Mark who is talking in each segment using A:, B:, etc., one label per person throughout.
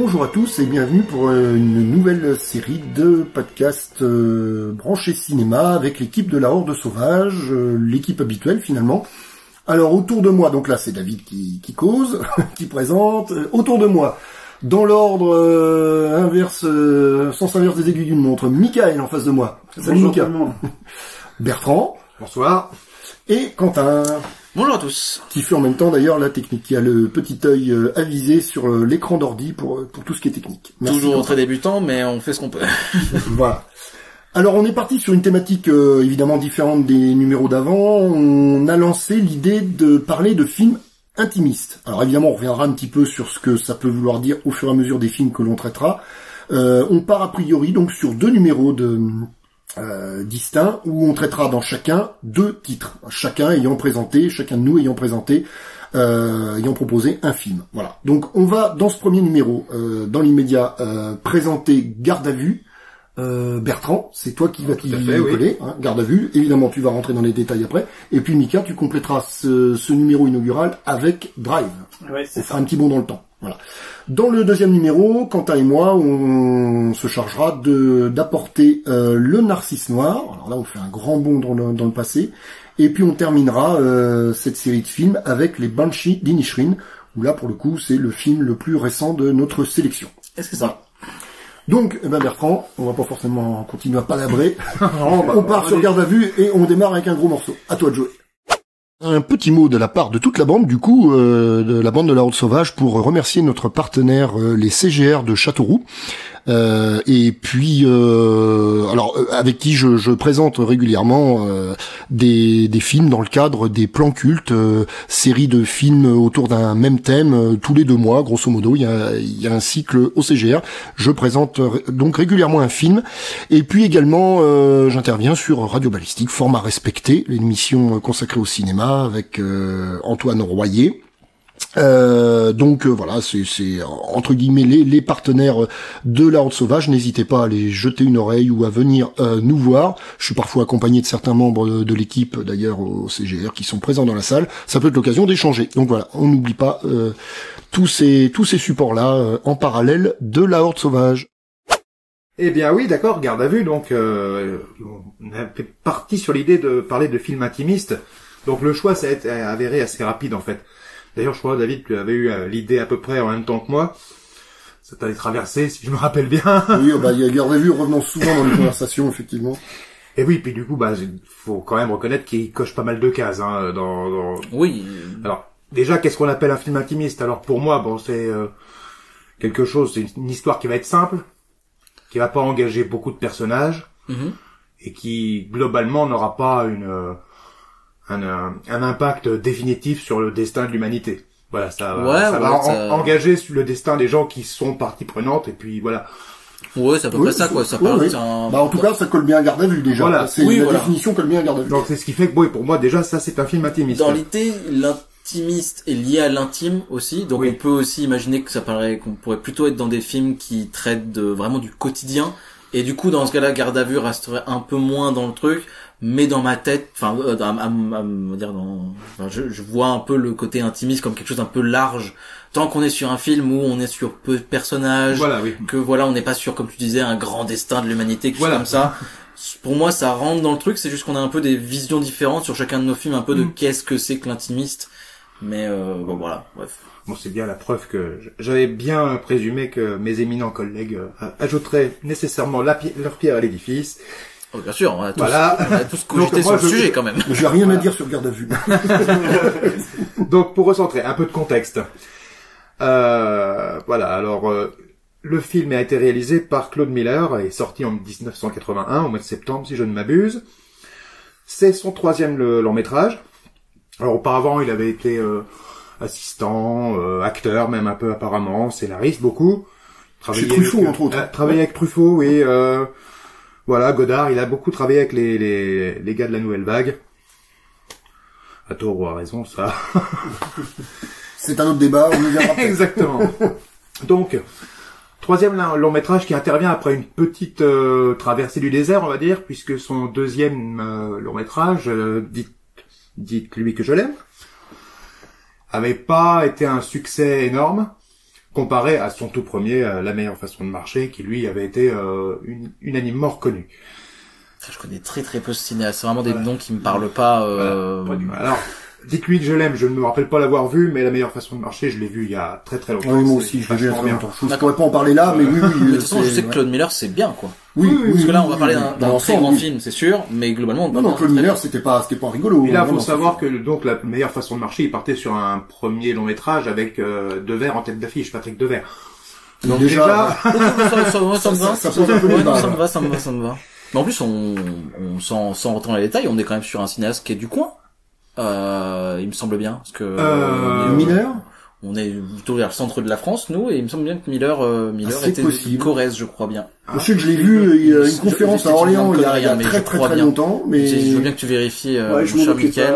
A: bonjour à tous et bienvenue pour une nouvelle série de podcasts branchés cinéma avec l'équipe de la Horde Sauvage, l'équipe habituelle finalement. Alors autour de moi, donc là c'est David qui cause, qui présente. Autour de moi, dans l'ordre sens inverse des aiguilles d'une montre, Michael en face de moi. Salut Mika. Bertrand.
B: Bonsoir.
A: Et Quentin.
C: Bonjour à tous.
A: Qui fait en même temps d'ailleurs la technique, qui a le petit œil avisé sur l'écran d'ordi pour tout ce qui est technique.
C: Merci, toujours Quentin. Très débutant, mais on fait ce qu'on peut.
A: Voilà. Alors on est parti sur une thématique évidemment différente des numéros d'avant. On a lancé l'idée de parler de films intimistes. Alors évidemment on reviendra un petit peu sur ce que ça peut vouloir dire au fur et à mesure des films que l'on traitera. On part a priori donc sur deux numéros distincts où on traitera dans chacun deux titres, chacun de nous ayant présenté, ayant proposé un film. Voilà. Donc on va dans ce premier numéro, dans l'immédiat, présenter Garde à vue. Bertrand, c'est toi qui vas coller, hein, Garde à vue. Évidemment, tu vas rentrer dans les détails après. Et puis Mika, tu compléteras ce numéro inaugural avec Drive.
B: Ouais,
A: on fera un petit bond dans le temps. Voilà. Dans le deuxième numéro, Quentin et moi, on se chargera d'apporter le Narcisse Noir. Alors là, on fait un grand bond dans le passé. Et puis on terminera cette série de films avec les Banshees d'Inisherin, où là, pour le coup, c'est le film le plus récent de notre sélection.
C: Est-ce que ça
A: Donc, Bertrand, on va pas forcément continuer à palabrer. On part sur Garde à vue et on démarre avec un gros morceau. À toi de jouer. Un petit mot de la part de toute la bande, du coup, de la bande de la Horde Sauvage, pour remercier notre partenaire, les CGR de Châteauroux. Et puis alors avec qui je présente régulièrement des films dans le cadre des plans cultes, séries de films autour d'un même thème tous les 2 mois grosso modo. Il y a un cycle au CGR. Je présente donc régulièrement un film et puis également j'interviens sur Radio Balistique, format respecté, l'émission consacrée au cinéma avec Antoine Royer. Donc voilà, c'est entre guillemets les partenaires de la Horde Sauvage. N'hésitez pas à aller jeter une oreille ou à venir nous voir. Je suis parfois accompagné de certains membres de l'équipe d'ailleurs au CGR qui sont présents dans la salle. Ça peut être l'occasion d'échanger. Donc voilà, on n'oublie pas tous ces supports-là en parallèle de la Horde Sauvage.
B: Eh bien oui, d'accord, Garde à vue. Donc on a fait partie sur l'idée de parler de films intimistes. Donc le choix ça a été avéré assez rapide en fait. D'ailleurs, je crois, David, tu avais eu l'idée à peu près en même temps que moi. Ça t'avait traversé, si je me rappelle bien.
A: Oui, il y a Garde à vue revenant souvent dans les conversations, effectivement.
B: Et oui, puis du coup, faut quand même reconnaître qu'il coche pas mal de cases, hein,
C: Oui.
B: Alors, déjà, qu'est-ce qu'on appelle un film intimiste? Alors, pour moi, c'est quelque chose, c'est une histoire qui va être simple, qui va pas engager beaucoup de personnages, et qui, globalement, n'aura pas un impact définitif sur le destin de l'humanité. Voilà, ça va engager sur le destin des gens qui sont partie prenante, et puis voilà.
C: Ouais, c'est à peu près ça, quoi. Ça parle
A: en tout cas, ça colle bien à Garde à vue, déjà.
B: Voilà.
A: C'est la définition colle bien à Garde à vue.
B: Donc, c'est ce qui fait que, pour moi, déjà, ça, c'est un film intimiste.
C: Dans l'idée, l'intimiste est lié à l'intime aussi. Donc, on peut aussi imaginer que qu'on pourrait plutôt être dans des films qui traitent vraiment du quotidien. Et du coup, dans ce cas-là, Garde à vue resterait un peu moins dans le truc. Mais dans ma tête, je vois un peu le côté intimiste comme quelque chose d'un peu large. Tant qu'on est sur un film où on est sur peu de personnages, on n'est pas sur, comme tu disais, un grand destin de l'humanité, quelque chose comme ça. Pour moi, ça rentre dans le truc. C'est juste qu'on a un peu des visions différentes sur chacun de nos films, un peu de qu'est-ce que c'est que l'intimiste. Mais voilà, bref.
B: Bon, c'est bien la preuve que j'avais bien présumé que mes éminents collègues ajouteraient nécessairement leur pierre à l'édifice.
C: Oh, bien sûr, on a tous cogité sur le sujet quand même.
A: J'ai rien à dire sur Garde à vue.
B: Donc pour recentrer, un peu de contexte. Alors le film a été réalisé par Claude Miller et est sorti en 1981, au mois de septembre si je ne m'abuse. C'est son 3e long métrage. Alors auparavant, il avait été assistant, acteur même un peu apparemment, scénariste beaucoup.
A: Chez Truffaut entre autres.
B: Travaillé avec Truffaut et voilà, Godard, il a beaucoup travaillé avec les gars de la Nouvelle Vague. À tort ou à raison, ça.
A: C'est un autre débat, on y viendra.
B: Exactement. Donc, 3e long métrage qui intervient après une petite traversée du désert, on va dire, puisque son 2e long métrage, Dites lui que je l'aime, avait pas été un succès énorme. comparé à son tout premier La meilleure façon de marcher, qui lui avait été unanimement reconnu.
C: Je connais très très peu ce cinéaste, c'est vraiment des noms qui me parlent pas.
B: Alors, dites-lui que je l'aime, je ne me rappelle pas l'avoir vu, mais La meilleure façon de marcher, je l'ai vu il y a très très longtemps.
A: Oui, moi aussi, je l'ai vu il y a très longtemps. Je pourrais pas en parler là, mais oui.
C: De toute façon, je sais que Claude Miller, c'est bien, quoi.
A: Oui,
C: parce que là, on va parler d'un très grand film, c'est sûr, mais globalement...
A: Non, Claude Miller, c'était pas rigolo.
B: Et là, faut savoir que, donc, La meilleure façon de marcher, il partait sur un premier long métrage avec Devers en tête d'affiche, Patrick Devers.
A: Donc déjà...
C: Ça me va. Mais en plus, sans rentrer dans les détails, on est quand même sur un cinéaste qui est du coin. Il me semble bien, parce que...
A: Miller?
C: On est plutôt vers le centre de la France, nous, et il me semble bien que Miller était de Corrèze, je crois bien.
A: Je sais que je l'ai vu, il y a une conférence à Orléans il y a très longtemps, mais...
C: Je veux bien que tu vérifies, mon cher Mickaël.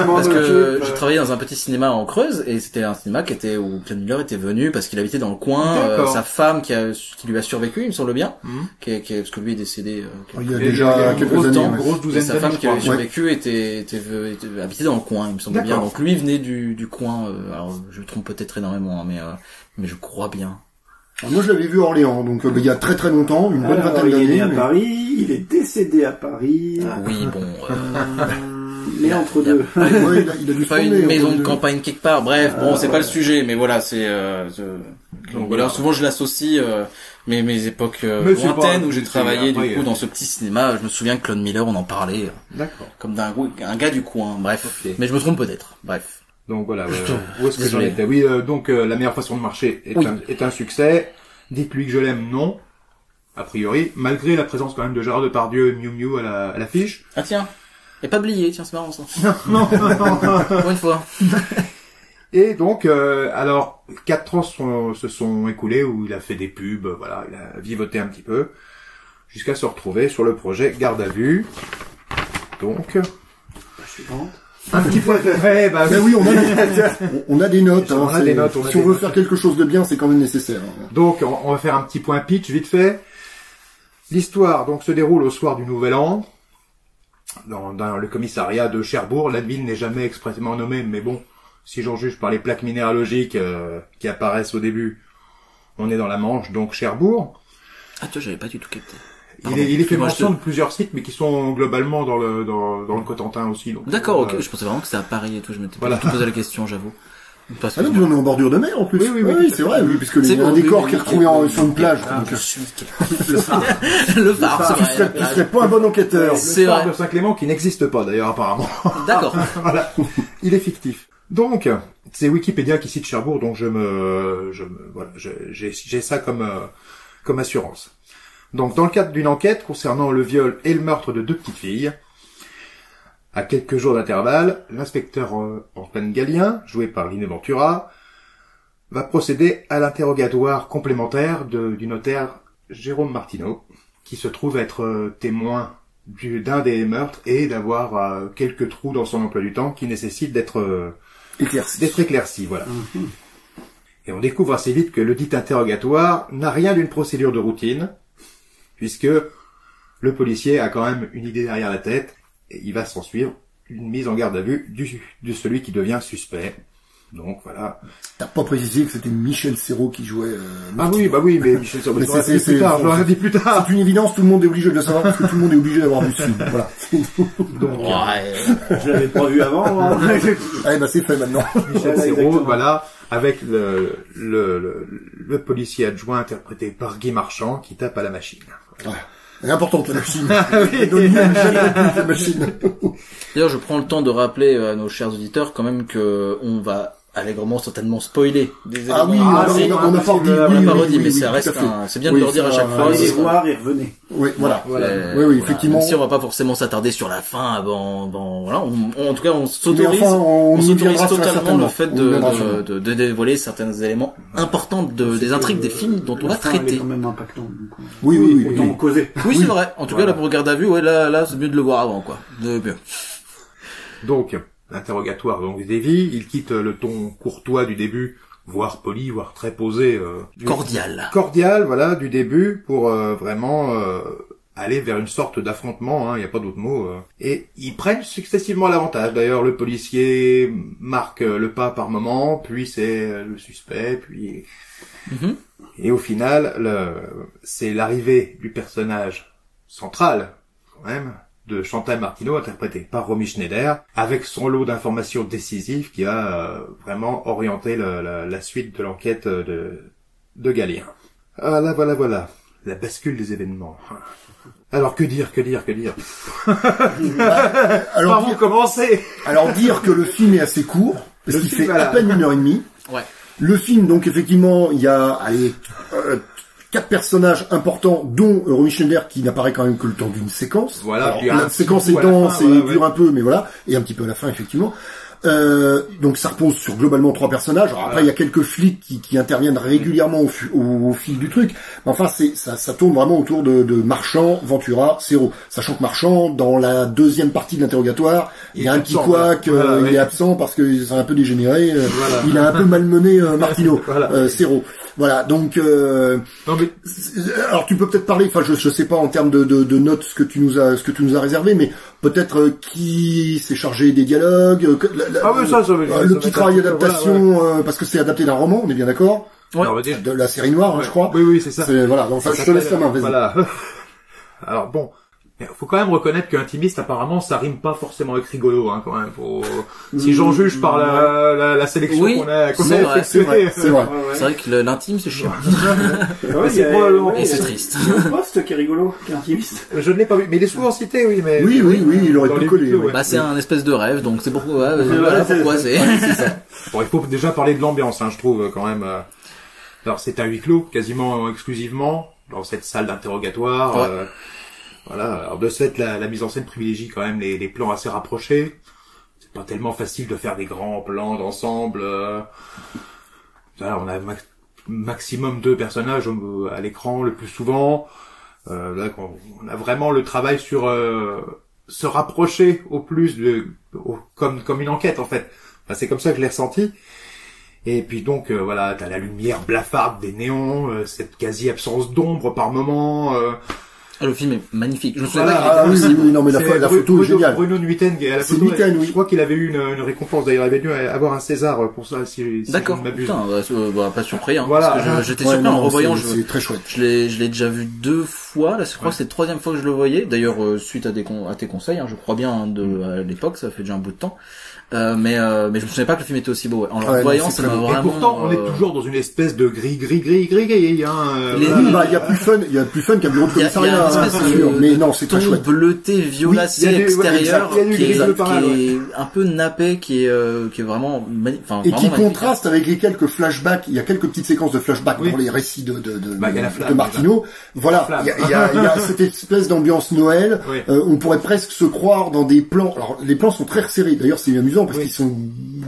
C: Parce que j'ai travaillé dans un petit cinéma en Creuse, et c'était un cinéma où Claude Miller était venu, parce qu'il habitait dans le coin, sa femme qui lui a survécu, il me semble bien, parce que lui est décédé,
A: il y a déjà quelques années,
C: et sa femme qui avait survécu était habitée dans le coin, il me semble bien. Donc lui, il venait du coin, alors, je me trompe peut-être énormément, mais je crois bien.
A: Alors moi, je l'avais vu à Orléans, donc il y a très très longtemps, une bonne vingtaine d'années.
D: Il est né à Paris, il est décédé à Paris.
C: Oui, bon.
D: Mais entre deux.
A: Ouais, il a dû
C: pas une maison de campagne quelque part. Bref, bon, c'est pas le sujet, mais voilà, c'est. Donc voilà, souvent je l'associe. Mes époques lointaines où j'ai travaillé du coup dans ce petit cinéma, je me souviens que Claude Miller, on en parlait.
B: D'accord.
C: Comme un gars du coin. Bref, mais je me trompe peut-être. Bref.
B: Donc voilà, où est-ce que j'en étais? Oui, donc La meilleure façon de marcher est un succès. Dites-lui que je l'aime, non. A priori, malgré la présence quand même de Gérard Depardieu et Miu Miu à l'affiche.
C: Ah tiens, et pas Blier, tiens, c'est marrant ça.
B: non.
C: Pour une fois.
B: Et donc, alors, 4 ans se sont écoulés où il a fait des pubs, voilà, il a vivoté un petit peu, jusqu'à se retrouver sur le projet Garde à vue. Donc... Un petit peu.
A: Mais oui, on a des notes. Si on veut faire quelque chose de bien, c'est quand même nécessaire.
B: Donc, on va faire un petit point pitch vite fait. L'histoire donc se déroule au soir du Nouvel An, dans le commissariat de Cherbourg. La ville n'est jamais expressément nommée, mais bon, si j'en juge par les plaques minéralogiques qui apparaissent au début, on est dans la Manche, donc Cherbourg.
C: Ah toi, j'avais pas du tout capté.
B: Il est fait mention de plusieurs sites, mais qui sont globalement dans le Cotentin aussi.
C: D'accord, ok. Je pensais vraiment que c'était à Paris et tout. Je m'étais pas posé la question, j'avoue.
A: Ah non, on est en bordure de mer en plus. Oui, c'est vrai, oui, puisque il y a un décor qui est retrouvé sur une plage.
C: Le phare,
A: tu serais pas un bon enquêteur.
B: Le phare de Saint-Clément qui n'existe pas d'ailleurs apparemment.
C: D'accord.
B: Voilà, il est fictif. Donc, c'est Wikipédia qui cite Cherbourg, donc voilà, j'ai ça comme assurance. Donc, dans le cadre d'une enquête concernant le viol et le meurtre de 2 petites filles, à quelques jours d'intervalle, l'inspecteur Antoine Gallien, joué par Lino Ventura, va procéder à l'interrogatoire complémentaire du notaire Jérôme Martineau, qui se trouve être témoin d'un des meurtres et d'avoir quelques trous dans son emploi du temps qui nécessitent d'être éclaircis. Voilà. Et on découvre assez vite que le dit interrogatoire n'a rien d'une procédure de routine, puisque le policier a quand même une idée derrière la tête, et il va s'en suivre une mise en garde à vue de celui qui devient suspect. Donc voilà.
A: T'as pas précisé que c'était Michel Serrault qui jouait...
B: bah oui, mais Michel Serrault, je l'aurais dit plus tard.
A: C'est une évidence, tout le monde est obligé de le savoir, parce que tout le monde est obligé d'avoir vu ce film. Voilà.
B: Donc,
D: je l'avais pas vu avant. Hein.
A: Allez, bah c'est fait maintenant.
B: Michel Serrault, voilà, avec le policier adjoint interprété par Guy Marchand qui tape à la machine.
A: Voilà. C'est important la machine.
B: La
A: machine.
C: D'ailleurs, je prends le temps de rappeler à nos chers auditeurs quand même que on va allègrement certainement spoiler des éléments.
A: Ah oui, on n'a pas redit,
C: mais ça reste c'est bien de le redire à chaque fois.
D: Allez voir et revenez.
A: Oui, voilà. Oui, effectivement.
C: Si on va pas forcément s'attarder sur la fin, voilà, en tout cas, on s'autorise totalement le fait de dévoiler certains éléments importants des intrigues des films dont on va traiter.
D: C'est quand même impactant.
A: Oui.
D: Autant causer.
C: Oui, c'est vrai. En tout cas, là, pour garde à vue, là, c'est mieux de le voir avant, quoi. Mieux.
B: Donc, l'interrogatoire donc Davy, il quitte le ton courtois du début, voire poli, voire très posé,
C: cordial,
B: voilà, du début, pour vraiment aller vers une sorte d'affrontement, hein, il n'y a pas d'autre mot. Et ils prennent successivement l'avantage. D'ailleurs, le policier marque le pas par moment, puis c'est le suspect, puis... Et au final, c'est l'arrivée du personnage central, quand même, de Chantal Martineau, interprété par Romy Schneider, avec son lot d'informations décisives qui a vraiment orienté la suite de l'enquête de Galien. Voilà. La bascule des événements. Alors que dire
A: Alors,
B: par où commencer?
A: Alors dire que le film est assez court, parce qu'il fait à peine 1h30.
C: Ouais.
A: Le film, donc effectivement, il y a 4 personnages importants, dont Romy Schneider qui n'apparaît quand même que le temps d'une séquence.
B: Voilà.
A: Alors, la séquence est dense et dure un peu, mais voilà, et un petit peu à la fin effectivement. Donc ça repose sur globalement 3 personnages. Alors après il y a quelques flics qui interviennent régulièrement au fil du truc. Mais enfin ça tourne vraiment autour de Marchand, Ventura, Serrault. Sachant que Marchand, dans la deuxième partie de l'interrogatoire, il y a un petit couac, il est absent parce que c'est un peu dégénéré. Il a un peu malmené Martineau, Serrault. Voilà, donc alors tu peux peut-être parler, enfin je sais pas en termes de notes ce que tu nous as réservé, mais peut-être qui s'est chargé des dialogues, le petit travail d'adaptation, parce que c'est adapté d'un roman, on est bien d'accord?
C: Ouais.
A: De la série noire, je crois.
B: Oui, c'est ça.
A: Voilà, donc je te laisse la main, vas-y.
B: Voilà. Alors bon, faut quand même reconnaître qu'intimiste, apparemment, ça rime pas forcément avec rigolo, hein, quand même. Si j'en juge par la sélection qu'on a effectuée.
A: C'est vrai.
C: C'est vrai que l'intime, c'est chiant.
B: C'est probablement.
C: Et c'est triste.
D: C'est un poste qui est rigolo, qui est intimiste.
B: Je ne l'ai pas vu, mais il est souvent cité, oui, mais.
A: Oui, il aurait pu coller.
C: Bah, c'est un espèce de rêve, donc c'est pourquoi, pourquoi c'est ça.
B: Bon, il faut déjà parler de l'ambiance, hein, je trouve, quand même. Alors, c'est un huis clos, quasiment exclusivement, dans cette salle d'interrogatoire. Voilà. Alors de ce fait, la mise en scène privilégie quand même les plans assez rapprochés. C'est pas tellement facile de faire des grands plans d'ensemble. Là, on a maximum 2 personnages à l'écran le plus souvent. Là, on a vraiment le travail sur se rapprocher au plus comme une enquête en fait. Enfin, c'est comme ça que je l'ai ressenti. Et puis donc voilà, t'as la lumière blafarde des néons, cette quasi absence d'ombre par moment.
C: Le film est magnifique. Je me
A: souviens non mais la photo est géniale.
B: Bruno Nuiten qui est à la photo.
A: Nuiten, oui.
B: Je crois qu'il avait eu une récompense. D'ailleurs, il avait dû avoir un César pour ça, si
C: d'accord.
B: je ne m'abuse.
C: Putain, pas surpris, hein.
B: Voilà.
C: Parce que j'étais surpris en revoyant.
A: C'est très chouette.
C: Je l'ai déjà vu 2 fois. Là, je crois que c'est la 3e fois que je le voyais. D'ailleurs, suite à tes conseils, hein, je crois bien, à l'époque, ça fait déjà un bout de temps. Mais je me souvenais pas que le film était aussi beau. Ouais. En le voyant, ça m'a vraiment.
B: Et pourtant, on est toujours dans une espèce de gris. Il y
A: a plus fun qu'un bureau de commissariat. Mais non, c'est très chouette.
C: Bleuté, violacé extérieur, qui est un peu nappé, qui est vraiment,
A: et qui contraste avec les quelques flashbacks. Il y a quelques petites séquences de flashbacks dans les récits de Martineau. Voilà, il y a cette espèce d'ambiance Noël. On pourrait presque se croire dans des plans. Alors, les plans sont très resserrés. D'ailleurs, c'est amusant parce qu'ils sont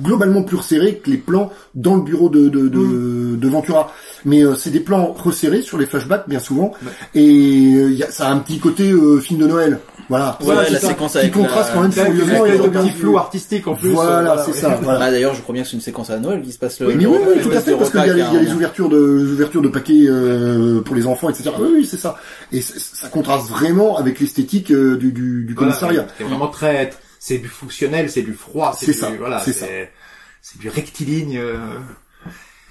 A: globalement plus resserrés que les plans dans le bureau de Ventura. Mais c'est des plans resserrés sur les flashbacks bien souvent. Et ça a un petit côté film de Noël. Voilà.
C: La séquence
A: qui contraste quand même furieusement.
B: Il y a un petit flou artistique en plus.
A: Voilà, c'est ça. Voilà.
C: Bah, d'ailleurs, je crois bien que c'est une séquence à Noël qui se passe.
A: Oui, tout à fait, parce qu'il y a les ouvertures de paquets pour les enfants, etc. Oui, c'est ça. Et ça contraste vraiment avec l'esthétique du commissariat.
B: C'est vraiment c'est du fonctionnel, c'est du froid, c'est du rectiligne.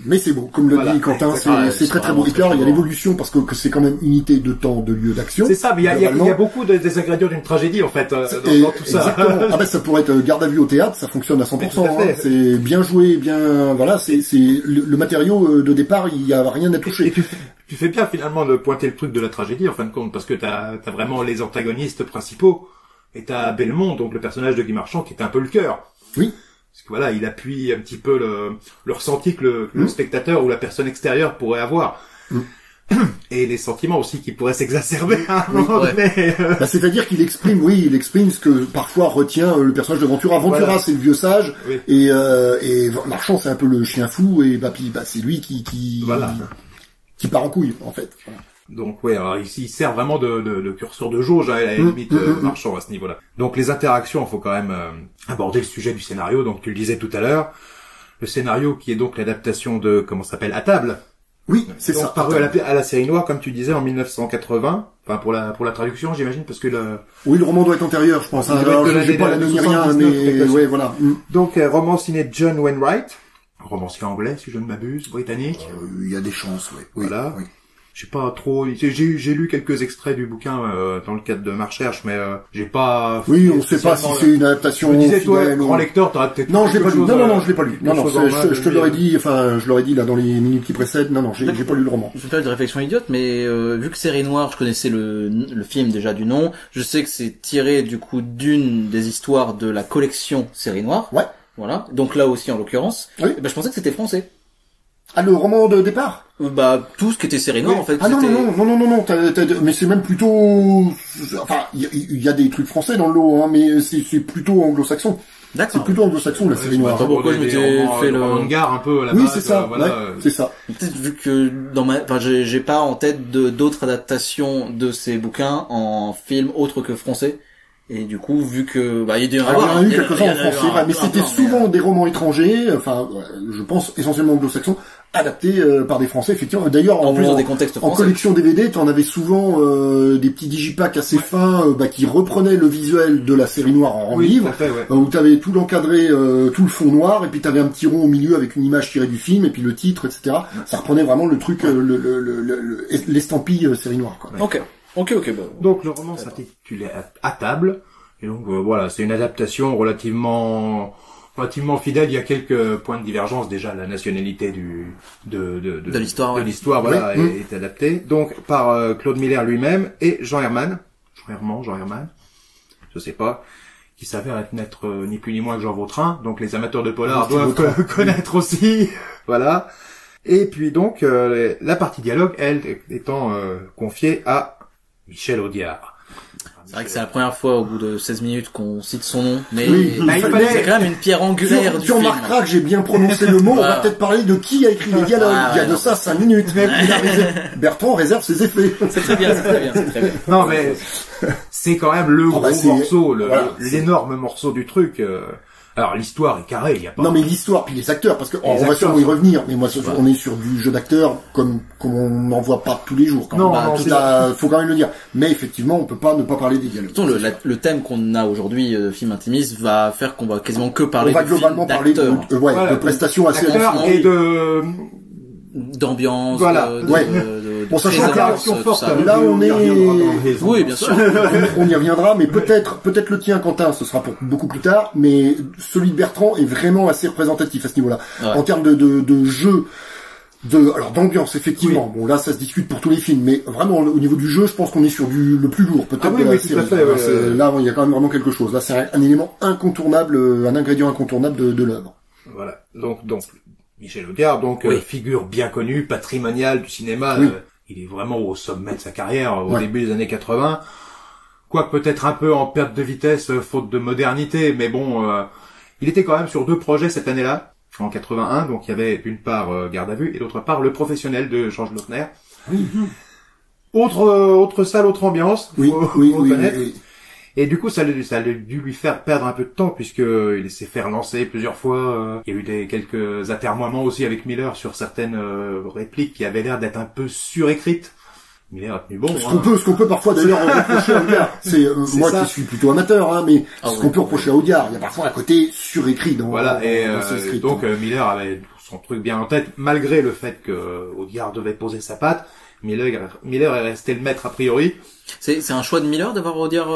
A: Mais c'est beau, comme le dit Quentin, c'est très très beau. Et puis il y a l'évolution parce que c'est quand même unité de temps, de lieu, d'action.
B: C'est ça, mais il y a beaucoup des ingrédients d'une tragédie en fait dans tout ça.
A: Exactement. Ça pourrait être garde à vue au théâtre, ça fonctionne à 100%. Hein. C'est bien joué, voilà, c'est le matériau de départ, il y a rien à toucher.
B: Et tu fais bien finalement de pointer le truc de la tragédie en fin de compte, parce que t'as vraiment les antagonistes principaux et t'as Belmont, donc le personnage de Guy Marchand, qui est un peu le cœur.
A: Oui.
B: Parce que voilà, il appuie un petit peu le ressenti que le spectateur ou la personne extérieure pourrait avoir. Et les sentiments aussi qui pourraient s'exacerber à un moment donné.
A: C'est-à-dire qu'il exprime ce que parfois retient le personnage de Ventura. Ventura, c'est le vieux sage, et Marchand, c'est un peu le chien fou, et c'est lui qui part en couille, en fait. Voilà.
B: Donc alors ici il sert vraiment de curseur de jauge à la limite Marchand à ce niveau-là. Donc les interactions, il faut quand même aborder le sujet du scénario. Donc tu le disais tout à l'heure, le scénario qui est donc l'adaptation de À table
A: Oui, c'est ça.
B: Paru à la série noire, comme tu disais, en 1980. Enfin, pour la traduction, j'imagine, parce que
A: Oui, le roman doit être antérieur, je pense. Alors, j'ai pas la ni rien, mais ouais, voilà.
B: Donc, roman signé John Wainwright. Romancier anglais, si je ne m'abuse, britannique.
A: Il y a des chances, ouais.
B: Voilà.
A: Oui.
B: Je sais pas trop. J'ai lu quelques extraits du bouquin dans le cadre de ma recherche, mais j'ai pas.
A: Oui, on sait pas si c'est une adaptation.
B: Je me disais, toi, grand lecteur, t'aurais peut-être.
A: Non, je l'ai pas lu. Non, je l'ai pas lu. Non, je te l'aurais dit. Enfin, je l'aurais dit là dans les minutes qui précèdent. Non, j'ai pas lu le roman.
C: Je vais faire une réflexion idiote, mais vu que Série Noire, je connaissais le film déjà du nom. Je sais que c'est tiré du coup d'une des histoires de la collection Série Noire.
A: Ouais.
C: Voilà. Donc là aussi, en l'occurrence.
A: Oui.
C: Je pensais que c'était français.
A: Ah, le roman de départ?
C: Tout ce qui était Série Noire, en fait.
A: Ah non, mais c'est même plutôt, enfin, il y a des trucs français dans le lot, hein, mais c'est plutôt anglo-saxon.
C: D'accord.
A: C'est plutôt anglo-saxon, la Série Noire.
C: Pourquoi je m'étais fait le
B: hangar un peu là-bas.
A: Oui, c'est ça, c'est ça.
C: Peut-être vu que j'ai pas en tête d'autres adaptations de ces bouquins en film autre que français. Et du coup, vu que, il y
A: a eu quelques-uns en français, mais c'était souvent des romans étrangers, enfin, je pense essentiellement anglo-saxons, adaptés par des Français, effectivement. D'ailleurs,
C: en plus dans des contextes français.
A: En collection DVD, t'en avais souvent des petits digipacks assez fins, qui reprenaient le visuel de la Série Noire en livre, où t'avais tout l'encadré, tout le fond noir, et puis t'avais un petit rond au milieu avec une image tirée du film, et puis le titre, etc. Ça reprenait vraiment le truc, l'estampille Série Noire, quoi.
C: Ok.
B: Donc le roman s'intitule À table. Et donc voilà, c'est une adaptation relativement fidèle. Il y a quelques points de divergence déjà. La nationalité de l'histoire, voilà, est adaptée. Donc par Claude Miller lui-même et Jean Herman, je sais pas, qui s'avère n'être ni plus ni moins que Jean Vautrin. Donc les amateurs de polar doivent connaître aussi. Voilà. Et puis donc la partie dialogue, elle, étant confiée à Michel Audiard.
C: C'est vrai que c'est la première fois au bout de 16 minutes qu'on cite son nom, mais
A: c'est
C: quand même une pierre angulaire du film.
A: Tu remarqueras que j'ai bien prononcé le mot, on va peut-être parler de qui a écrit les dialogues. Il y a de ça 5 minutes. Bertrand réserve ses effets.
C: C'est très bien.
B: Non mais, c'est quand même le gros morceau, l'énorme morceau du truc. Alors l'histoire est carrée, il y a pas.
A: Non mais l'histoire puis les acteurs, parce que on va sûrement y revenir, mais moi on est sur du jeu d'acteurs comme on n'en voit pas tous les jours. Faut quand même le dire. Mais effectivement, on peut pas ne pas parler des dialogues.
C: Le thème qu'on a aujourd'hui, film intimiste, va faire qu'on va quasiment que parler.
A: On va globalement parler de prestations assez
B: et
C: d'ambiance,
A: Bon, sachant que
B: forte,
A: là on est,
C: oui, bien sûr.
A: On y reviendra, mais peut-être le tien, Quentin, ce sera pour beaucoup plus tard, mais celui de Bertrand est vraiment assez représentatif à ce niveau-là. En termes de jeu, d'ambiance, effectivement. Bon, là, ça se discute pour tous les films, mais vraiment, au niveau du jeu, je pense qu'on est sur le plus lourd, peut-être, de la série. Là, il y a quand même vraiment quelque chose. Là, c'est un élément incontournable, un ingrédient incontournable de l'œuvre.
B: Voilà. Donc, Michel Audiard, figure bien connue, patrimoniale du cinéma. Il est vraiment au sommet de sa carrière, au début des années 80. Quoique peut-être un peu en perte de vitesse, faute de modernité, mais bon, il était quand même sur 2 projets cette année-là, en 81. Donc il y avait d'une part Garde à vue et d'autre part Le Professionnel de Georges Lautner. Autre salle, autre ambiance.
A: Oui.
B: Et du coup, ça a dû lui faire perdre un peu de temps, puisqu'il s'est fait relancer plusieurs fois. Il y a eu quelques atermoiements aussi avec Miller sur certaines répliques qui avaient l'air d'être un peu surécrites. Miller a tenu bon.
A: Ce qu'on peut parfois d'ailleurs reprocher à Audiard. C'est moi qui suis plutôt amateur, mais ce qu'on peut reprocher à Audiard, il y a parfois un côté surécrit dans ces scripts.
B: Donc Miller avait son truc bien en tête, malgré le fait que Audiard devait poser sa patte. Miller est resté le maître a priori.
C: C'est un choix de Miller d'avoir Audiard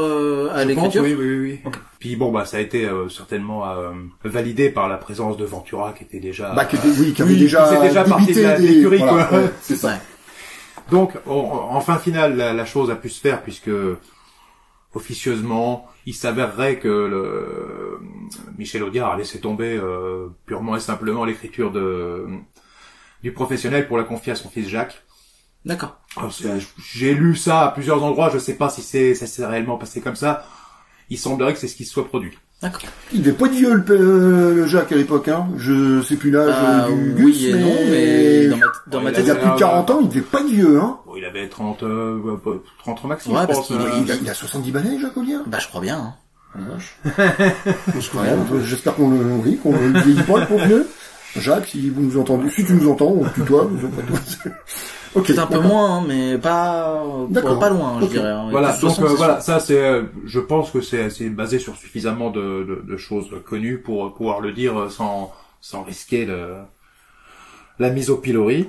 C: à l'écriture.
B: Oui. Okay. Puis ça a été certainement validé par la présence de Ventura qui était déjà
A: qui avait déjà
B: parti de l'écurie, quoi.
A: C'est ça.
B: Donc en fin finale, la chose a pu se faire, puisque officieusement, il s'avérerait que Michel Audiard a laissé tomber purement et simplement l'écriture du Professionnel pour la confier à son fils Jacques.
C: D'accord.
B: J'ai lu ça à plusieurs endroits, je sais pas si ça s'est réellement passé comme ça. Il semblerait que c'est ce qui se soit produit.
C: D'accord.
A: Il devait pas être vieux le Jacques à l'époque, hein. Je sais plus l'âge du Gus,
C: mais dans ma tête,
A: il y a plus de 40 ans, il devait pas être vieux, hein.
B: Bon, il avait 30 maxi,
C: je
B: pense.
A: Il a 70 balais, Jacques Audiard.
C: Je crois bien, hein.
A: J'espère qu'on le vieillit pas, le pauvre vieux. Jacques, si vous nous entendez, si tu nous entends, on tutoie, nous
C: ok. C'est un peu moins, hein, mais pas loin, je dirais. Hein.
B: Voilà, donc voilà, ça c'est, je pense que c'est basé sur suffisamment de choses connues pour pouvoir le dire sans risquer la mise au pilori.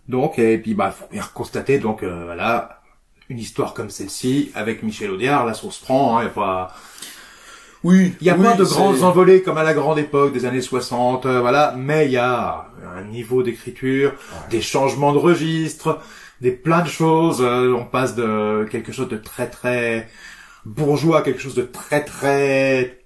B: Donc, et puis faut bien constater, donc voilà, une histoire comme celle-ci avec Michel Audiard, la sauce prend, hein, y a pas.
C: Oui,
B: il y a pas de grands envolées comme à la grande époque des années 60, voilà, mais il y a un niveau d'écriture, des changements de registre, plein de choses, on passe de quelque chose de très très bourgeois à quelque chose de très très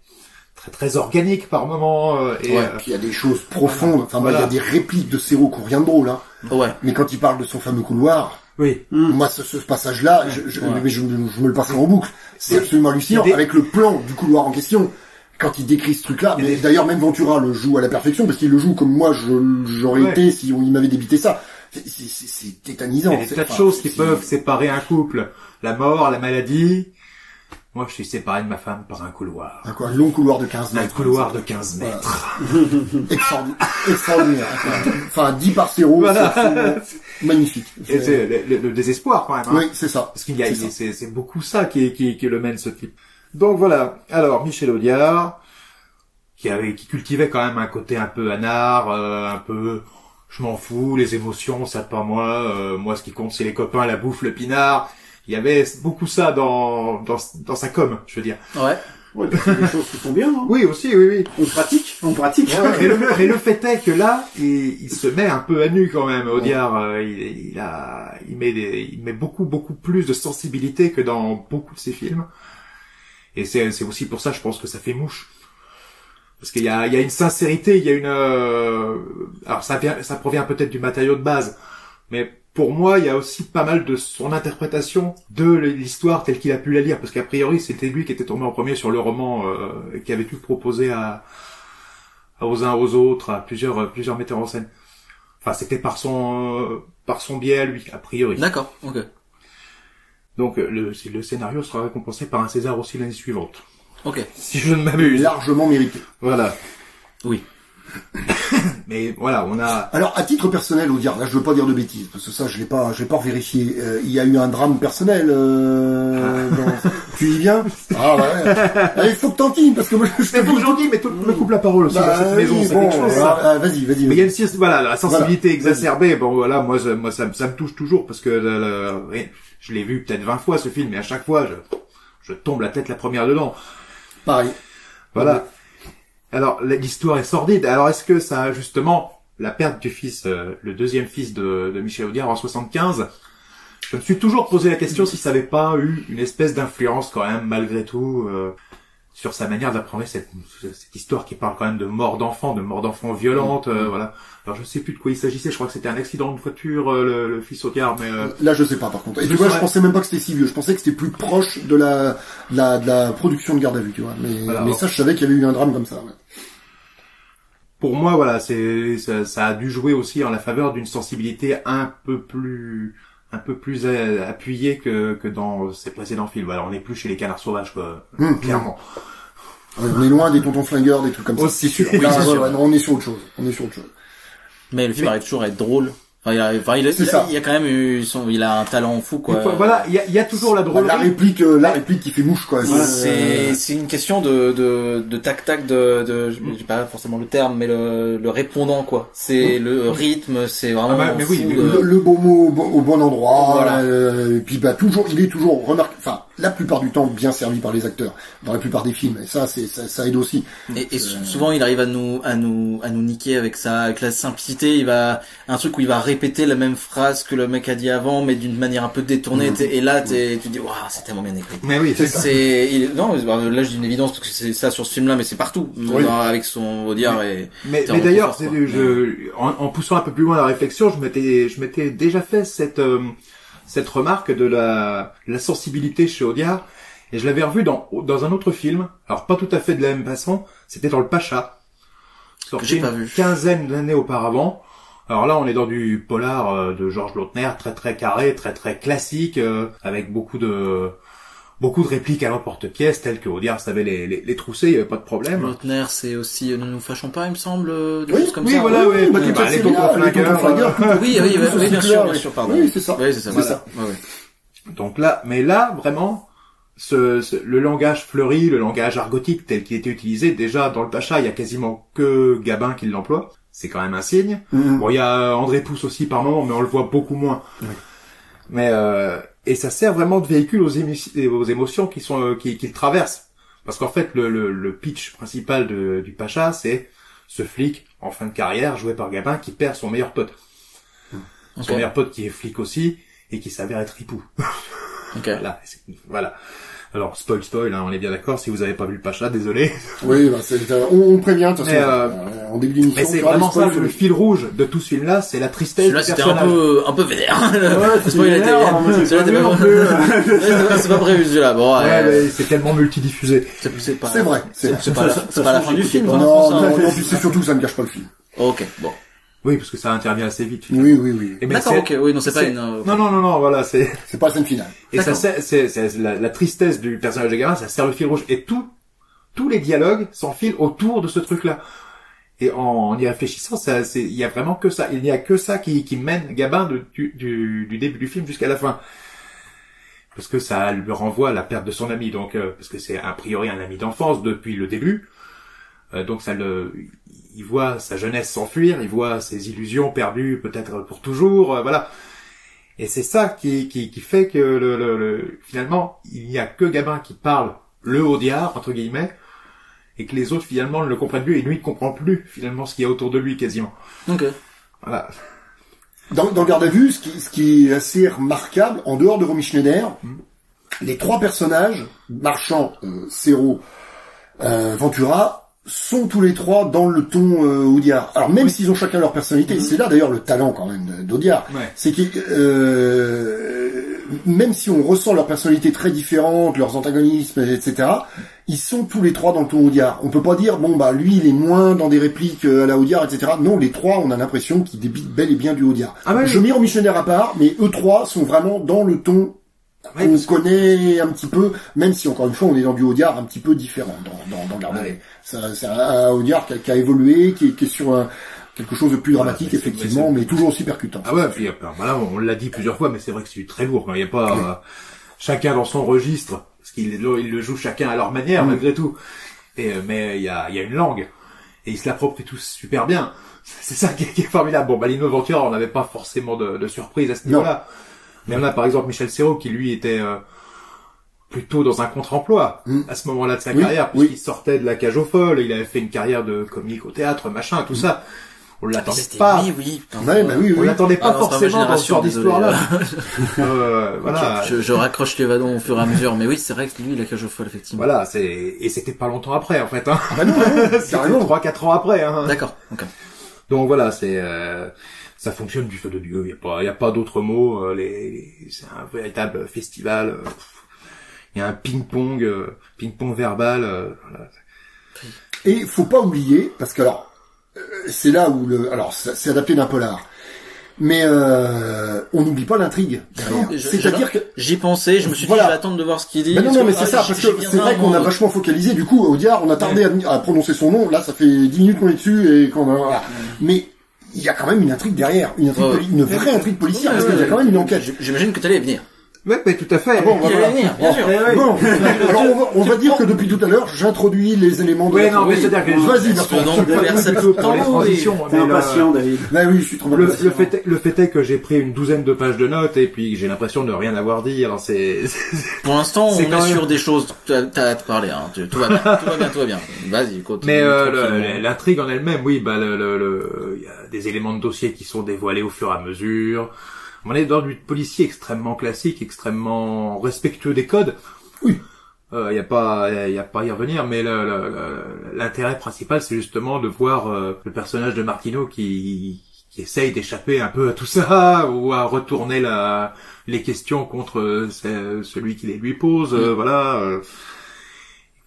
B: organique par moment,
A: puis il y a des choses profondes, enfin il y a des répliques de Serrault qui ont rien de drôle, hein.
C: Ouais.
A: Mais quand il parle de son fameux couloir,
B: oui.
A: Moi, ce passage-là, je me le passerai en boucle. C'est absolument hallucinant. Avec le plan du couloir en question, quand il décrit ce truc-là, mais d'ailleurs, même Ventura le joue à la perfection, parce qu'il le joue comme moi, j'aurais été si il m'avait débité ça. C'est tétanisant.
B: Il y a des tas de choses qui peuvent séparer un couple. La mort, la maladie. Moi, je suis séparé de ma femme par un couloir.
A: Un long couloir de 15 mètres.
B: Un couloir de 15 mètres.
A: Voilà. Extraordinaire. Enfin, dit par Serrault, c'est magnifique.
B: Et c'est le désespoir, quand même, hein.
A: Oui, c'est ça.
B: Parce qu'il y a, c'est beaucoup ça qui le mène, ce type. Donc voilà. Alors, Michel Audiard, qui cultivait quand même un côté un peu anard, un peu, je m'en fous, les émotions, ça pas moi, moi, ce qui compte, c'est les copains, la bouffe, le pinard. Il y avait beaucoup ça dans sa com, je veux dire.
C: Ouais.
D: Ouais, c'est des choses qui sont bien, hein.
B: Oui, aussi, oui.
D: On pratique.
B: Ouais, et le fait est que là, il se met un peu à nu quand même, Audiard. Il met beaucoup plus de sensibilité que dans beaucoup de ses films. Et c'est aussi pour ça, je pense que ça fait mouche. Parce qu'il y a une sincérité, il y a une, alors ça provient peut-être du matériau de base, mais pour moi, il y a aussi pas mal de son interprétation de l'histoire telle qu'il a pu la lire, parce qu'a priori, c'était lui qui était tombé en premier sur le roman, qui avait pu proposer aux uns aux autres, à plusieurs metteurs en scène. Enfin, c'était par son biais, lui, a priori.
C: D'accord, ok.
B: Donc, le scénario sera récompensé par un César aussi l'année suivante.
C: Ok.
B: Si je ne m'abuse.
A: Largement mérité.
B: Voilà.
C: Oui.
B: Mais voilà, on a...
A: Alors, à titre personnel, Audiard, là, je veux pas dire de bêtises, parce que ça, je l'ai pas vérifié. Il y a eu un drame personnel, Tu y viens? Ah ouais. Il faut que t'en times, parce que moi,
B: je te dis gentil, mais tout me coupe la parole aussi dans cette maison, c'est quelque chose, ça.
A: Vas-y.
B: Mais il y a une, voilà, la sensibilité exacerbée, bon, voilà, moi, ça me touche toujours, parce que, je l'ai vu peut-être 20 fois, ce film, et à chaque fois, je tombe la tête la première dedans.
A: Pareil.
B: Voilà. Alors, l'histoire est sordide. Alors, est-ce que ça a justement la perte du fils, le deuxième fils de Michel Audiard en 75? Je me suis toujours posé la question si ça n'avait pas eu une espèce d'influence quand même, malgré tout, sur sa manière d'apprendre cette histoire qui parle quand même de mort d'enfant violente, voilà. Alors, je sais plus de quoi il s'agissait. Je crois que c'était un accident de voiture, le fils Audiard, mais
A: là, je sais pas, par contre. Et tu vois, je pensais même pas que c'était si vieux. Je pensais que c'était plus proche de la production de Garde à vue, tu vois. Mais ça, je savais qu'il y avait eu un drame comme ça. Ouais.
B: Pour moi, voilà, ça a dû jouer aussi en la faveur d'une sensibilité un peu plus appuyée que dans ses précédents films. Voilà, on n'est plus chez les Canards Sauvages, quoi, clairement.
A: On est loin des Tontons Flingueurs, des trucs comme ça.
B: C'est sûr.
A: Oui, c'est sûr. Non, on est sur autre chose.
C: Mais le film arrive toujours à être drôle. Enfin, il y a quand même il a un talent fou, quoi.
B: Voilà, il y a toujours la drôlerie.
A: La réplique qui fait mouche, quoi.
C: C'est une question de tac-tac j'ai pas forcément le terme, mais le répondant, quoi. C'est le rythme, c'est vraiment
B: mais oui,
A: le bon mot au bon endroit.
C: Voilà.
A: Et puis, il est toujours remarqué, enfin, la plupart du temps bien servi par les acteurs dans la plupart des films. Et ça, ça aide aussi.
C: Et souvent, il arrive à nous niquer avec la simplicité. Un truc où il va répéter la même phrase que le mec a dit avant, mais d'une manière un peu détournée. Et là, tu dis, waouh, c'est tellement bien écrit.
B: Mais oui, c'est ça.
C: Non, là, je dis une évidence parce que c'est ça sur ce film-là, mais c'est partout. Oui. Avec son Audiard
B: mais d'ailleurs, en poussant un peu plus loin la réflexion, je m'étais déjà fait cette remarque de la sensibilité chez Audiard, et je l'avais revu dans un autre film, alors pas tout à fait de la même façon, c'était dans Le Pacha, sorti une quinzaine d'années auparavant. Alors là, on est dans du polar de Georges Lautner, très très carré, très très classique, avec beaucoup de beaucoup de répliques à l'emporte-pièce, telles que Audiard savait les trousser, il y avait pas de problème.
C: Lautner, c'est aussi Ne nous fâchons pas, il me semble, des
B: oui,
C: choses comme
B: oui,
C: ça.
B: Voilà, oui,
A: oui, les tontons flingueurs.
C: Oui, bien sûr, pardon.
A: Oui, c'est ça.
C: Oui, c'est ça.
A: Voilà.
C: Ouais.
B: Donc là, mais là, vraiment, le langage fleuri, le langage argotique tel qu'il était utilisé, déjà, dans le Pacha, il y a quasiment que Gabin qui l'emploie. C'est quand même un signe. Bon, il y a André Pousse aussi par moment, mais on le voit beaucoup moins. Mais, et ça sert vraiment de véhicule aux émotions qui traversent. Parce qu'en fait, le pitch principal du Pacha, c'est ce flic en fin de carrière, joué par Gabin, qui perd son meilleur pote. Son meilleur pote qui est flic aussi, et qui s'avère être ripou. Voilà. Alors, spoil, hein, on est bien d'accord, si vous avez pas vu le Pacha, désolé.
A: Oui, bah, on prévient, de toute façon, en début d'émission.
B: Mais c'est vraiment ça, le fil rouge de tout ce film-là, c'est la tristesse du personnage.
C: C'était un peu vénère.
B: Ouais, celui-là
C: était même c'est pas prévu, celui-là. Bon,
B: mais c'est tellement multidiffusé.
A: C'est vrai.
C: C'est pas la fin du film,
A: non, puis c'est surtout que ça ne gâche pas le film.
C: Ok, bon.
B: Oui, parce que ça intervient assez vite.
A: Oui.
C: D'accord, ok, oui, non, c'est pas une...
B: Non, voilà, c'est
A: pas la scène finale.
B: Et ça, c'est la tristesse du personnage de Gabin, ça sert le fil rouge. Et tous les dialogues s'enfilent autour de ce truc-là. Et en y réfléchissant, il y a vraiment que ça. Il n'y a que ça qui mène Gabin du début du film jusqu'à la fin. Parce que ça lui renvoie à la perte de son ami, donc, parce que c'est a priori un ami d'enfance depuis le début. Donc il voit sa jeunesse s'enfuir, il voit ses illusions perdues peut-être pour toujours, voilà. Et c'est ça qui fait que finalement il n'y a que Gabin qui parle le Audiard entre guillemets, et que les autres finalement ne le comprennent plus, et lui ne comprend plus finalement ce qu'il y a autour de lui quasiment.
C: Ok.
B: Voilà.
A: Dans Garde à vue, ce qui est assez remarquable, en dehors de Romy Schneider, les trois personnages, Marchand, Serrault, Ventura, sont tous les trois dans le ton Audiard. Alors même s'ils ont chacun leur personnalité, c'est là d'ailleurs le talent quand même d'Audiard, c'est que même si on ressent leur personnalité très différente, leurs antagonismes, etc., ils sont tous les trois dans le ton Audiard. On peut pas dire lui il est moins dans des répliques à la Audiard, etc. Non, les trois on a l'impression qu'ils débitent bel et bien du Audiard. Je mets Romy Schneider à part, mais eux trois sont vraiment dans le ton on connaît un petit peu, même si encore une fois on est dans du Audiard un petit peu différent dans Garde à vue. C'est un Audiard qui a évolué, qui est sur quelque chose de plus dramatique, effectivement, mais toujours aussi percutant.
B: Ah ouais, puis voilà, on l'a dit plusieurs fois, mais c'est vrai que c'est très lourd. Il n'y a pas chacun dans son registre, parce qu'ils le jouent chacun à leur manière malgré tout. Mais il y a une langue et ils se l'approprient tous super bien. C'est ça qui est formidable. Bon, Lino Ventura, on n'avait pas forcément de surprise à ce niveau-là. Mais on a par exemple Michel Serrault qui lui était plutôt dans un contre-emploi à ce moment-là de sa carrière, puisqu'il sortait de la cage aux folles, il avait fait une carrière de comique au théâtre, machin, tout ça. On l'attendait pas. On l'attendait pas forcément dans ce genre d'histoire-là. Voilà.
C: Je raccroche les wagons au fur et à mesure, mais oui, c'est vrai que lui, la cage aux folles, effectivement.
B: Voilà, et c'était pas longtemps après, en fait, hein.
A: C'était
B: 3-4 ans après, hein.
C: D'accord, ok.
B: Donc voilà, ça fonctionne du feu de Dieu. Il y a pas d'autres mots. C'est un véritable festival. Il y a un ping-pong verbal. Voilà.
A: Et faut pas oublier, parce que c'est là où c'est adapté d'un polar. Mais on n'oublie pas l'intrigue derrière. C'est-à-dire que
C: j'y pensais, je me suis dit je vais attendre de voir ce qu'il dit.
A: Non, mais c'est ça, parce que c'est vrai qu'on a vachement focalisé. Du coup, Audiard, on a tardé à prononcer son nom. Là, ça fait 10 minutes qu'on est dessus et voilà. Mais il y a quand même une intrigue derrière, une vraie intrigue policière, parce qu'il y a quand même une enquête.
C: J'imagine que t'allais venir.
B: Ouais, tout à fait.
C: Bon, bien sûr.
A: Bon, alors on va dire que depuis tout à l'heure, j'introduis les éléments de
B: c'est-à-dire que
A: vas-y,
B: pour les transitions.
D: T'es impatient, David.
A: Oui, je suis trop impatient.
B: Le fait est que j'ai pris une douzaine de pages de notes et puis j'ai l'impression de rien avoir dit. Alors
C: pour l'instant, on est sur des choses. T'as à te parler, hein. Tout va bien. Vas-y, continue.
B: Mais l'intrigue en elle-même, oui, il y a des éléments de dossier qui sont dévoilés au fur et à mesure. On est dans du policier extrêmement classique, extrêmement respectueux des codes.
A: Oui.
B: Y a pas à y revenir, mais l'intérêt principal, c'est justement de voir le personnage de Martino qui essaye d'échapper un peu à tout ça, ou à retourner les questions contre celui qui les lui pose, voilà.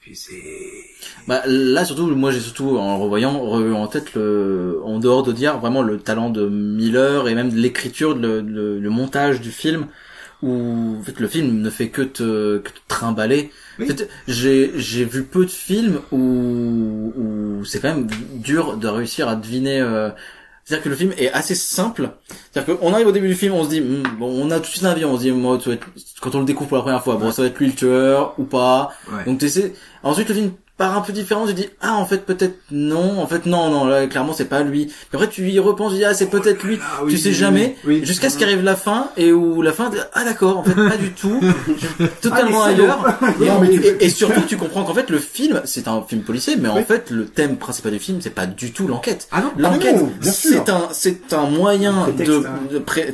B: Et puis
C: là surtout, moi j'ai surtout en revoyant en tête en dehors d'Audiard vraiment le talent de Miller et même de l'écriture, le montage du film, où en fait le film ne fait que te trimballer. Oui. En fait, j'ai vu peu de films où c'est quand même dur de réussir à deviner. C'est-à-dire que le film est assez simple. C'est-à-dire qu'on arrive au début du film, on se dit bon, on a tout de suite un avis, on se dit moi, quand on le découvre pour la première fois, bon, ça va être lui le tueur ou pas. Ouais. Donc ensuite le film part un peu différent, tu dis en fait peut-être non, en fait non là clairement c'est pas lui. Puis après tu y repenses, tu dis c'est peut-être lui. Oui, tu sais jamais jusqu'à ce qu'arrive la fin et où la fin d'accord en fait pas du tout, totalement ailleurs. Et surtout tu comprends qu'en fait le film c'est un film policier mais en fait le thème principal du film c'est pas du tout l'enquête. L'enquête c'est un moyen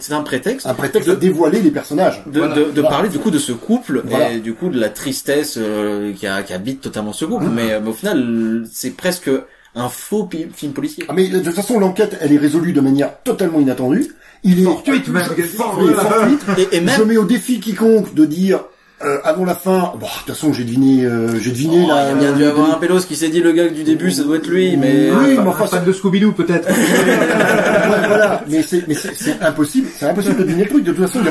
C: c'est un prétexte
A: de dévoiler les personnages,
C: de parler du coup de ce couple et du coup de la tristesse qui habite totalement ce couple. Mais au final, c'est presque un faux film policier.
A: Mais de toute façon, l'enquête, elle est résolue de manière totalement inattendue. Il est fortuite, et même je mets au défi quiconque de dire avant la fin, bon, de toute façon, j'ai deviné
C: il y a dû avoir un pélos qui s'est dit le gars du début, ça doit être lui, mais
B: oui, mais enfin, fan de Scooby-Doo peut-être.
A: Voilà, mais c'est impossible de deviner le truc. De toute façon, il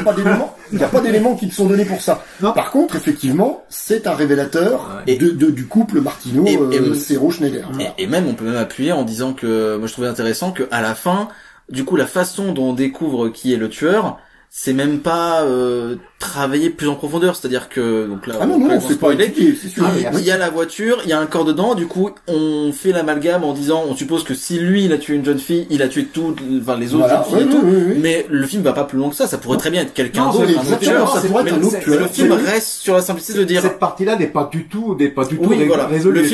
A: n'y a pas d'éléments qui te sont donnés pour ça. Non. Par contre, effectivement, c'est un révélateur du couple Martineau, Serrault Schneider.
C: Et même, on peut même appuyer en disant que, moi je trouvais intéressant que à la fin, du coup, la façon dont on découvre qui est le tueur, c'est même pas travailler plus en profondeur, c'est-à-dire que donc là
A: c'est pas étudié, c'est sûr.
C: Il y a la voiture, il y a un corps dedans, du coup on fait l'amalgame en disant on suppose que si lui il a tué une jeune fille, il a tué les autres jeunes filles et tout, mais le film va pas plus loin que ça pourrait très bien être quelqu'un d'autre,
A: un autre tueur,
C: le film reste sur la simplicité de dire
B: cette partie-là n'est pas du tout
C: résolue.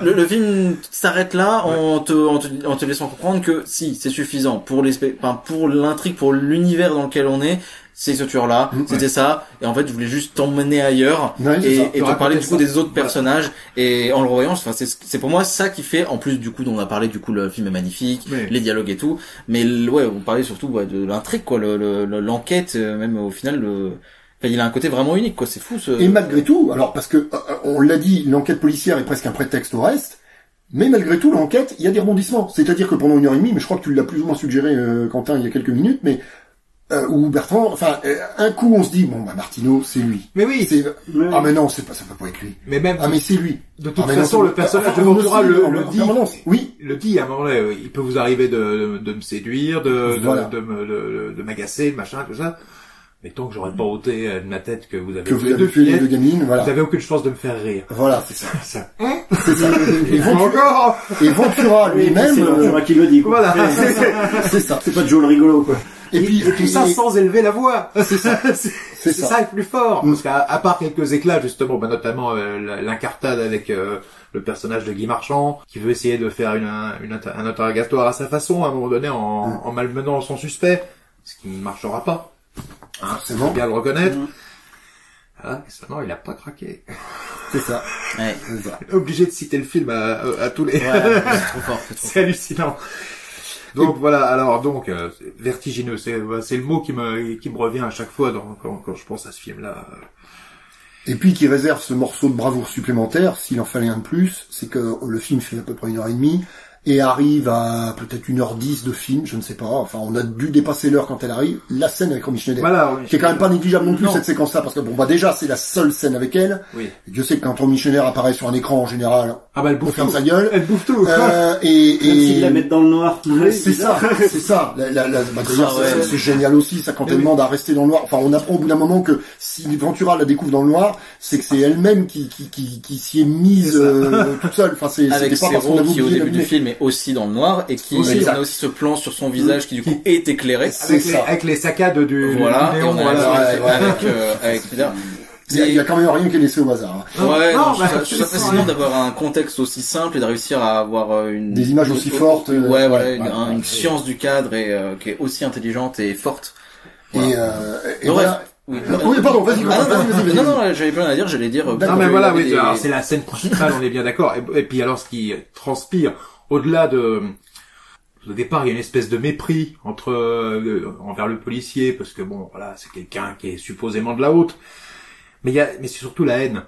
C: Le film s'arrête là en te laissant comprendre que si c'est suffisant pour l'intrigue, pour l'univers dans lequel on est, c'est ce tueur-là, c'était ça, et en fait je voulais juste t'emmener ailleurs et te parler du coup des autres personnages, et en le revoyant, enfin c'est pour moi ça qui fait, en plus du coup dont on a parlé, du coup le film est magnifique, les dialogues et tout, mais on parlait surtout de l'intrigue quoi, l'enquête, même au final il a un côté vraiment unique quoi, c'est fou
A: Et malgré tout, alors parce que on l'a dit, l'enquête policière est presque un prétexte au reste. Mais malgré tout, l'enquête, il y a des rebondissements. C'est-à-dire que pendant 1h30, mais je crois que tu l'as plus ou moins suggéré, Quentin, il y a quelques minutes, mais ou Bertrand, enfin, un coup on se dit bon Martineau, c'est lui.
B: Mais oui.
A: Mais non, ça peut pas être lui.
B: Mais même.
A: Mais c'est lui.
B: De toute façon, le personnage de Ventura le dit.
A: Oui.
B: Le dit à un moment donné, il peut vous arriver de me séduire, de m'agacer, machin, tout ça. Mais tant que j'aurais pas ôté de ma tête que vous avez
A: tué deux fillettes, gamines, voilà.
B: Vous avez aucune chance de me faire rire.
A: Voilà, c'est ça. C'est ça. Et Ventura lui-même.
D: C'est Ventura qui le dit, quoi.
B: Voilà.
A: C'est ça.
D: C'est pas Joe le rigolo, quoi.
B: Et tout ça sans élever la voix.
A: C'est ça.
B: C'est ça le plus fort. Parce qu'à part quelques éclats, justement, notamment, l'incartade avec, le personnage de Guy Marchand, qui veut essayer de faire un interrogatoire à sa façon, à un moment donné, en malmenant son suspect. Ce qui ne marchera pas.
A: C'est bon.
B: Bien le reconnaître. Ah, seulement, il a pas craqué.
A: C'est ça.
C: Ouais.
A: C'est ça.
B: Obligé de citer le film à tous les...
C: Ouais, c'est trop fort.
B: C'est hallucinant. Donc voilà, alors vertigineux, c'est le mot qui me revient à chaque fois quand je pense à ce film-là.
A: Et puis qui réserve ce morceau de bravoure supplémentaire, s'il en fallait un de plus, c'est que le film fait à peu près 1h30, et arrive à peut-être 1h10 de film, je ne sais pas, enfin on a dû dépasser l'heure quand elle arrive, la scène avec Romy Schneider, qui est quand même pas négligeable non plus cette séquence-là, parce que déjà c'est la seule scène avec elle, Dieu sait que quand Romy Schneider apparaît sur un écran en général,
B: elle bouffe
A: ferme sa gueule,
B: elle bouffe tout,
A: et
D: même s'ils la mettent dans le noir,
A: c'est ça, d'ailleurs c'est génial aussi, ça quand elle demande à rester dans le noir, enfin on apprend au bout d'un moment que si Ventura la découvre dans le noir, c'est que c'est elle-même qui s'y est mise toute seule, enfin c'était pas parce qu'on a
C: qui au début du film aussi dans le noir et qui a aussi ce plan sur son visage qui du coup est éclairé
B: avec les saccades du
C: néon, avec
A: il y a quand même rien qui est laissé au hasard.
C: Ouais, c'est fascinant d'avoir un contexte aussi simple et de réussir à avoir
A: des images aussi fortes.
C: Une science du cadre et qui est aussi intelligente et forte.
A: Et voilà. Oui, pardon, vas-y.
C: Non, j'avais plus rien à dire, j'allais dire.
B: Non, mais voilà, oui, alors c'est la scène principale, on est bien d'accord. Et puis alors, ce qui transpire, au-delà au départ, il y a une espèce de mépris envers le policier, parce que bon, voilà, c'est quelqu'un qui est supposément de la haute. Mais c'est surtout la haine.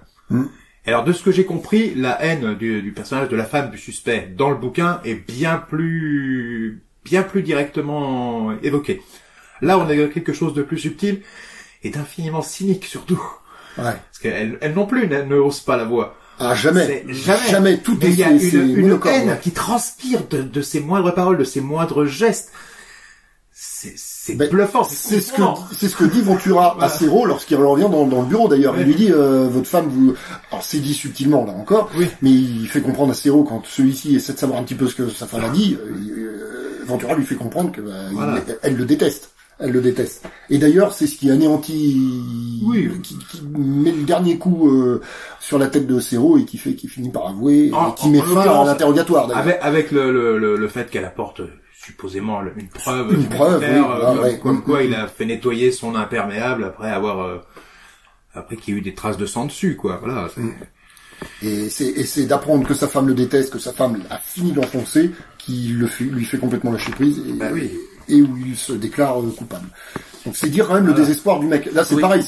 B: Alors, de ce que j'ai compris, la haine du personnage de la femme du suspect dans le bouquin est bien plus directement évoquée. Là, on a quelque chose de plus subtil. est infiniment cynique surtout.
A: Ouais.
B: Parce qu'elle non plus ne hausse pas la voix.
A: Ah, jamais. Jamais. Tout est,
B: il y a une haine qui transpire de ses moindres paroles, de ses moindres gestes. C'est bluffant,
A: c'est ce que dit Ventura à Zero lorsqu'il revient dans le bureau d'ailleurs. Il lui dit, votre femme vous, alors c'est dit subtilement là encore, mais il fait comprendre à Zero quand celui-ci essaie de savoir un petit peu ce que sa femme a dit, Ventura lui fait comprendre que, elle le déteste. Elle le déteste. Et d'ailleurs, c'est ce qui anéantit, qui met le dernier coup sur la tête de Zero et qui finit par avouer, et qui met fin à l'interrogatoire.
B: Avec le fait qu'elle apporte supposément une preuve, comme quoi il a fait nettoyer son imperméable après qu'il y ait eu des traces de sang dessus, quoi. Voilà.
A: Et c'est d'apprendre que sa femme le déteste, que sa femme a fini d'enfoncer, qui lui fait complètement lâcher prise. Et où il se déclare coupable. Donc c'est dire quand même le désespoir du mec. Là c'est pareil,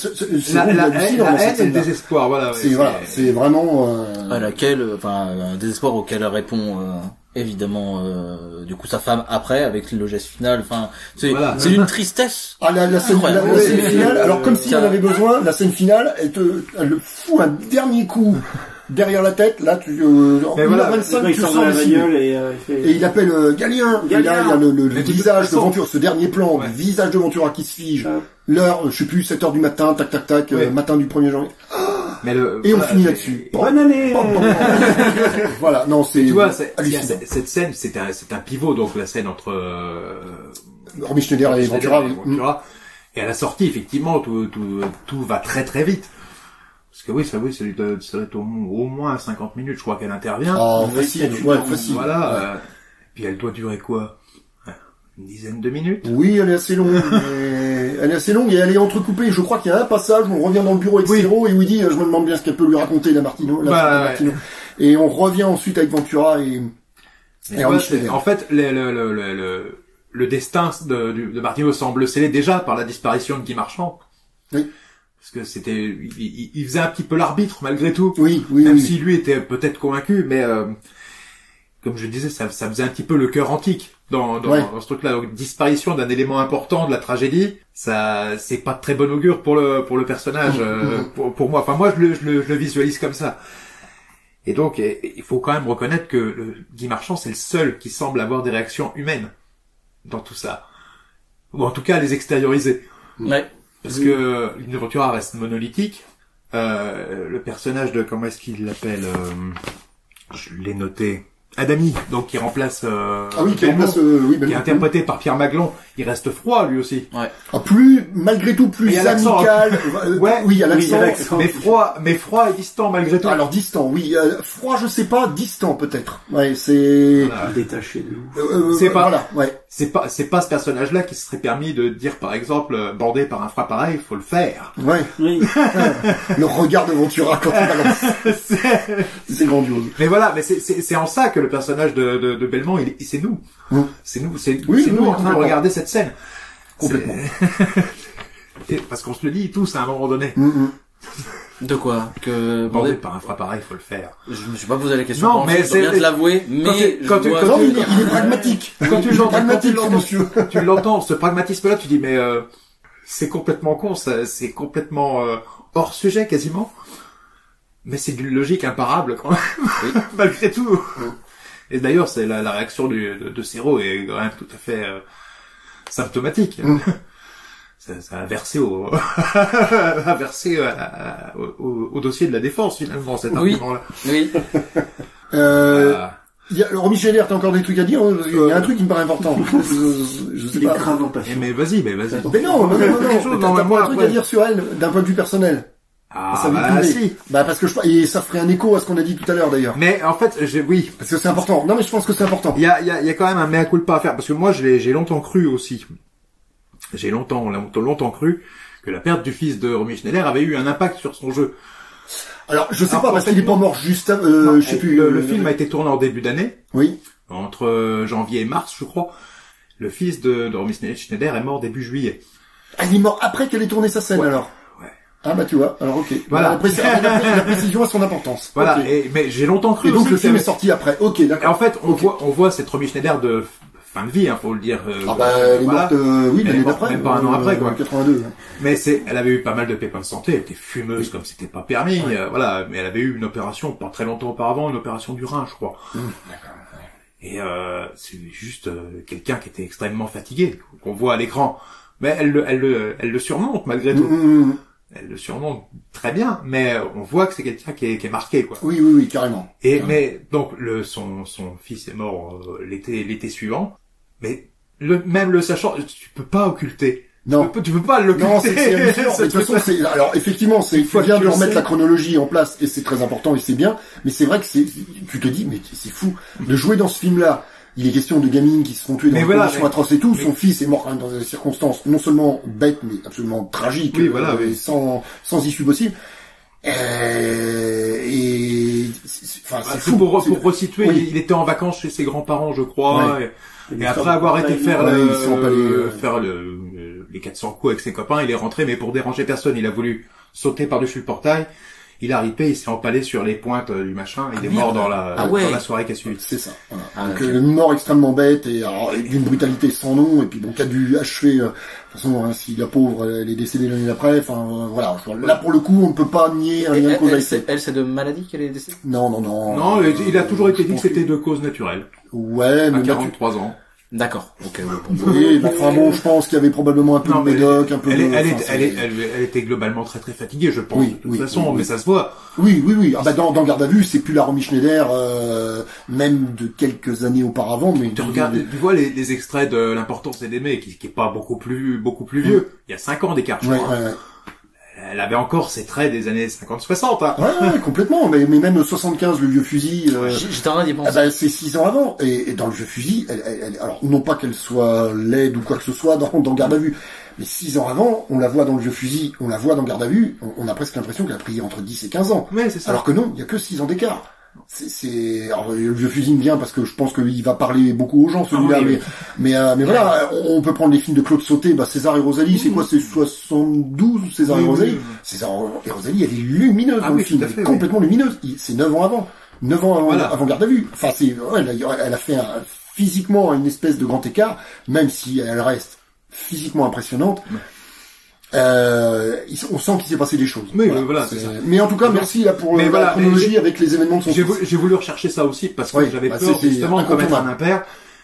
B: la haine et le désespoir, voilà.
A: C'est vraiment
C: un désespoir auquel répond évidemment du coup sa femme après avec le geste final. Enfin c'est une tristesse.
A: Ah la scène finale. Alors comme s'il en avait besoin, la scène finale, elle fout un dernier coup. Derrière la tête, là, tu, 1h25, tu sens et il appelle Galien. Et là, il y a le visage de Ventura, ce dernier plan, le visage de Ventura qui se fige. L'heure, je sais plus, 7h du matin, tac, matin du 1er janvier. Et on finit là-dessus.
D: Bonne année!
A: Voilà, non, c'est,
B: tu vois, cette scène, c'est un pivot, donc la scène entre,
A: Romy Schneider et Ventura.
B: Et à la sortie, effectivement, tout va très très vite. Parce que ça doit être au moins 50 minutes, je crois qu'elle intervient.
A: Oh, facile.
B: Voilà. Puis elle doit durer quoi? Une dizaine de minutes?
A: Oui, elle est assez longue. Elle est assez longue et elle est entrecoupée. Je crois qu'il y a un passage où on revient dans le bureau avec Zero et où il dit, je me demande bien ce qu'elle peut lui raconter, la Martino. Et on revient ensuite avec Ventura et
B: en fait, le destin de Martino semble scellé déjà par la disparition de Guy Marchand.
A: Oui.
B: Parce que il faisait un petit peu l'arbitre malgré tout.
A: Même
B: si lui était peut-être convaincu, mais comme je disais, ça faisait un petit peu le cœur antique dans ce truc-là. Donc, disparition d'un élément important de la tragédie, ça c'est pas de très bon augure pour le personnage. Pour moi, enfin moi je le visualise comme ça. Et donc il faut quand même reconnaître que Guy Marchand c'est le seul qui semble avoir des réactions humaines dans tout ça, ou en tout cas les extérioriser.
C: Ouais.
B: Parce que Ventura reste monolithique. Le personnage de, comment est-ce qu'il l'appelle, je l'ai noté, Adami, donc qui remplace
A: qui est
B: interprété par Pierre Maglon, il reste froid lui aussi.
C: Ouais.
A: Malgré tout plus amical. Il y a l'accent.
B: Mais froid et distant malgré tout.
A: Alors distant, oui. Froid, je sais pas, distant peut-être. Ouais, c'est
D: détaché de ouf.
B: C'est pas ce personnage-là qui se serait permis de dire par exemple bandé par un froid pareil, faut le faire.
A: Ouais. Oui. Le regard de Ventura quand il balance. C'est grandiose.
B: Mais voilà, mais c'est en ça que le personnage de Belmont, c'est nous. C'est nous en train de regarder cette scène.
A: Complètement.
B: Parce qu'on se le dit tous à un moment donné.
C: De quoi? Que
B: bandé par un froid pareil, faut le faire.
C: Je me suis pas posé la question.
B: Non, mais
C: c'est bien de l'avouer, mais
A: il est pragmatique.
B: Quand tu l'entends, ce pragmatisme-là, tu dis mais c'est complètement con, c'est complètement hors sujet quasiment. Mais c'est d'une logique imparable quand même, malgré tout. Et d'ailleurs, c'est la réaction de Zero est quand même tout à fait symptomatique. Ça a versé au dossier de la défense finalement cet argument-là.
C: Oui.
A: Romy Schneider, t'as encore des trucs à dire? Il y a un truc qui me paraît important. Je sais pas.
B: Mais vas-y.
A: Mais non. T'as pas un truc à dire sur elle d'un point de vue personnel. Parce que et ça ferait un écho à ce qu'on a dit tout à l'heure d'ailleurs.
B: Mais en fait,
A: parce que c'est important. Non, mais je pense que c'est important.
B: Il y a quand même un mea culpa à faire parce que moi j'ai longtemps cru aussi. J'ai longtemps cru que la perte du fils de Romy Schneider avait eu un impact sur son jeu.
A: Alors, je sais pas parce qu'il est pas mort juste je sais plus.
B: Le film a été tourné en début d'année.
A: Oui.
B: Entre janvier et mars, je crois. Le fils de Romy Schneider est mort début juillet.
A: Ah, il est mort après qu'elle ait tourné sa scène alors. Ah bah tu vois, alors ok.
B: Voilà.
A: La précision a son importance.
B: Voilà, mais j'ai longtemps cru
A: et donc le film est sorti après. Ok, d'accord.
B: Et en fait, on voit cette Romy Schneider de fin de vie, hein, faut le dire.
A: Elle est morte, l'année d'après.
B: Même pas un an après, quoi.
A: 82.
B: Mais elle avait eu pas mal de pépins de santé, elle était fumeuse comme c'était pas permis, voilà. Mais elle avait eu une opération, pas très longtemps auparavant, une opération du rein, je crois.
A: D'accord.
B: Et c'est juste quelqu'un qui était extrêmement fatigué, qu'on voit à l'écran. Mais elle le surmonte malgré tout. Elle le surmonte très bien, mais on voit que c'est quelqu'un qui est marqué, quoi.
A: Oui, carrément.
B: Mais donc son fils est mort l'été suivant, mais même le sachant, tu peux pas occulter.
A: Non.
B: Tu peux pas l'occulter.
A: Non, de toute façon, alors effectivement, il faut bien de remettre la chronologie en place, et c'est très important, et c'est bien, mais c'est vrai que tu te dis, mais c'est fou, de jouer dans ce film-là. Il est question de gamines qui se font tuer dans des conditions atroces et tout. Son fils est mort quand même dans des circonstances non seulement bêtes, mais absolument tragiques, sans issue possible.
B: Enfin, c'est fou. Pour resituer, il était en vacances chez ses grands-parents, je crois, et après avoir été faire les 400 coups avec ses copains, il est rentré, mais pour déranger personne, il a voulu sauter par-dessus le portail. Il a ripé, il s'est empalé sur les pointes du machin, il est mort dans la soirée qui a suivi.
A: C'est ça. Voilà. Donc une mort extrêmement bête et d'une brutalité sans nom, et puis qui a dû achever. De toute façon, si la pauvre elle est décédée l'année d'après, voilà. Là pour le coup, on ne peut pas nier un lien de cause à effet.
C: Elle, c'est de maladie qu'elle est décédée?
A: Non.
B: Non, il a toujours été dit que c'était de cause naturelle.
A: Ouais, mais
B: 43 ans.
C: D'accord. Ok.
A: Oui, je pense qu'il y avait probablement un peu de médoc, un peu.
B: Elle était globalement très très fatiguée, je pense. De toute façon, mais ça se voit.
A: Oui. Dans Garde à vue, c'est plus la Romy Schneider, même de quelques années auparavant, mais.
B: Tu vois les extraits de L'importance c'est d'aimer, qui est pas beaucoup plus vieux. Il y a 5 ans d'écart, je crois. Elle avait encore ses traits des années 50-60, hein.
A: Ouais, complètement. Mais même 75, le vieux fusil.
C: J'étais en train d'y penser.
A: C'est 6 ans avant. Et dans le vieux fusil, alors, non pas qu'elle soit laide ou quoi que ce soit dans Garde à vue. Mais 6 ans avant, on la voit dans le vieux fusil, on la voit dans Garde à vue, on a presque l'impression qu'elle a pris entre 10 et 15 ans.
B: Ouais, c'est ça.
A: Alors que non, il y a que 6 ans d'écart. Alors, le vieux fusil me vient parce que je pense qu'il va parler beaucoup aux gens, celui-là, mais voilà, on peut prendre les films de Claude Sauté, César et Rosalie, c'est quoi, c'est 72, César et Rosalie? César et Rosalie, elle est lumineuse dans le film, elle est complètement lumineuse. C'est 9 ans avant. 9 ans avant Garde à vue. Enfin, elle a fait physiquement une espèce de grand écart, même si elle reste physiquement impressionnante. On sent qu'il s'est passé des choses.
B: Voilà,
A: mais en tout cas, merci là pour la chronologie avec les événements de son fils.
B: J'ai voulu rechercher ça aussi parce que j'avais peur justement de commettre un impair.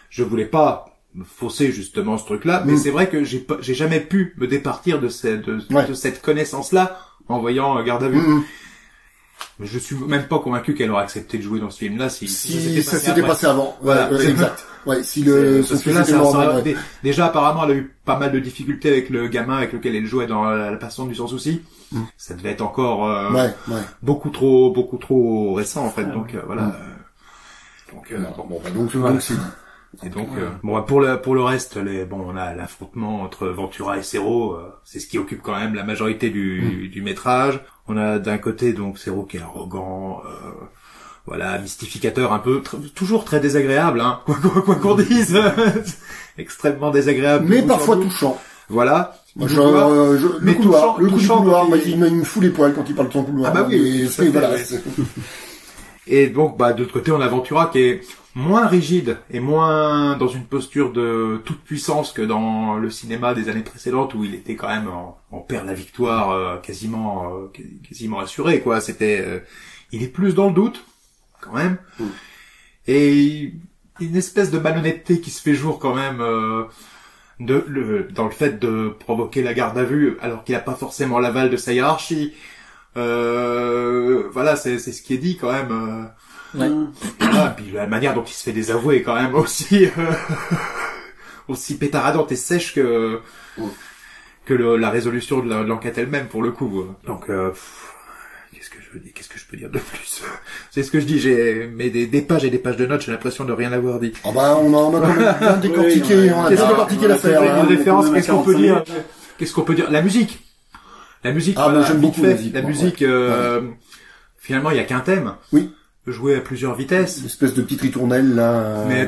B: Je voulais pas me fausser justement ce truc-là, mais c'est vrai que j'ai jamais pu me départir de cette connaissance-là en voyant Garde à vue. Mais je suis même pas convaincu qu'elle aurait accepté de jouer dans ce film-là si
A: ça s'était passé avant. Voilà, exact. Ouais, si son fils était
B: mort. Déjà, apparemment, elle a eu pas mal de difficultés avec le gamin avec lequel elle jouait dans La patiente du sans souci. Ça devait être encore beaucoup trop récent en fait. Donc voilà.
A: Donc c'est dit.
B: Et donc pour le reste, on a l'affrontement entre Ventura et Serrault, c'est ce qui occupe quand même la majorité du métrage. On a d'un côté donc Serrault qui est arrogant, mystificateur un peu, toujours très désagréable, hein, quoi qu'on dise, extrêmement désagréable.
A: Mais parfois touchant.
B: Voilà.
A: Le couloir, il me fout les poils quand il parle de son couloir.
B: Ah bah oui. Et donc, de l'autre côté, on a Ventura qui est moins rigide et moins dans une posture de toute puissance que dans le cinéma des années précédentes où il était quand même en perd la victoire quasiment assurée, quoi. Il est plus dans le doute quand même. Et une espèce de malhonnêteté qui se fait jour quand même dans le fait de provoquer la garde à vue alors qu'il n'a pas forcément l'aval de sa hiérarchie. C'est ce qui est dit quand même. Puis la manière dont il se fait désavouer quand même aussi pétaradante et sèche que la résolution de l'enquête elle-même pour le coup. Donc qu'est-ce que je peux dire de plus? C'est ce que je dis, j'ai des pages et des pages de notes, j'ai l'impression de rien avoir dit.
A: On a quand même bien décortiqué, l'affaire.
B: Qu'est-ce qu'on peut dire? La musique.
A: J'aime beaucoup
B: la musique. Finalement, il y a qu'un thème.
A: Oui.
B: Joué à plusieurs vitesses.
A: Une espèce de petite ritournelle là.
B: Mais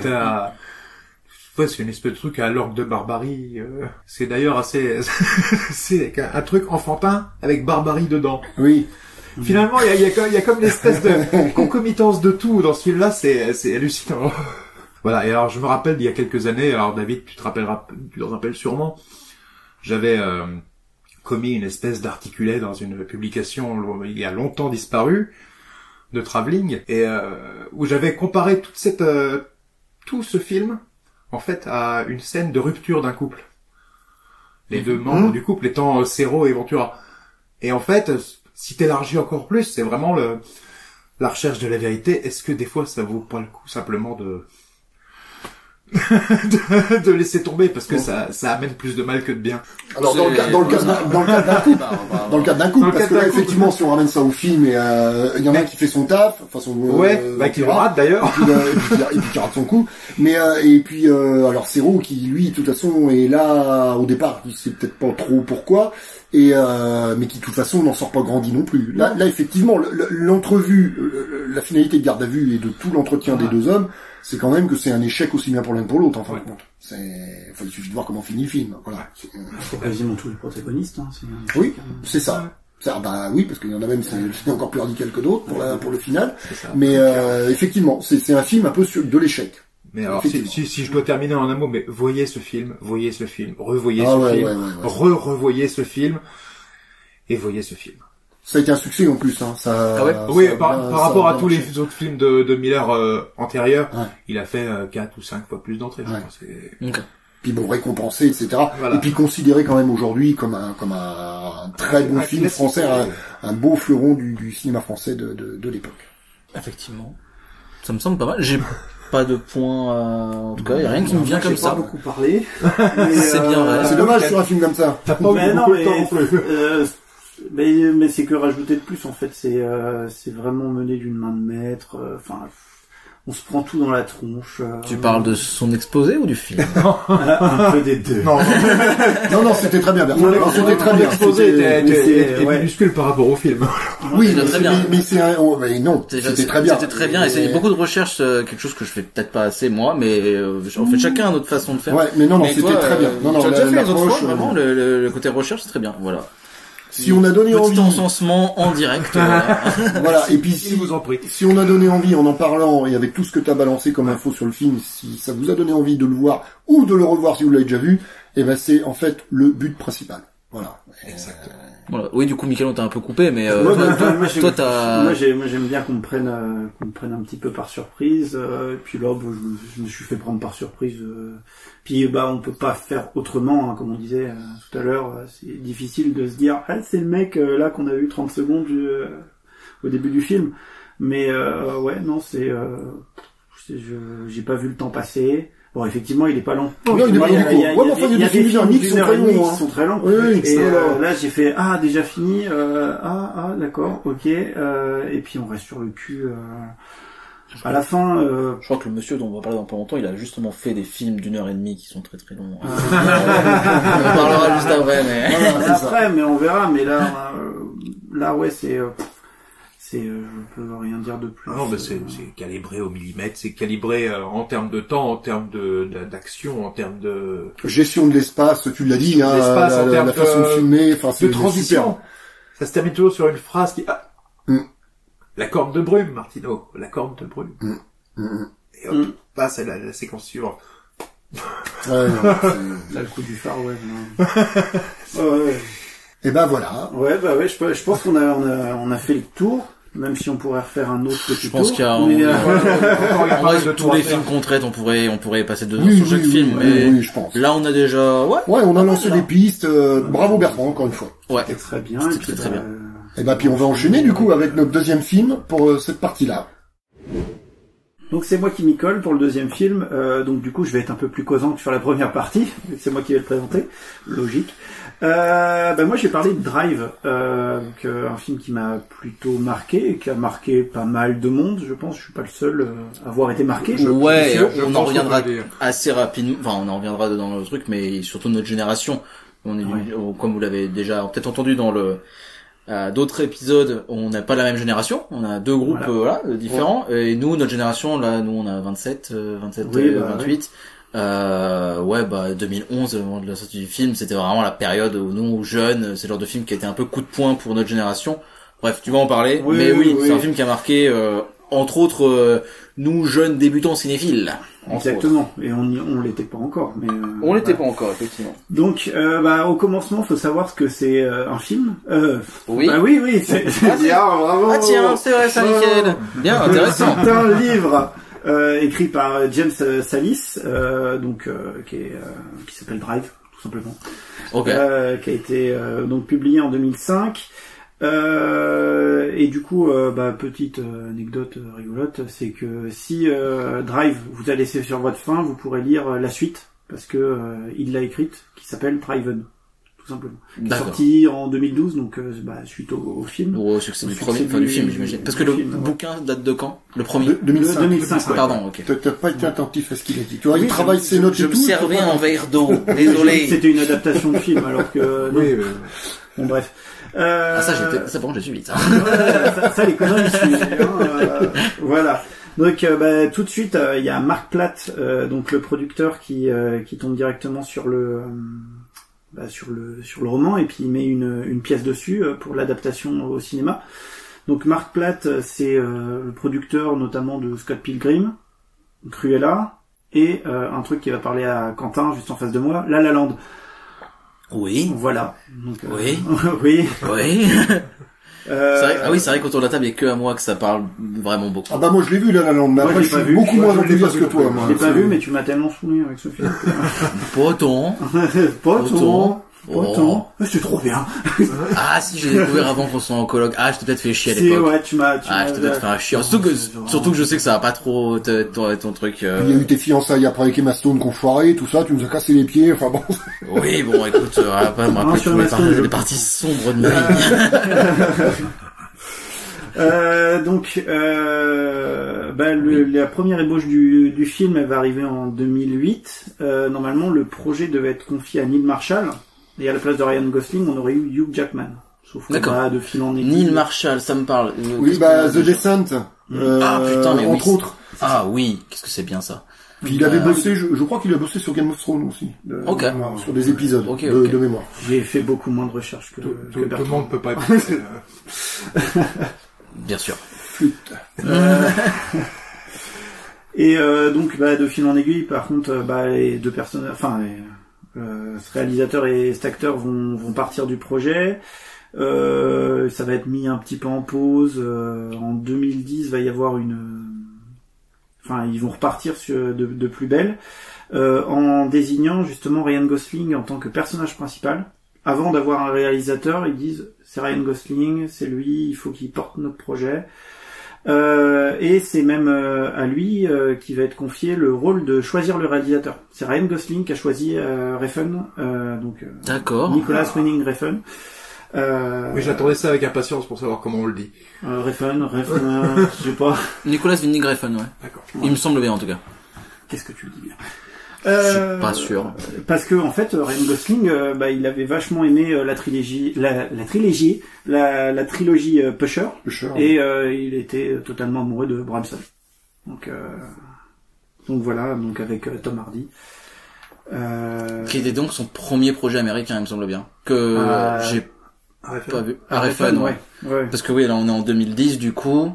B: c'est une espèce de truc à l'orgue de barbarie. C'est d'ailleurs assez, c'est un truc enfantin avec barbarie dedans.
A: Oui.
B: Finalement, il y a comme une espèce de concomitance de tout dans ce film-là. C'est hallucinant. Voilà. Et alors, je me rappelle d'il y a quelques années. Alors, David, tu te rappelles sûrement. J'avais commis une espèce d'articulet dans une publication il y a longtemps disparue de Travelling, et où j'avais comparé tout ce film en fait à une scène de rupture d'un couple. Les deux membres du couple étant Serrault et Ventura. Et en fait, si t'élargis encore plus, c'est vraiment la recherche de la vérité. Est-ce que des fois ça vaut pas le coup simplement de laisser tomber, parce que ça amène plus de mal que de bien.
A: Alors dans le cadre d'un couple, parce que là effectivement si on ramène ça au film, et il y en a un qui fait son taf, enfin son
B: qui le rate d'ailleurs,
A: et puis qui rate son coup, mais et puis alors Serrault qui lui de toute façon est là au départ, il sait peut-être pas trop pourquoi, et mais qui de toute façon n'en sort pas grandi non plus. Là effectivement l'entrevue, la finalité de garde à vue et de tout l'entretien des deux hommes, c'est quand même que c'est un échec aussi bien pour l'un que pour l'autre, en fin de compte. Il suffit de voir comment finit le film. Voilà.
D: C'est quasiment tous les protagonistes, hein.
A: Oui, c'est ça. Bah oui, parce qu'il y en a même, c'est encore plus radical que d'autres pour le final. Mais effectivement, c'est un film un peu de l'échec.
B: Mais alors, si je dois terminer en un mot, mais voyez ce film, revoyez ce film, revoyez ce film, et voyez ce film.
A: Ça a été un succès en plus, hein.
B: Par rapport à tous les autres films de Miller antérieurs, il a fait 4 ou 5 fois plus d'entrées.
A: Puis bon, récompensé, etc. Voilà. Et puis considéré quand même aujourd'hui comme un très bon film français, un beau fleuron du cinéma français de l'époque.
C: Effectivement. Ça me semble pas mal. J'ai pas de point, en tout cas, il y a rien qui me vient comme ça.
D: J'ai pas beaucoup parlé.
C: C'est bien vrai.
A: C'est dommage sur un film comme ça.
B: T'as pas eu beaucoup de temps non plus.
D: Mais c'est que rajouter de plus en fait, c'est vraiment mené d'une main de maître, enfin on se prend tout dans la tronche.
C: Tu parles de son exposé ou du film?
D: Un peu des deux.
A: Non, c'était très bien, Bertrand. Non, c'était très bien.
B: L'exposé était minuscule par rapport au film.
A: Oui, très bien. Mais c'était très bien.
C: C'était très bien, et c'est beaucoup de recherches, quelque chose que je fais peut-être pas assez moi, mais en fait chacun a une autre façon de faire.
A: Ouais, mais non, c'était très bien.
C: Tu as déjà fait les autres fois, vraiment, le côté recherche, c'est très bien, voilà.
A: Si on a donné envie,
C: encensement en direct.
A: Voilà. Et puis si on a donné envie en parlant et avec tout ce que t'as balancé comme info sur le film, si ça vous a donné envie de le voir ou de le revoir si vous l'avez déjà vu, et ben c'est en fait le but principal. Voilà.
B: Exactement.
C: Voilà. Oui, du coup, Mickaël, on t'a un peu coupé, mais
D: moi j'aime bien qu'on me prenne un petit peu par surprise. Et puis là, je me suis fait prendre par surprise. Puis on peut pas faire autrement, hein, comme on disait tout à l'heure. C'est difficile de se dire, c'est le mec là qu'on a vu 30 secondes au début du film. Mais j'ai pas vu le temps passer. Bon, effectivement, il est pas long.
A: Non, il est pas long. Il y a des films qui
D: sont très longs.
A: Oui,
D: et là, j'ai fait, déjà fini, d'accord, ok, et puis on reste sur le cul, à la fin,
C: Je crois que le monsieur dont on va parler dans pas longtemps, il a justement fait des films d'1h30 qui sont très très longs. On parlera juste après, mais...
D: Voilà, après, mais on verra, mais là, ouais, je peux rien dire de plus.
B: Non, mais c'est calibré au millimètre, c'est calibré en termes de temps, en termes d'action, en termes de
A: gestion de l'espace, tu l'as dit, hein, la façon de filmer, enfin c'est
B: de transition. Ça se termine toujours sur une phrase qui la corne de brume, Martino, la corne de brume. Et hop, passe à la séquence suivante.
D: Là, le coup du phare, ouais.
A: Et ben voilà.
D: Ouais, je pense qu'on a fait le tour. Même si on pourrait refaire un autre petit tour.
C: Je pense qu'il y a, en vrai, de tous les films qu'on traite, on pourrait passer 2 heures sur chaque film, mais
A: je pense.
C: Là, on a déjà,
A: ouais, on a lancé des pistes, bravo Bertrand, encore une fois.
C: Ouais.
D: C'était très bien.
C: C'était très bien.
A: Et ben, puis on va enchaîner, du coup, avec notre deuxième film pour cette partie-là.
D: Donc c'est moi qui m'y colle pour le deuxième film, donc du coup je vais être un peu plus causant que sur la première partie, c'est moi qui vais le présenter, logique. Moi j'ai parlé de Drive, un film qui m'a plutôt marqué et qui a marqué pas mal de monde, je pense. Je suis pas le seul à avoir été marqué.
C: On en reviendra assez rapidement. Enfin, on en reviendra dans le truc, mais surtout notre génération. On est comme vous l'avez déjà peut-être entendu dans d'autres épisodes, on n'a pas la même génération, on a 2 groupes différents, et nous, notre génération, là, nous on a 27, 28. 2011, au moment de la sortie du film, c'était vraiment la période où nous, jeunes, c'est le genre de film qui a été un peu coup de poing pour notre génération. Bref, tu vas en parler, c'est un film qui a marqué entre autres nous jeunes débutants cinéphiles.
D: Exactement. Et on l'était pas encore, mais
C: on l'était pas encore, effectivement.
D: Donc au commencement, faut savoir que c'est un film.
C: Oui.
D: Bah oui, c'est
B: bien, bravo.
C: Ah tiens, c'est vrai, ça nickel. Bien, intéressant.
D: C'est un livre écrit par James Salis, qui s'appelle Drive, tout simplement.
C: Okay.
D: Qui a été donc publié en 2005. Et du coup, petite anecdote rigolote, c'est que si Drive vous a laissé sur votre faim, vous pourrez lire la suite parce que il l'a écrite, qui s'appelle Driven, tout simplement. Sorti en 2012, donc suite au film.
C: Au succès du premier, du film, j'imagine. Parce que le bouquin date de quand? Le premier?
D: 2005.
C: Ouais. Pardon, ok.
A: T'as pas été attentif à ce qu'il a dit. Tu vois, il travaille ses notes et tout.
C: Je me servais un verre d'eau. Désolé.
D: C'était une adaptation de film, alors que
B: oui.
D: Bon bref.
C: Ça par contre j'ai suivi ça.
D: Ça les conneries suivent. Voilà. Donc tout de suite il y a Mark Platt, donc le producteur qui tombe directement sur le roman et puis il met une pièce dessus pour l'adaptation au cinéma. Donc Mark Platt c'est le producteur notamment de Scott Pilgrim, Cruella et un truc qui va parler à Quentin juste en face de moi, La La Land.
C: Oui.
D: Voilà. Donc,
C: oui.
D: Oui.
C: Oui. C'est vrai qu'autour de la table, il n'y a que à moi que ça parle vraiment beaucoup.
A: Ah bah moi je l'ai vu La La Land, mais après je suis beaucoup moins enthousiaste que toi.
D: Je l'ai pas vu, mais tu m'as tellement saoulé avec ce film.
C: Poton.
D: Poton. C'est trop bien.
C: Ah si, j'ai découvert avant qu'on soit en coloc. Ah, je t'ai peut-être fait chier à l'époque.
D: Ouais, tu m'as
C: je t'ai peut-être fait un chier. Surtout que je sais que ça va pas trop ton truc.
A: Il y a eu tes fiançailles après avec Emma Stone qu'on foirait, tout ça, tu nous as cassé les pieds, enfin bon.
C: Oui, bon, écoute, on va pas me rappeler les parties sombres de ma vie.
D: La première ébauche du film, elle va arriver en 2008. Normalement, le projet devait être confié à Neil Marshall. Et à la place de Ryan Gosling, on aurait eu Hugh Jackman. Sauf de fil en aiguille.
C: Neil Marshall, ça me parle.
A: Oui, The Descent.
C: Putain, mais
A: entre autres.
C: Ah oui, qu'est-ce que c'est bien ça.
A: Puis il avait bossé, je crois qu'il a bossé sur Game of Thrones aussi. Sur des épisodes de mémoire.
D: J'ai fait beaucoup moins de recherches que
B: tout le monde peut pas être.
C: Bien sûr.
A: Flûte.
D: Et donc de fil en aiguille, par contre, les deux personnes, ce réalisateur et cet acteur vont partir du projet. Ça va être mis un petit peu en pause. En 2010, va y avoir ils vont repartir de plus belle, en désignant justement Ryan Gosling en tant que personnage principal. Avant d'avoir un réalisateur, ils disent c'est Ryan Gosling, c'est lui, il faut qu'il porte notre projet. Et c'est même à lui qui va être confié le rôle de choisir le réalisateur. C'est Ryan Gosling qui a choisi Refn,
C: D'accord.
D: Nicolas Winding Refn.
B: Oui, j'attendais ça avec impatience pour savoir comment on le dit.
D: Refn, je sais pas.
C: Nicolas Winding Refn, ouais.
B: D'accord.
C: Il me semble bien en tout cas.
D: Qu'est-ce que tu le dis bien?
C: Je suis pas sûr.
D: Parce que en fait, Ryan Gosling, il avait vachement aimé la trilogie Pusher, et il était totalement amoureux de Bramson. Donc voilà, donc avec Tom Hardy.
C: Qui était donc son premier projet américain, il me semble bien. Que j'ai pas vu. Refn, ouais. Parce que oui, là on est en 2010 du coup.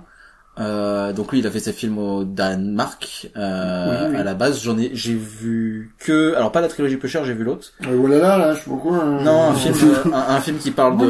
C: Donc lui, il a fait ses films au Danemark. Oui. À la base, j'ai vu que, alors pas la trilogie Pusher, j'ai vu l'autre.
A: Voilà, là, je sais pas quoi.
C: Non, un film qui parle de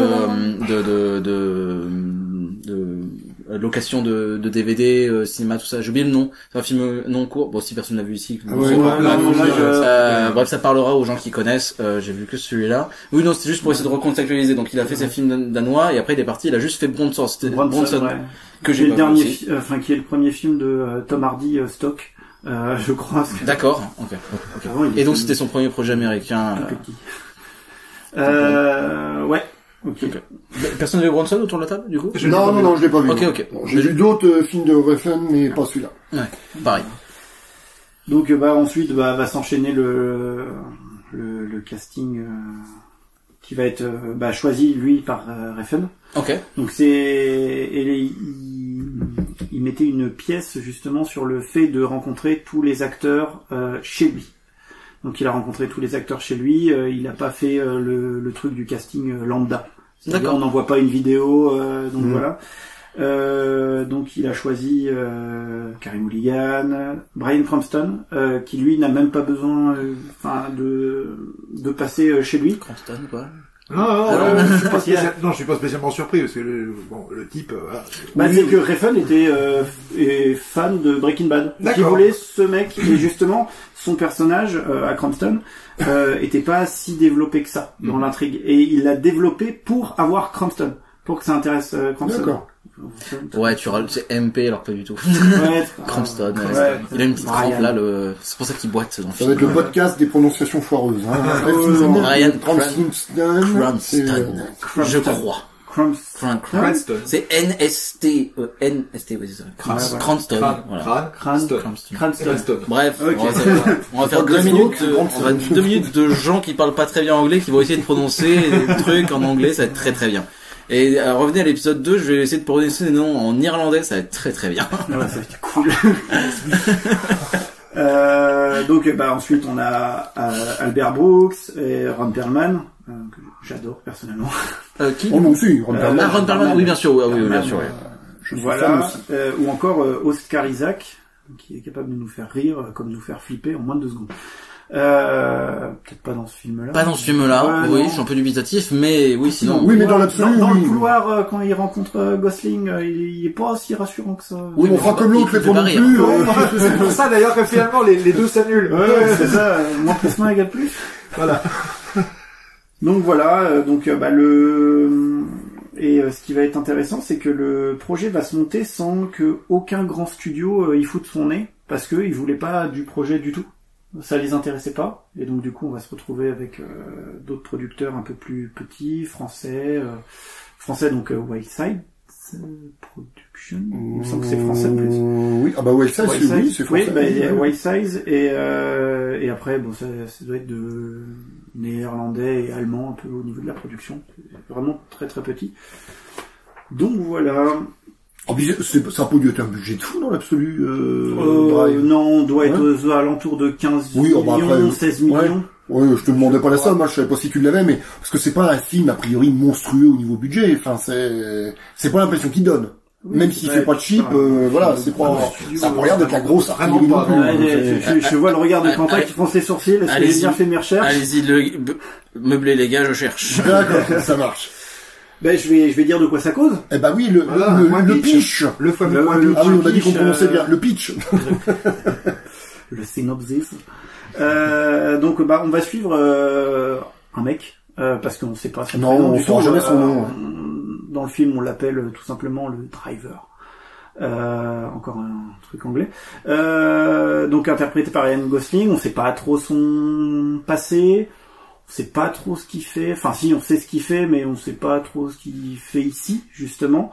C: location de DVD, cinéma, tout ça. J'ai oublié le nom. C'est un film non court. Bon, si personne l'a vu ici. Bref, ça parlera aux gens qui connaissent. J'ai vu que celui-là. Oui, non, c'était juste pour essayer de recontextualiser. Donc, il a fait ses films danois et après il est parti. Il a juste fait Bronson. C'était Bronson. Ouais. Que j'ai
D: le dernier, qui est le premier film de Tom Hardy, Stock. Je crois.
C: D'accord. Okay. Et donc, c'était son premier projet américain.
D: Ouais. Okay.
C: Personne n'a vu Bronson autour de la table, du coup?
A: Non, je l'ai pas vu.
C: Ok.
A: J'ai vu d'autres films de Refn, mais pas celui-là.
C: Ouais, pareil.
D: Donc, ensuite, va s'enchaîner le casting, qui va être, choisi, lui, par Refn.
C: Ok.
D: Donc, il mettait une pièce, justement, sur le fait de rencontrer tous les acteurs, chez lui. Donc il a rencontré tous les acteurs chez lui, il a pas fait le truc du casting lambda. C'est-à-dire on n'envoie pas une vidéo, donc voilà. Donc il a choisi Carey Mulligan, Bryan Cranston, qui lui n'a même pas besoin de passer chez lui.
C: Cranston quoi.
B: Je suis pas spécialement surpris parce que le type.
D: C'est que Refn est fan de Breaking Bad. Qui voulait ce mec et justement son personnage à Cranston était pas si développé que ça dans l'intrigue et il l'a développé pour avoir Cranston, pour que ça intéresse Cranston.
A: D'accord.
C: Ouais, c'est MP alors pas du tout.
D: Ouais,
C: Cranston. Il a une petite trempe là, c'est pour ça qu'il boite dans le
A: film. Ça va être le podcast des prononciations foireuses.
C: Ryan Cranston. Je crois. Cranston. C'est NST, oui, c'est ça. Cranston. Cranston. Bref, on va faire 2 minutes de gens qui parlent pas très bien anglais, qui vont essayer de prononcer des trucs en anglais, ça va être très très bien. Et revenez à l'épisode 2, je vais essayer de prononcer des noms en irlandais, ça va être très très bien.
D: Ouais, ça va être cool. Donc ensuite on a Albert Brooks et Ron Perlman, que j'adore personnellement.
C: Qui
A: non aussi, Ron Perlman.
C: Ron Perlman, oui bien sûr, oui bien sûr.
D: Voilà, ou encore Oscar Isaac, qui est capable de nous faire rire, comme nous faire flipper en moins de 2 secondes. Peut-être pas dans ce film-là.
C: Pas dans ce film-là, oui, je suis un peu dubitatif, mais oui, sinon.
A: Oui, mais dans l'absolu.
D: Dans le couloir, quand il rencontre Gosling, il est pas si rassurant que ça.
A: Oui, enfin, comme l'autre, les non plus.
B: C'est pour ça, d'ailleurs, que finalement, les deux s'annulent.
D: Ouais, c'est ça. Moins plus, moins égale plus.
B: Voilà.
D: Donc voilà, ce qui va être intéressant, c'est que le projet va se monter sans que aucun grand studio y foute son nez, parce que ils voulaient pas du projet du tout. Ça les intéressait pas, et donc du coup on va se retrouver avec d'autres producteurs un peu plus petits, français donc Wildside Production, il me semble que c'est français en plus.
A: Oui, Wildside, oui, c'est français.
D: Oui, Wildside et après ça doit être de néerlandais et allemand un peu au niveau de la production, c'est vraiment très très petit. Donc voilà.
A: Ça peut être un budget de fou dans l'absolu.
D: Non, on doit être aux alentours de 15 millions, 16 millions.
A: Oui, je te demandais pas la somme, je savais pas si tu l'avais, mais parce que c'est pas un film a priori monstrueux au niveau budget. Enfin, c'est pas l'impression qu'il donne. Même s'il fait pas de cheap, c'est pas. Ça peut rien d'être la grosse artillerie non plus.
D: Je vois le regard de Quentin qui fronce les sourcils. Est-ce que j'ai bien fait mes recherches?
C: Allez-y, meublez les gars, je cherche.
A: D'accord, ça marche.
D: Je vais dire de quoi ça cause.
A: Oui, le pitch.
B: Le fameux
A: pitch. Ah oui, on a dit qu'on prononçait bien. Le pitch.
D: Le synopsis. Donc, on va suivre, un mec, parce qu'on sait pas son
A: prénom. Non, on saura jamais son nom.
D: Dans le film, on l'appelle tout simplement le driver. Encore un truc anglais. Donc, interprété par Ryan Gosling, on sait pas trop son passé. On sait pas trop ce qu'il fait. Enfin, si, on sait ce qu'il fait, mais on sait pas trop ce qu'il fait ici, justement.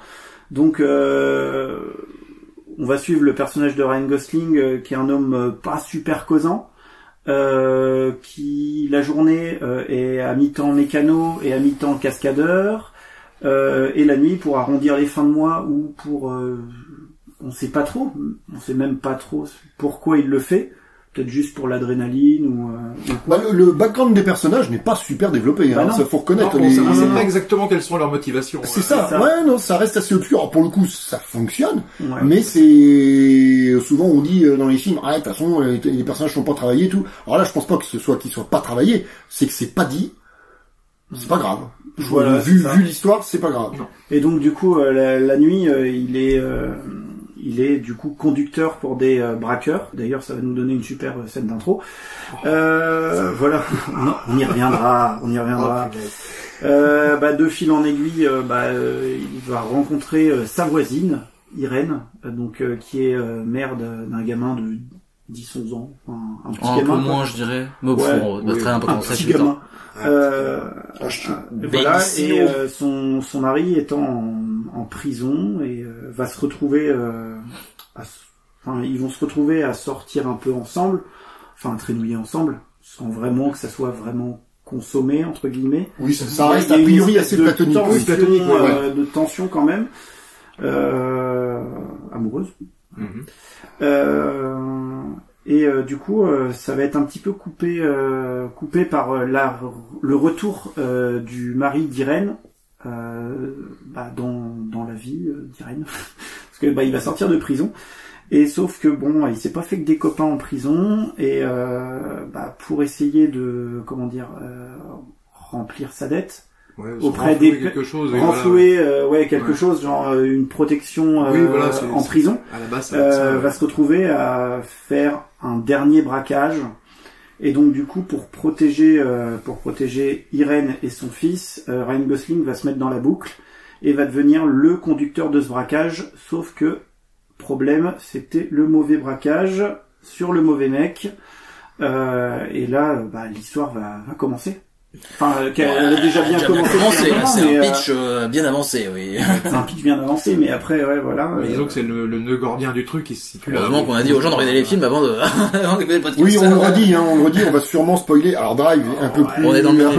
D: Donc, on va suivre le personnage de Ryan Gosling, qui est un homme pas super causant, qui, la journée, est à mi-temps mécano et à mi-temps cascadeur, et la nuit, pour arrondir les fins de mois, ou pour... on sait pas trop. On sait même pas trop pourquoi il le fait. Peut-être juste pour l'adrénaline ou quoi.
A: Le background des personnages n'est pas super développé, ça faut reconnaître.
B: On sait pas exactement quelles sont leurs motivations.
A: C'est ça. Ouais, non, ça reste assez obscur. Alors pour le coup, ça fonctionne, mais c'est souvent on dit dans les films, de toute façon les personnages sont pas travaillés et tout. Alors là, je pense pas que ce soit qu'ils soient pas travaillés, c'est que c'est pas dit. C'est pas grave. Voilà, vu l'histoire, c'est pas grave.
B: Non.
D: Et donc du coup, la nuit, il est du coup conducteur pour des braqueurs. D'ailleurs, ça va nous donner une super scène d'intro. Voilà, on y reviendra. De fil en aiguille, il va rencontrer sa voisine, Irène, qui est mère d'un gamin de 10-11 ans, un petit gamin.
C: Un peu moins, je dirais. Mais très important.
D: Un petit gamin. Voilà, et son mari étant en prison et va se retrouver ils vont se retrouver à sortir un peu ensemble, à trénouiller ensemble, sans vraiment que ça soit vraiment consommé entre guillemets.
A: Oui, ça reste a priori assez platonique.
D: De tension quand même, amoureuse. Et du coup, ça va être un petit peu coupé par le retour du mari d'Irène dans la vie d'Irène, parce que il va sortir de prison. Et sauf que bon, il s'est pas fait que des copains en prison, et pour essayer de remplir sa dette.
B: Ouais,
D: auprès des renflouer quelque
B: ouais.
D: chose genre une protection en prison
B: à la base,
D: va se retrouver à faire un dernier braquage, et donc du coup pour protéger Irène et son fils, Ryan Gosling va se mettre dans la boucle et va devenir le conducteur de ce braquage, sauf que problème, c'était le mauvais braquage sur le mauvais mec, et là l'histoire va commencer. Enfin, elle a déjà bien commencé.
C: C'est un pitch bien avancé, oui.
D: C'est un pitch bien avancé, mais après, voilà.
B: Mais disons que c'est le nœud gordien du truc qui se situe là.
C: Heureusement qu'on a dit aux gens de regarder les films avant d'écouter le podcast.
A: Oui, on le redit, on va sûrement spoiler. Alors Drive, un peu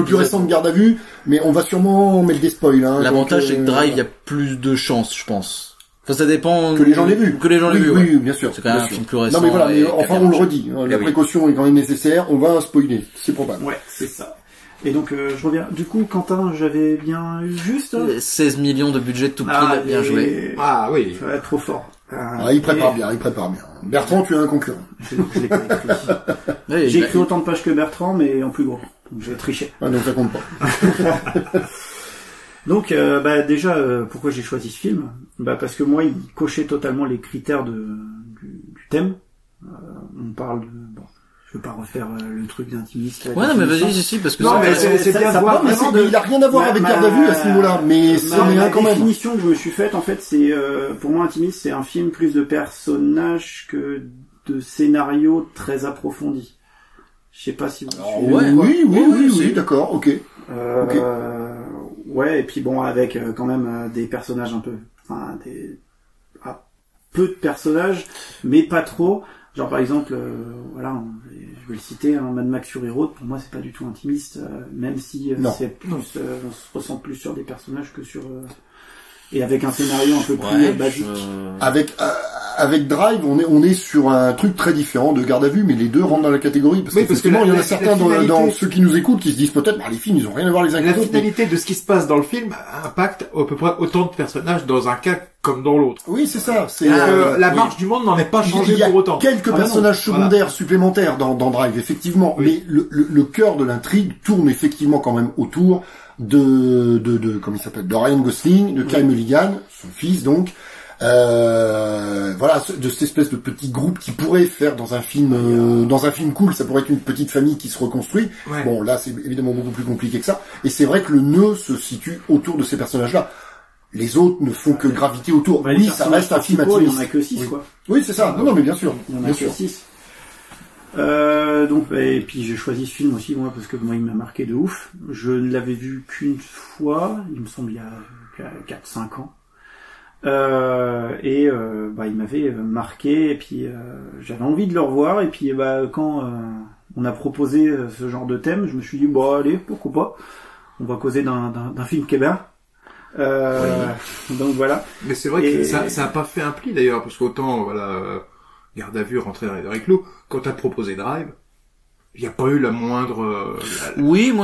A: plus récent de Garde à vue, mais on va sûrement mettre des spoils.
C: L'avantage, c'est que Drive, il y a plus de chances, je pense. Enfin, ça dépend.
A: Que les gens l'aient vu. Oui, bien sûr.
C: C'est quand même un film plus récent.
A: Non, mais voilà, enfin, on le redit. La précaution est quand même nécessaire. On va spoiler. C'est probable.
D: Ouais, c'est ça. Et donc je reviens. Du coup, Quentin, j'avais bien eu juste
C: 16 millions de budget tout pile, bien joué.
B: Ah oui.
D: Ça va être trop fort.
A: Il prépare bien. Bertrand, tu es un concurrent.
D: Je l'ai pas écrit. J'ai écrit autant de pages que Bertrand, mais en plus gros. Donc j'ai triché.
A: Ah, donc ça compte pas.
D: Donc déjà, pourquoi j'ai choisi ce film ? Parce que moi, il cochait totalement les critères du thème. On parle de je veux pas refaire le truc d'intimiste.
C: Ouais, non, mais vas-y, si, parce que
B: non, mais c'est bien de voir.
A: Il a rien à voir avec Garde à vue à ce niveau-là, mais c'est un quand même.
D: La définition que je me suis faite, en fait, c'est, pour moi, intimiste, c'est un film plus de personnages que de scénario très approfondi. Je sais pas si vous
A: suivez. Oui, d'accord, ok.
D: Ouais, et puis bon, avec quand même des personnages peu de personnages, mais pas trop. Genre par exemple, je vais le citer, Mad Max Fury Road, pour moi c'est pas du tout intimiste, même si c'est plus, on se ressent plus sur des personnages que sur et avec un scénario un peu plus basique.
A: Avec Drive, on est sur un truc très différent de Garde à vue, mais les deux rentrent dans la catégorie parce que il y en a certains dans ceux qui nous écoutent qui se disent peut-être les films ils ont rien à voir les uns avec les autres.
B: La finalité de ce qui se passe dans le film impacte à peu près autant de personnages dans un cas comme dans l'autre.
A: Oui, c'est ça.
B: La marche du monde n'en est pas changée pour autant.
A: Il y a quelques personnages secondaires supplémentaires dans Drive, effectivement, mais le cœur de l'intrigue tourne effectivement quand même autour de comment il s'appelle, de Ryan Gosling, de Carey Mulligan, son fils donc. De cette espèce de petit groupe qui pourrait faire dans un film cool, ça pourrait être une petite famille qui se reconstruit. Ouais. Bon, là, c'est évidemment beaucoup plus compliqué que ça. Et c'est vrai que le nœud se situe autour de ces personnages-là. Les autres ne font que graviter autour. Oui, ça reste un film intimiste.
D: Il y en a que 6, quoi.
A: Oui, c'est ça. Non, mais bien sûr.
D: Il y en a que 6. Et puis j'ai choisi ce film aussi, moi, parce que moi, il m'a marqué de ouf. Je ne l'avais vu qu'une fois, il me semble, il y a 4-5 ans. Il m'avait marqué, et puis j'avais envie de le revoir, et puis quand on a proposé ce genre de thème, je me suis dit allez, pourquoi pas, on va causer d'un film québécois. Donc voilà.
B: Mais c'est vrai que ça a pas fait un pli d'ailleurs, parce qu'autant Garde à vue rentrer dans les clous, quand t'as proposé Drive, il n'y a pas eu la moindre.
C: Oui,
B: pour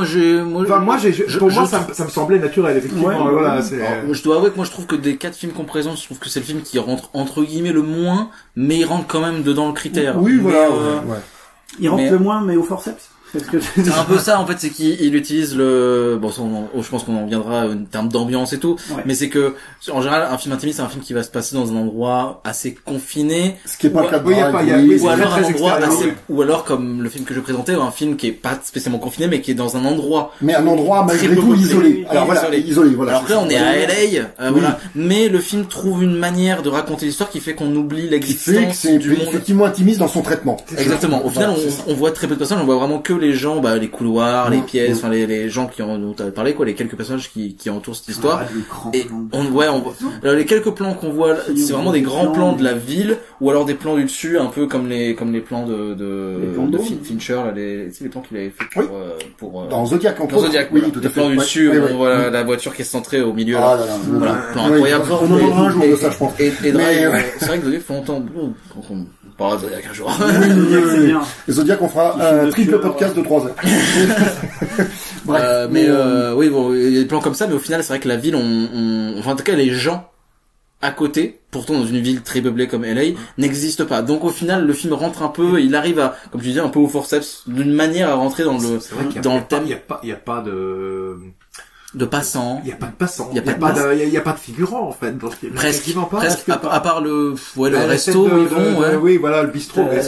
B: moi, ça me semblait naturel, effectivement.
C: Je dois avouer que moi, je trouve que des 4 films qu'on présente, je trouve que c'est le film qui rentre entre guillemets le moins, mais il rentre quand même dedans le critère.
A: Oui, voilà.
D: Il rentre le moins, mais au forceps.
C: C'est un peu ça en fait, c'est qu'il utilise je pense qu'on en viendra en termes d'ambiance et tout, mais c'est que en général un film intimiste c'est un film qui va se passer dans un endroit assez confiné,
A: ce qui est pas le cas de
C: ou alors comme le film que je présentais, un film qui est pas spécialement confiné mais qui est dans un endroit
A: malgré tout isolé. Alors isolé.
C: Alors là on est à LA, voilà, mais le film trouve une manière de raconter l'histoire qui fait qu'on oublie l'existence du monde.
A: Effectivement intimiste dans son traitement.
C: Exactement. Au final on voit très peu de personnages, on voit vraiment que les gens, les couloirs, les pièces, enfin les gens dont t'avais parlé, les quelques personnages qui entourent cette histoire. Et on voit alors, les quelques plans qu'on voit, c'est vraiment des grands plans de la ville, ou alors des plans du dessus, un peu comme les plans de Fincher, les plans qu'il avait fait pour
A: dans Zodiac,
C: oui, tout à fait. Plans du dessus, on voit la voiture qui est centrée au milieu. Voilà, plan incroyable.
A: On en parlera un jour de ça, je pense.
C: Et Drive, c'est vrai que Zodiac fait longtemps, on parlera de Zodiac un jour.
D: C'est bien.
A: Les Zodiac, on fera un triple podcast de 3 heures.
C: Bref, il y a des plans comme ça, mais au final, c'est vrai que la ville, en tout cas, les gens à côté, pourtant dans une ville très peuplée comme LA, n'existe pas. Donc au final, le film rentre un peu, il arrive à, comme tu disais, un peu au forceps, d'une manière à rentrer dans le thème.
B: Il y a pas
C: de passants.
B: Il y a pas de passants. Il y a pas de figurants, en fait, dans ce film.
C: Presque, à part le resto où ils vont,
B: oui, voilà, le bistrot, mais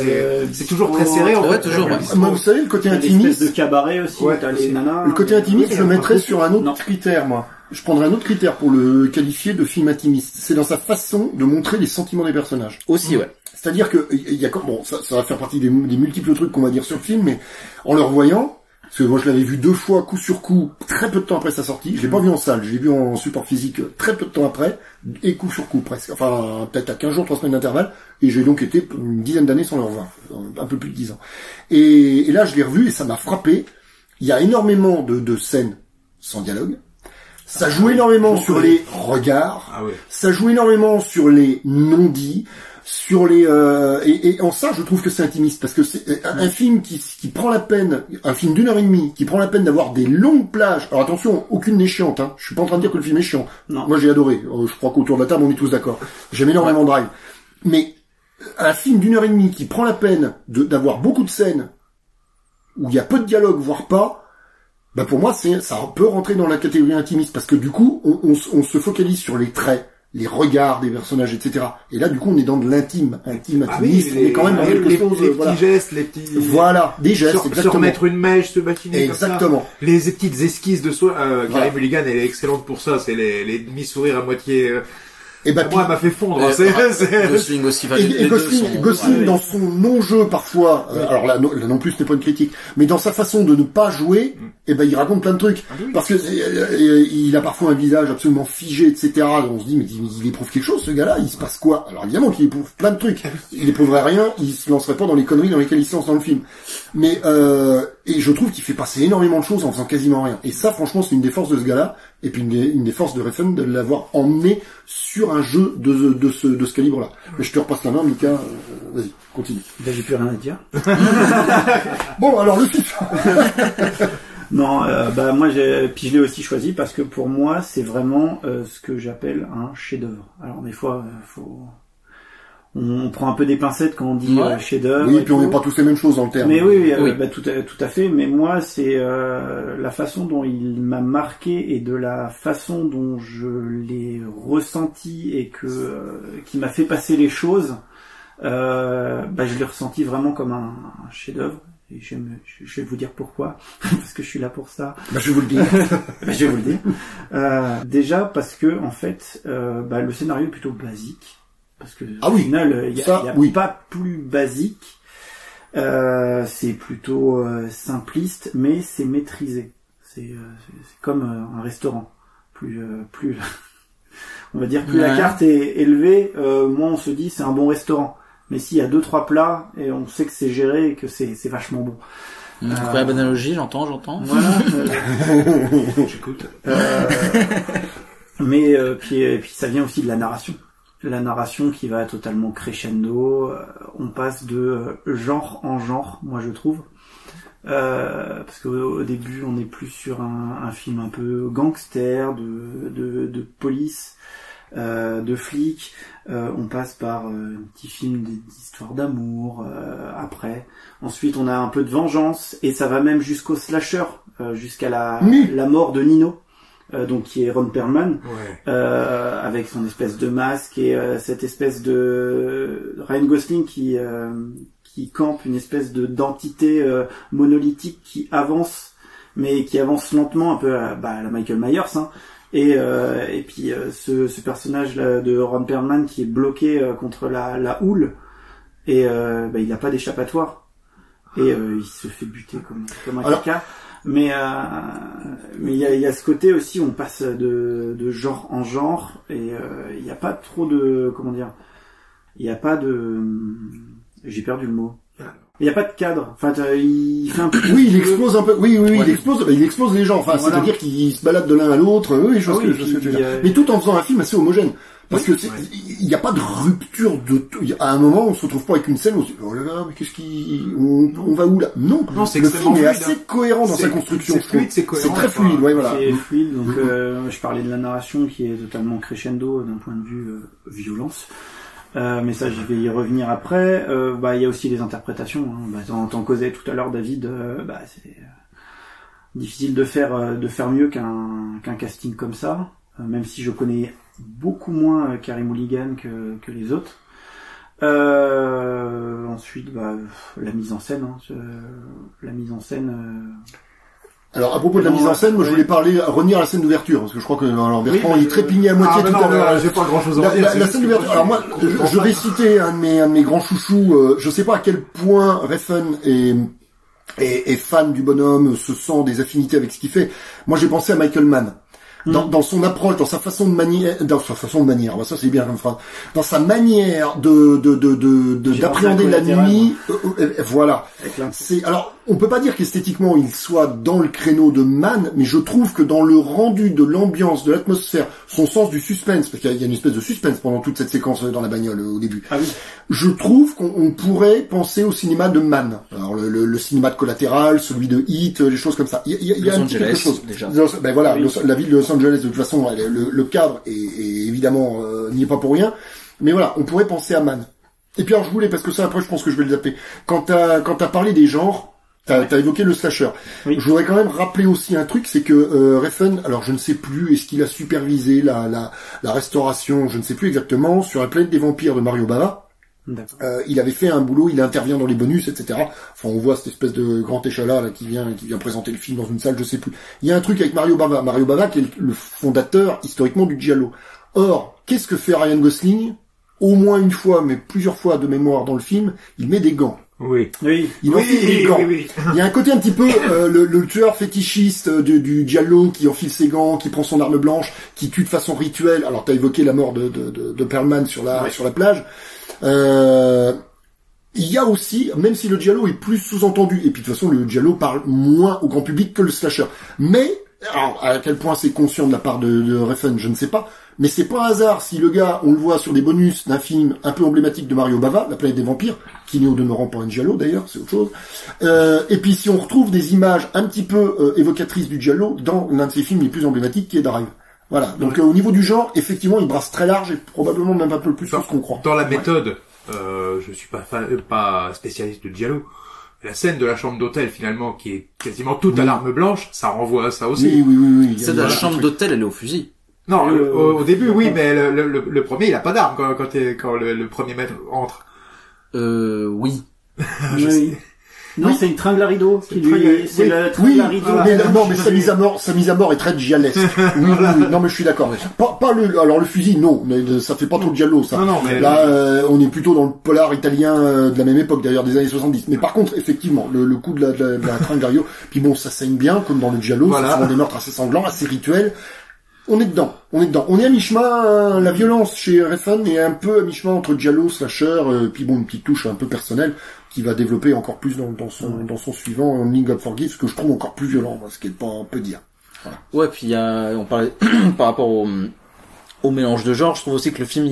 B: c'est toujours très serré, en fait.
C: Toujours,
A: Moi, vous savez, le côté intimiste.
D: De cabaret aussi, t'as les nanas.
A: Le côté intimiste, je le mettrais sur un autre critère, moi. Je prendrais un autre critère pour le qualifier de film intimiste. C'est dans sa façon de montrer les sentiments des personnages.
C: Aussi, ouais.
A: C'est-à-dire que, il y a, bon, ça va faire partie des multiples trucs qu'on va dire sur le film, mais en le revoyant, parce que moi je l'avais vu 2 fois, coup sur coup, très peu de temps après sa sortie, je l'ai pas vu en salle, je l'ai vu en support physique très peu de temps après, et coup sur coup presque, enfin, peut-être à 15 jours, 3 semaines d'intervalle, et j'ai donc été une dizaine d'années sans le revoir, un peu plus de 10 ans. Et là, je l'ai revu, et ça m'a frappé. Il y a énormément de scènes sans dialogue. Ça joue énormément sur les regards. Ça joue énormément sur les non-dits, sur les et en ça je trouve que c'est intimiste parce que c'est un film qui prend la peine, un film d'1h30 qui prend la peine d'avoir des longues plages. Alors attention, aucune n'est chiante, hein. Je suis pas en train de dire que le film est chiant. Non. Moi j'ai adoré. Je crois qu'autour de la table on est tous d'accord. J'aime énormément Drive. Mais un film d'1h30 qui prend la peine d'avoir beaucoup de scènes où il y a peu de dialogue, voire pas. Bah pour moi, ça peut rentrer dans la catégorie intimiste parce que du coup, on se focalise sur les traits, les regards des personnages, etc. Et là, du coup, on est dans de l'intime, intimiste. On est quand même dans quelque chose.
B: Les petits gestes, les petits.
A: Voilà, des gestes.
B: Se remettre une mèche, se baquiner.
A: Exactement.
B: Comme ça. Les petites esquisses de soi. Carey Mulligan, elle est excellente pour ça. C'est les demi-sourires à moitié.
A: Et bah,
B: moi, elle m'a fait fondre.
C: Gosling aussi.
A: Gosling dans son non-jeu parfois. Alors là non plus, ce n'est pas une critique. Mais dans sa façon de ne pas jouer, et ben il raconte plein de trucs. Parce que il a parfois un visage absolument figé, etc. On se dit mais il éprouve quelque chose, ce gars-là. Il se passe quoi? Alors évidemment qu'il éprouve plein de trucs. Il éprouverait rien. Il se lancerait pas dans les conneries dans lesquelles il se lance dans le film. Mais et je trouve qu'il fait passer énormément de choses en faisant quasiment rien. Et ça, franchement, c'est une des forces de ce gars-là. Et puis une des forces de Refn de l'avoir emmené sur un jeu de ce calibre-là. Mais je te repasse la main, Mika. Vas-y, continue.
D: Ben, j'ai plus rien à dire.
A: Bon, alors le film.
D: Non, bah moi puis je l'ai aussi choisi parce que pour moi c'est vraiment ce que j'appelle un chef-d'œuvre. Alors des fois on prend un peu des pincettes quand on dit chef-d'œuvre.
A: Oui, puis on n'est pas tous les mêmes choses dans le terme.
D: Mais oui. Bah, tout à fait. Mais moi, c'est la façon dont il m'a marqué et de la façon dont je l'ai ressenti et qui m'a fait passer les choses. Bah, je l'ai ressenti vraiment comme un chef-d'œuvre. Et je vais vous dire pourquoi, parce que je suis là pour ça.
A: Bah, je vais vous le dire.
D: Je vais vous le dire. Déjà parce que en fait, bah, le scénario est plutôt basique. Parce que au final, il y a pas plus basique. C'est plutôt simpliste, mais c'est maîtrisé. C'est comme un restaurant. Plus on va dire plus la carte est élevée, moins on se dit c'est un bon restaurant. Mais s'il y a 2-3 plats et on sait que c'est géré et que c'est vachement bon.
C: Incroyable analogie, j'entends.
D: Voilà.
B: J'écoute.
D: Mais puis ça vient aussi de la narration. La narration qui va totalement crescendo, on passe de genre en genre, moi je trouve. Parce qu'au début on est plus sur un film un peu gangster, de police, de flics. On passe par un petit film d'histoire d'amour après. Ensuite on a un peu de vengeance et ça va même jusqu'au slasher, jusqu'à la mort de Nino. Donc qui est Ron Perlman, avec son espèce de masque et cette espèce de Ryan Gosling qui campe une espèce d'entité monolithique qui avance, mais qui avance lentement, un peu à la Michael Myers, hein. Et puis ce personnage là de Ron Perlman qui est bloqué contre la houle et il n'a pas d'échappatoire et il se fait buter comme un caca. Mais il y a ce côté aussi où on passe de genre en genre et il n'y a pas trop de j'ai perdu le mot. Il y a pas de cadre. Enfin, il fait un peu.
A: Oui, il explose un peu. Oui, il explose les gens. Enfin, voilà. C'est-à-dire qu'il se balade de l'un à l'autre. Oui, je vois ce que tu veux dire. Mais tout en faisant un film assez homogène. Parce que il n'y a pas de rupture de tout. À un moment, on se retrouve pas avec une scène où on se dit, oh là là, mais qu'est-ce on va où là? Non,
B: c'est
A: le film est assez cohérent dans sa construction.
B: C'est fluide, c'est cohérent.
A: C'est très fluide, ouais, voilà.
D: C'est fluide, donc, je parlais de la narration qui est totalement crescendo d'un point de vue, violence. Mais ça, je vais y revenir après. Il y a aussi les interprétations, hein. T'en causais tout à l'heure, David, c'est difficile de faire mieux qu'un casting comme ça, même si je connais beaucoup moins Carey Mulligan que les autres. Ensuite, la mise en scène,
A: Alors, à propos de la mise en scène, moi, je voulais revenir à la scène d'ouverture, parce que je crois que, Bertrand, il trépignait à moitié tout à l'heure.
B: J'ai pas grand chose à dire.
A: La scène d'ouverture. Alors moi, je vais citer un de mes grands chouchous, je sais pas à quel point Refn est fan du bonhomme, se sent des affinités avec ce qu'il fait. Moi, j'ai pensé à Michael Mann. Dans son approche, dans sa façon de manière, ça c'est bien comme phrase, dans sa manière d'appréhender la nuit, voilà. Alors, on peut pas dire qu'esthétiquement il soit dans le créneau de Mann, mais je trouve que dans le rendu de l'ambiance, de l'atmosphère, son sens du suspense, parce qu'il y a une espèce de suspense pendant toute cette séquence dans la bagnole au début.
D: Ah oui.
A: Je trouve qu'on pourrait penser au cinéma de Mann. Alors le cinéma de Collatéral, celui de Heat, les choses comme ça. Il y a un petit quelque chose.
C: Déjà.
A: Ben voilà, oui. La ville de Los Angeles, de toute façon, le cadre est évidemment n'y est pas pour rien. Mais voilà, on pourrait penser à Mann. Et puis alors je voulais, parce que ça après je pense que je vais le zapper. Quand t'as parlé des genres, t'as évoqué le slasher. Oui. Je voudrais quand même rappeler aussi un truc, c'est que Refn, alors je ne sais plus, est-ce qu'il a supervisé la restauration, je ne sais plus exactement, sur la planète des vampires de Mario Bava. Il avait fait un boulot, il intervient dans les bonus, etc. Enfin, on voit cette espèce de grand échalas là qui vient présenter le film dans une salle, je sais plus. Il y a un truc avec Mario Bava qui est le fondateur historiquement du giallo. Or, qu'est-ce que fait Ryan Gosling? Au moins une fois, mais plusieurs fois de mémoire dans le film, il met des gants.
B: Oui.
A: Il enfile des gants. Oui. Il y a un côté un petit peu le tueur fétichiste du giallo qui enfile ses gants, qui prend son arme blanche, qui tue de façon rituelle. Alors t'as évoqué la mort de Perlman sur la plage. Il y a aussi, même si le giallo est plus sous-entendu, et puis de toute façon le giallo parle moins au grand public que le slasher. Mais alors, à quel point c'est conscient de la part de Refn, je ne sais pas. Mais c'est pas un hasard si le gars, on le voit sur des bonus d'un film un peu emblématique de Mario Bava, La planète des vampires, qui n'est au demeurant pas un giallo d'ailleurs, c'est autre chose. Et puis si on retrouve des images un petit peu évocatrices du giallo dans l'un de ses films les plus emblématiques qui est Drive. Voilà. Donc au niveau du genre, effectivement, il brasse très large et probablement même un peu plus que ce qu'on croit.
B: Dans la méthode, je suis pas spécialiste de giallo. La scène de la chambre d'hôtel, finalement, qui est quasiment toute à l'arme blanche, ça renvoie à ça aussi.
A: Oui.
C: Celle de la chambre d'hôtel, elle est au fusil.
B: Non, au début, oui, mais le premier, il a pas d'arme quand le premier maître entre.
C: Oui.
D: Oui. Non, c'est une tringle à rideau. C'est la tringle à rideau.
A: Mais sa mise à mort est très giallesque. Oui. Non, mais je suis d'accord. Pas alors le fusil, non, mais ça fait pas trop de giallo, ça.
B: Non, mais
A: là, on est plutôt dans le polar italien de la même époque, d'ailleurs, des années 70. Mais par contre, effectivement, le coup de la tringle à rideau, puis bon, ça saigne bien, comme dans le giallo, c'est souvent des meurtres assez sanglants, assez rituels. On est dedans. On est à mi-chemin, la violence chez Refn est un peu à mi-chemin entre giallo, slasher, puis bon, une petite touche un peu personnelle qui va développer encore plus dans son suivant, Only God Forgives, ce que je trouve encore plus violent, ce qui est pas peu dire. Voilà.
C: Ouais, puis on parlait par rapport au mélange de genres, je trouve aussi que le film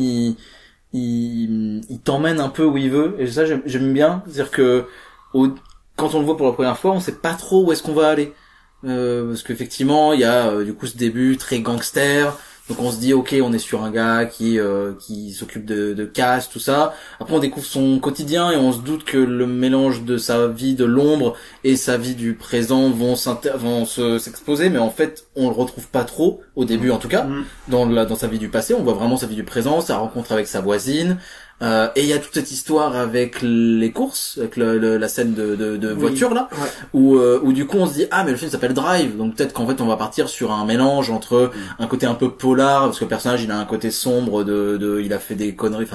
C: il t'emmène un peu où il veut, et ça j'aime bien, c'est-à-dire que quand on le voit pour la première fois, on sait pas trop où est-ce qu'on va aller. Parce qu'effectivement il y a du coup ce début très gangster, donc on se dit ok, on est sur un gars qui s'occupe de casse, tout ça. Après on découvre son quotidien et on se doute que le mélange de sa vie de l'ombre et sa vie du présent vont s'exposer, mais en fait on le retrouve pas trop au début, en tout cas dans sa vie du passé. On voit vraiment sa vie du présent, sa rencontre avec sa voisine. Et il y a toute cette histoire avec les courses, avec la scène de voiture là, où du coup on se dit mais le film s'appelle Drive, donc peut-être qu'en fait on va partir sur un mélange entre un côté un peu polar, parce que le personnage il a un côté sombre il a fait des conneries,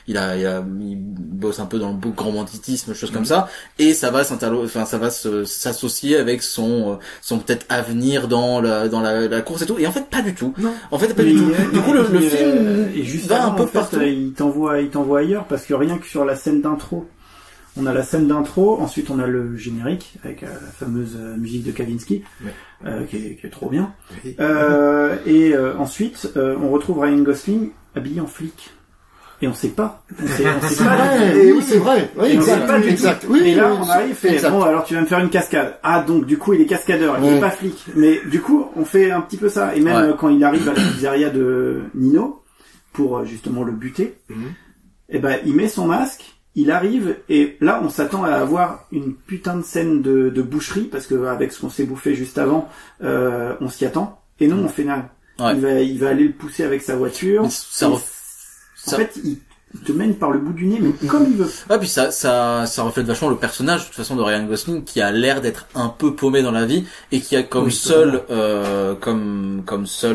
C: il bosse un peu dans le grand banditisme, choses comme ça, et ça va s'associer avec son peut-être avenir dans la course et tout, et en fait pas du tout. Non. En fait pas du tout. Du coup le film
D: va un peu partout. Il t'envoie ailleurs, parce que rien que sur la scène d'intro, On a la scène d'intro, ensuite on a le générique avec la fameuse musique de Kavinsky, qui est trop bien. Oui. Et ensuite, on retrouve Ryan Gosling habillé en flic. Et on sait pas. On sait pas.
A: Oui, c'est vrai. Oui, exact. Oui,
D: et là, on arrive et bon, alors tu vas me faire une cascade. Ah, donc, du coup, il est cascadeur. Il est pas flic. Mais, du coup, on fait un petit peu ça. Et même quand il arrive à la pizzeria de Nino, pour, justement, le buter, et ben, il met son masque, il arrive, et là, on s'attend à avoir une putain de scène de boucherie, parce que, avec ce qu'on s'est bouffé juste avant, on s'y attend. Et non, on fait nada. Il va aller le pousser avec sa voiture. En fait, il te mène par le bout du nez, mais comme il veut.
C: Ouais, puis ça reflète vachement le personnage, de toute façon, de Ryan Gosling, qui a l'air d'être un peu paumé dans la vie, et qui a comme seule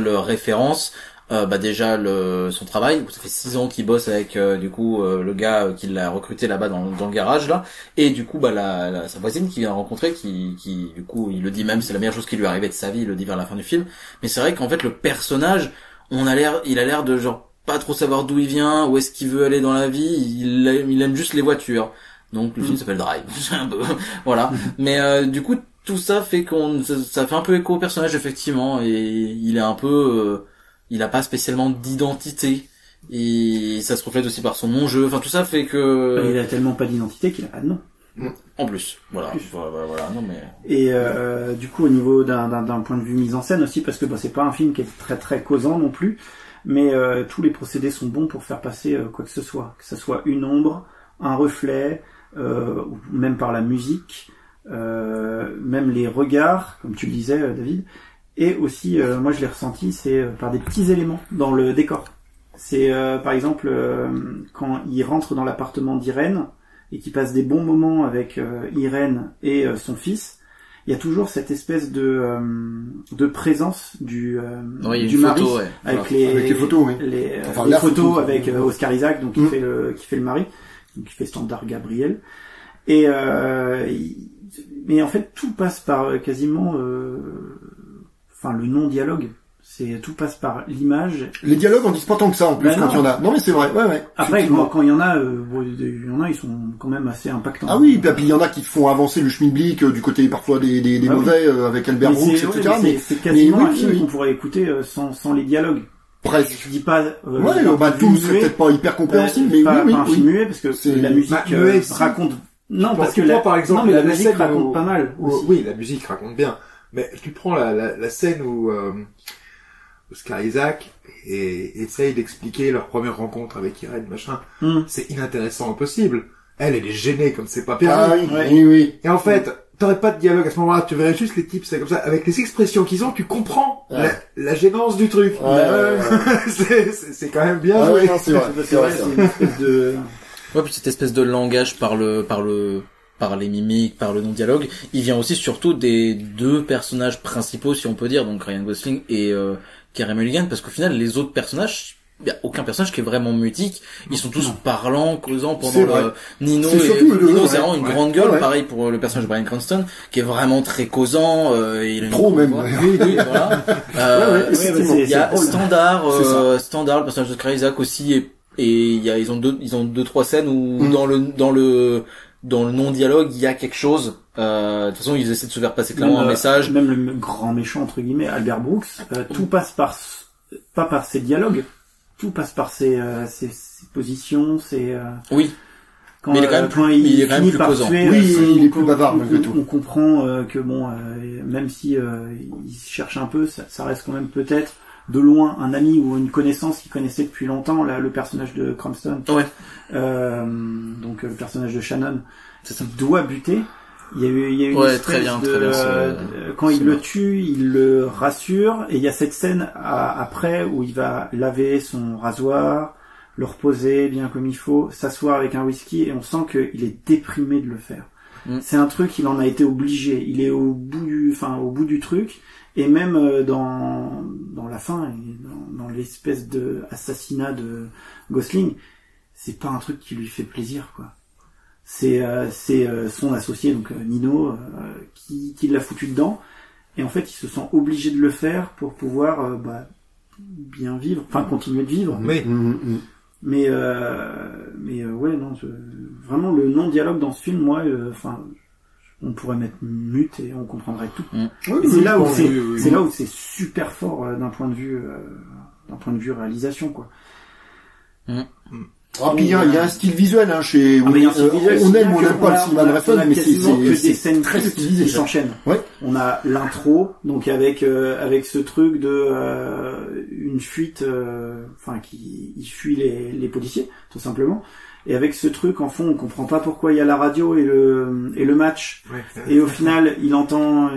C: référence, déjà son travail. Ça fait 6 ans qu'il bosse avec, le gars qui l'a recruté là-bas dans le garage, là. Et du coup, sa voisine qu'il vient rencontrer, qui, du coup, il le dit même, c'est la meilleure chose qui lui est arrivée de sa vie, il le dit vers la fin du film. Mais c'est vrai qu'en fait, le personnage, il a l'air de genre, pas trop savoir d'où il vient, où est-ce qu'il veut aller dans la vie, il aime juste les voitures. Donc le film s'appelle Drive. Voilà. Mais du coup tout ça fait ça fait un peu écho au personnage effectivement, et il est un peu il a pas spécialement d'identité, et ça se reflète aussi par son non-jeu. Enfin tout ça fait que
D: il a tellement pas d'identité qu'il a pas de nom.
C: En plus, voilà. Non mais.
D: Et du coup au niveau d'un point de vue mise en scène aussi, parce que c'est pas un film qui est très très causant non plus. Mais tous les procédés sont bons pour faire passer quoi que ce soit une ombre, un reflet, ou même par la musique, même les regards, comme tu le disais, David. Et aussi, moi je l'ai ressenti, c'est par des petits éléments dans le décor. C'est par exemple quand il rentre dans l'appartement d'Irène et qu'il passe des bons moments avec Irène et son fils. Il y a toujours cette espèce de présence du mari avec les photos, les photos avec Oscar Isaac, donc qui fait le mari, donc qui fait Standard Gabriel. Et mais en fait tout passe par quasiment le non-dialogue. Tout passe par l'image.
A: Les dialogues on dit pas tant que ça en plus quand il y en a. Non mais c'est vrai, ouais.
D: Après quand il y en a, ils sont quand même assez impactants.
A: Ah oui, puis il y en a qui font avancer le schmilblick du côté parfois des mauvais avec Albert Brooks, etc.
D: Mais c'est quasiment un film qu'on pourrait écouter sans les dialogues.
A: Presque.
D: Je dis pas.
A: Tout c'est peut-être pas hyper compréhensible, mais
D: pas un film muet parce que la musique raconte. Non, parce que
B: par exemple,
D: la musique raconte pas mal.
B: Oui, la musique raconte bien. Mais tu prends la scène où Oscar Isaac et essaye d'expliquer leur première rencontre avec Irène, machin. C'est inintéressant au possible. Elle est gênée comme c'est pas permis.
A: Oui.
B: Et en fait, t'aurais pas de dialogue à ce moment-là, tu verrais juste les types, c'est comme ça. Avec les expressions qu'ils ont, tu comprends la gênance du truc. C'est quand même bien joué.
A: C'est vrai,
D: c'est une espèce de...
C: Ouais, puis cette espèce de langage par les mimiques, par le non-dialogue, il vient aussi surtout des 2 personnages principaux, si on peut dire, donc Ryan Gosling et Carey Mulligan, parce qu'au final, les autres personnages, il y a aucun personnage qui est vraiment mutique. Ils sont tous parlants, causants pendant Nino. Nino, c'est vraiment une grande gueule. Pareil pour le personnage de Bryan Cranston, qui est vraiment très causant.
A: Trop même.
C: Oui, voilà. Il y a Standard, le personnage de Oscar Isaac aussi, et ils ont 2-3 scènes où dans le non-dialogue, il y a quelque chose. De toute façon, ils essaient de se faire passer clairement un message.
D: Même le grand méchant, entre guillemets, Albert Brooks, tout passe pas par ses dialogues, tout passe par ses positions,
C: Oui. Mais il est quand même plus causant.
A: Il est plus bavard, malgré tout.
D: On comprend que même si il cherche un peu, ça reste quand même peut-être de loin un ami ou une connaissance qu'il connaissait depuis longtemps, là, le personnage de Cranston.
C: Ouais.
D: Donc le personnage de Shannon, qui doit buter. Il y a eu une espèce quand il le tue, il le rassure, et il y a cette scène après où il va laver son rasoir, le reposer bien comme il faut, s'asseoir avec un whisky, et on sent qu'il est déprimé de le faire. C'est un truc, il en a été obligé. Il est au bout du truc, et même dans la fin, et dans l'espèce de assassinat de Gosling, c'est pas un truc qui lui fait plaisir, quoi. C'est son associé, donc Nino, qui l'a foutu dedans, et en fait il se sent obligé de le faire pour pouvoir bien vivre, enfin continuer de vivre.
B: Mais
D: Mais ouais, non, vraiment le non-dialogue dans ce film, moi, on pourrait mettre mute et on comprendrait tout. Et c'est là où c'est super fort d'un point de vue réalisation, quoi.
A: Ah, puis il y a un style visuel, hein, chez, on aime ou on n'aime pas le cinéma de Refn, mais c'est très stylisé,
D: qui s'enchaînent.
A: Ouais.
D: On a l'intro, donc avec ce truc de, une fuite, il fuit les policiers, tout simplement. Et avec ce truc, en fond, on comprend pas pourquoi il y a la radio et le match. Ouais. Et au final, il entend,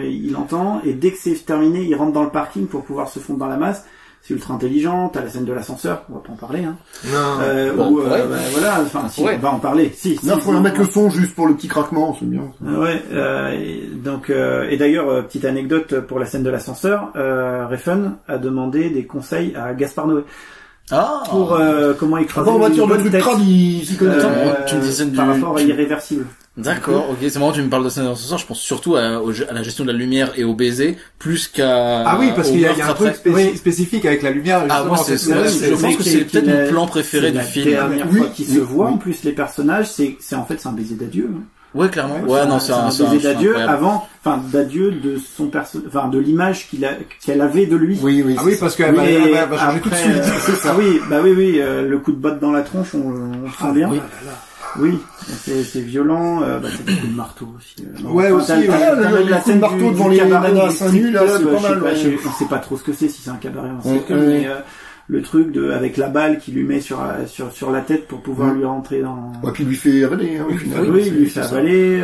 D: et dès que c'est terminé, il rentre dans le parking pour pouvoir se fondre dans la masse. C'est ultra intelligent. T'as la scène de l'ascenseur, on va pas en parler, hein.
A: Non.
D: Voilà, enfin, si, on va en parler.
A: Non, faut leur mettre le son juste pour le petit craquement, c'est bien.
D: Et d'ailleurs, petite anecdote pour la scène de l'ascenseur, Refn a demandé des conseils à Gaspard Noé. Pour comment écraser
A: en voiture de trucs tradis,
C: tu me disais
D: par rapport à Irréversible.
C: D'accord, ok, c'est marrant, tu me parles de scène d'ascenseur, je pense surtout à la gestion de la lumière et au baiser, plus qu'à...
B: Ah oui, parce qu'il y a un truc spécifique avec la lumière.
C: Ah, moi, je pense que c'est peut-être mon plan préféré du film.
D: La dernière fois qu'ils se voient, en plus, les personnages, c'est en fait, c'est un baiser d'adieu.
C: Ouais, clairement. Ouais, non, c'est un
D: baiser d'adieu d'adieu de son de l'image qu'elle avait de lui.
A: Oui.
B: Ah oui, parce qu'elle va changer tout de suite.
D: C'est ça. Oui, le coup de botte dans la tronche, on le sent bien. Oui, c'est violent, c'est des coups de marteau aussi.
A: La scène de marteau devant les nanas à Saint-Nu, là, c'est pas mal.
D: On sait pas trop ce que c'est, si c'est un cabaret ou un cirque, mais le truc avec la balle qu'il lui met sur la tête pour pouvoir lui rentrer dans...
A: Ouais, puis il lui fait avaler, au final.
D: Oui, il lui fait avaler,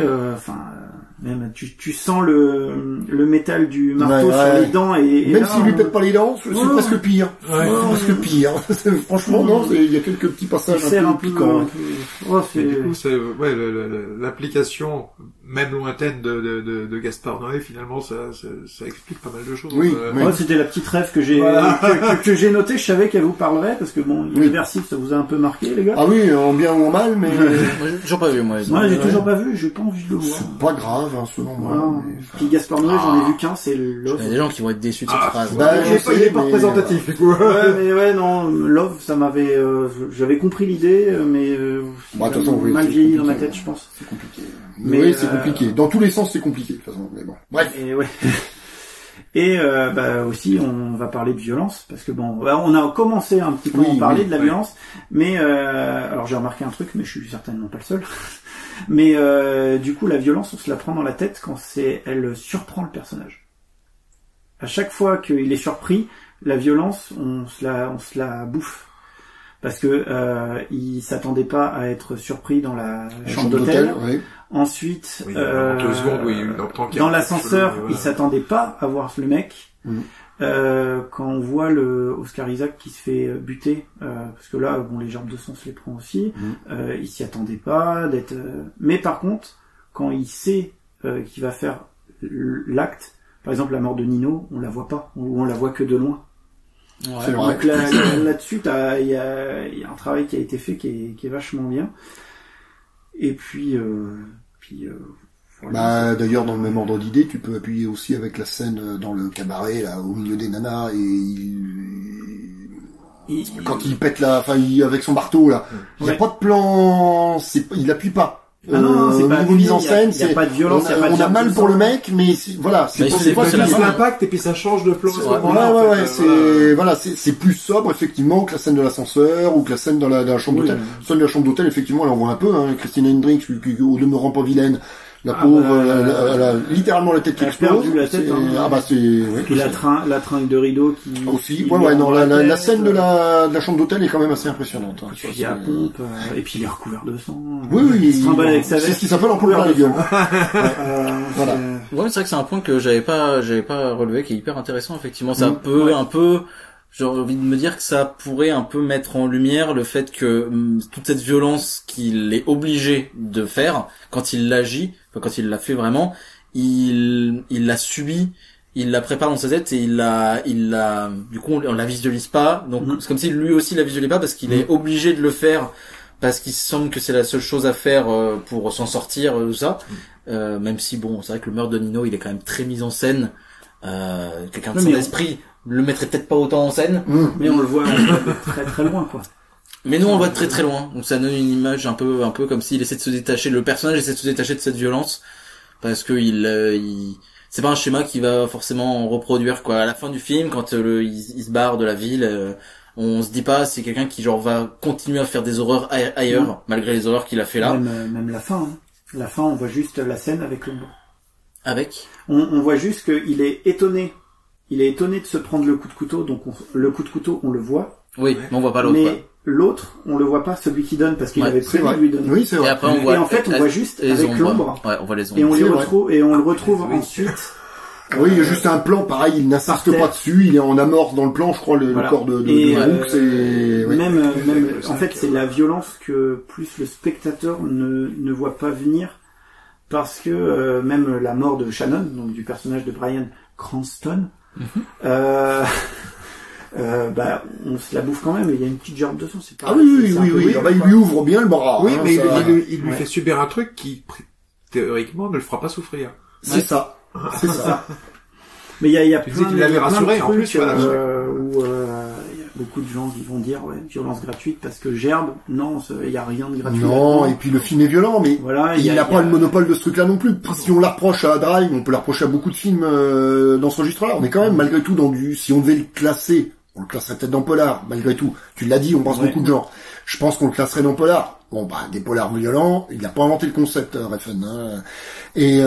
D: même tu sens le métal du marteau sur les dents et
A: même s'il lui pète pas les dents, c'est presque pire. Presque pire. Franchement, non, il y a quelques petits passages un peu piquants.
B: Du coup, c'est l'application même lointaine de Gaspard Noé, finalement, ça explique pas mal de choses.
D: Oui. C'était la petite rêve que j'ai notée. Je savais qu'elle vous parlerait parce que bon, Irréversible, ça vous a un peu marqué, les gars.
A: Ah oui, en bien ou en mal, mais
C: j'ai toujours pas vu, moi.
D: Moi, j'ai toujours pas vu. J'ai pas envie de le voir.
A: C'est pas grave. Selon moi.
D: Puis Gaspard Noé, j'en ai vu qu'un, c'est Love.
C: Il y a des gens qui vont être déçus de cette phrase.
B: Il est pas représentatif, du coup.
D: Love, ça m'avait, j'avais compris l'idée, mais mal vieilli dans ma tête, je pense.
A: C'est compliqué. Oui, c'est compliqué. Dans tous les sens, c'est compliqué, de toute façon. Mais bon. Bref.
D: Et aussi, on va parler de violence, parce que bon, on a commencé un petit peu à en parler de la violence, mais alors j'ai remarqué un truc, mais je suis certainement pas le seul. Mais du coup, la violence, on se la prend dans la tête quand elle surprend le personnage. À chaque fois qu'il est surpris, la violence, on se la bouffe. Parce que il s'attendait pas à être surpris dans la chambre d'hôtel. Ensuite, dans l'ascenseur, il s'attendait pas à voir le mec. Quand on voit le Oscar Isaac qui se fait buter, parce que là, bon, les gerbes de sang se les prend aussi, il s'y attendait pas d'être. Mais par contre, quand il sait qu'il va faire l'acte, par exemple la mort de Nino, on la voit pas, ou on la voit que de loin. Ouais, donc là-dessus, il y a un travail qui a été fait qui est vachement bien. Et puis
A: voilà. D'ailleurs, dans le même ordre d'idée, tu peux appuyer aussi avec la scène dans le cabaret, là, au milieu des nanas, et quand il pète avec son marteau, là, il n'y a pas de plan, il appuie pas.
D: Non, c'est pas
A: niveau mise en scène,
D: il y a pas de violence,
A: on a mal pour le mec, mais voilà,
B: c'est l'impact et puis ça change de plan.
A: C'est plus sobre effectivement que la scène de l'ascenseur ou que la scène dans la chambre d'hôtel. La scène de la chambre d'hôtel, effectivement, elle en voit un peu, hein, Christine Hendricks, qui au demeurant pas vilaine. La pauvre, elle a littéralement la tête qui explose.
D: La tête, Puis la tringle de rideau qui...
A: Aussi, la scène de la chambre d'hôtel est quand même assez impressionnante.
D: Puis il y a la pompe, et puis il est recouvert de sang.
A: Oui, c'est ce qui s'appelle en couvert les gueules.
C: Voilà. Ouais, c'est vrai que c'est un point que j'avais pas relevé, qui est hyper intéressant, effectivement. Ça peut un peu... J'ai envie de me dire que ça pourrait un peu mettre en lumière le fait que toute cette violence qu'il est obligé de faire, quand il l'agit, quand il l'a fait vraiment, il l'a subi, il la prépare dans sa tête et il l'a, du coup, on la visualise pas. Donc, c'est comme si lui aussi la visualisait pas parce qu'il est obligé de le faire parce qu'il semble que c'est la seule chose à faire pour s'en sortir, tout ça. Même si bon, c'est vrai que le meurtre de Nino, il est quand même très mis en scène. Quelqu'un de son esprit le mettrait peut-être pas autant en scène,
D: mais on le voit de très très loin, quoi.
C: Mais nous on le voit de très très loin, donc ça donne une image un peu comme s'il essaie de se détacher, le personnage essaie de se détacher de cette violence, parce que c'est pas un schéma qui va forcément reproduire quoi. À la fin du film, quand il se barre de la ville, on se dit pas c'est quelqu'un qui genre va continuer à faire des horreurs ailleurs, malgré les horreurs qu'il a fait là.
D: Même la fin, hein. La fin, on voit juste la scène avec l'ombre.
C: Avec
D: on voit juste qu'il est étonné. Il est étonné de se prendre le coup de couteau, donc le coup de couteau, on le voit.
C: Oui, mais on voit pas l'autre.
D: Mais l'autre, on le voit pas, celui qui donne, parce qu'il avait prévu de lui donner.
A: Oui, c'est vrai.
C: Et après, on voit,
D: en fait, on voit juste avec l'ombre.
C: Ouais, on voit les ombres.
D: Et on le retrouve ensuite.
A: Oui, il y a juste un plan, pareil, il n'insiste pas dessus, il est en amorce dans le plan, je crois, le corps de Brooks, c'est...
D: Même, en fait, c'est la violence que plus le spectateur ne voit pas venir, parce que même la mort de Shannon, donc du personnage de Bryan Cranston, on se la bouffe quand même, et il y a une petite gerbe de sang, c'est pas...
A: Ah oui. Il lui ouvre bien le bras.
B: Oui, mais il lui fait subir un truc qui, théoriquement, ne le fera pas souffrir.
A: C'est ça. C'est ça.
D: Mais il y a plein
B: qu'il l'avait rassuré, en plus, voilà.
D: Où il y a beaucoup de gens qui vont dire, violence gratuite, parce que gerbe, non, il y a rien de gratuit.
A: Non, et puis le film est violent, mais voilà, il n'a pas le monopole de ce truc-là non plus. Si on la reproche à Drive, on peut la reprocher à beaucoup de films, dans ce registre-là. On est quand même, malgré tout, si on devait le classer, on le classerait peut-être dans Polar, malgré tout. Tu l'as dit, on pense beaucoup de genres. Je pense qu'on le classerait dans Polar. Bon, des polars violents, il n'a pas inventé le concept, Refn, hein. Et,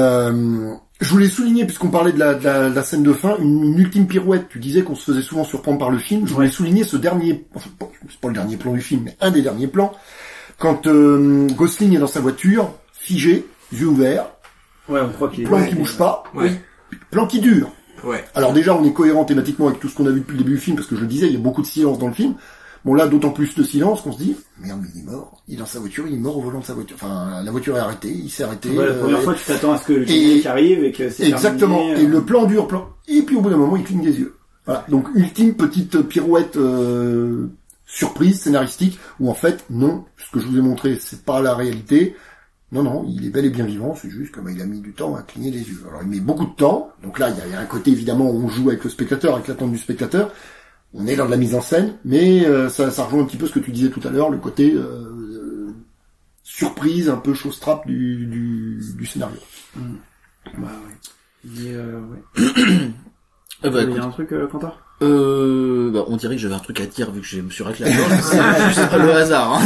A: je voulais souligner, puisqu'on parlait de la scène de fin, une ultime pirouette. Tu disais qu'on se faisait souvent surprendre par le film. Je voulais souligner ce dernier, enfin, c'est pas le dernier plan du film, mais un des derniers plans. Quand, Gosling est dans sa voiture, figé, yeux ouverts.
D: Ouais, on croit qu'il est...
A: Plan qui bouge pas.
B: Ouais.
A: Plan qui dure.
B: Ouais.
A: Alors déjà, on est cohérent thématiquement avec tout ce qu'on a vu depuis le début du film, parce que je le disais, il y a beaucoup de silence dans le film. Bon, là, d'autant plus de silence qu'on se dit, merde, mais il est mort. Il est dans sa voiture, il est mort au volant de sa voiture. Enfin, la voiture est arrêtée, il s'est arrêté.
D: Ouais, la première fois, tu t'attends à ce que le générique arrive et que c'est
A: exactement.
D: terminé.
A: Et le plan dure, et puis au bout d'un moment, il cligne des yeux. Voilà. Donc, ultime petite pirouette, surprise, scénaristique, où en fait, non, ce que je vous ai montré, c'est pas la réalité. Non, il est bel et bien vivant, c'est juste comme il a mis du temps à cligner des yeux. Alors, il met beaucoup de temps. Donc là, il y a un côté, évidemment, où on joue avec le spectateur, avec l'attente du spectateur. On est dans de la mise en scène, mais ça rejoint un petit peu ce que tu disais tout à l'heure, le côté surprise, un peu chose-trappe du scénario.
D: Bah ouais. Il y a un truc, Quentin
C: on dirait que j'avais un truc à dire vu que je me suis réclamé. C'est le hasard, hein.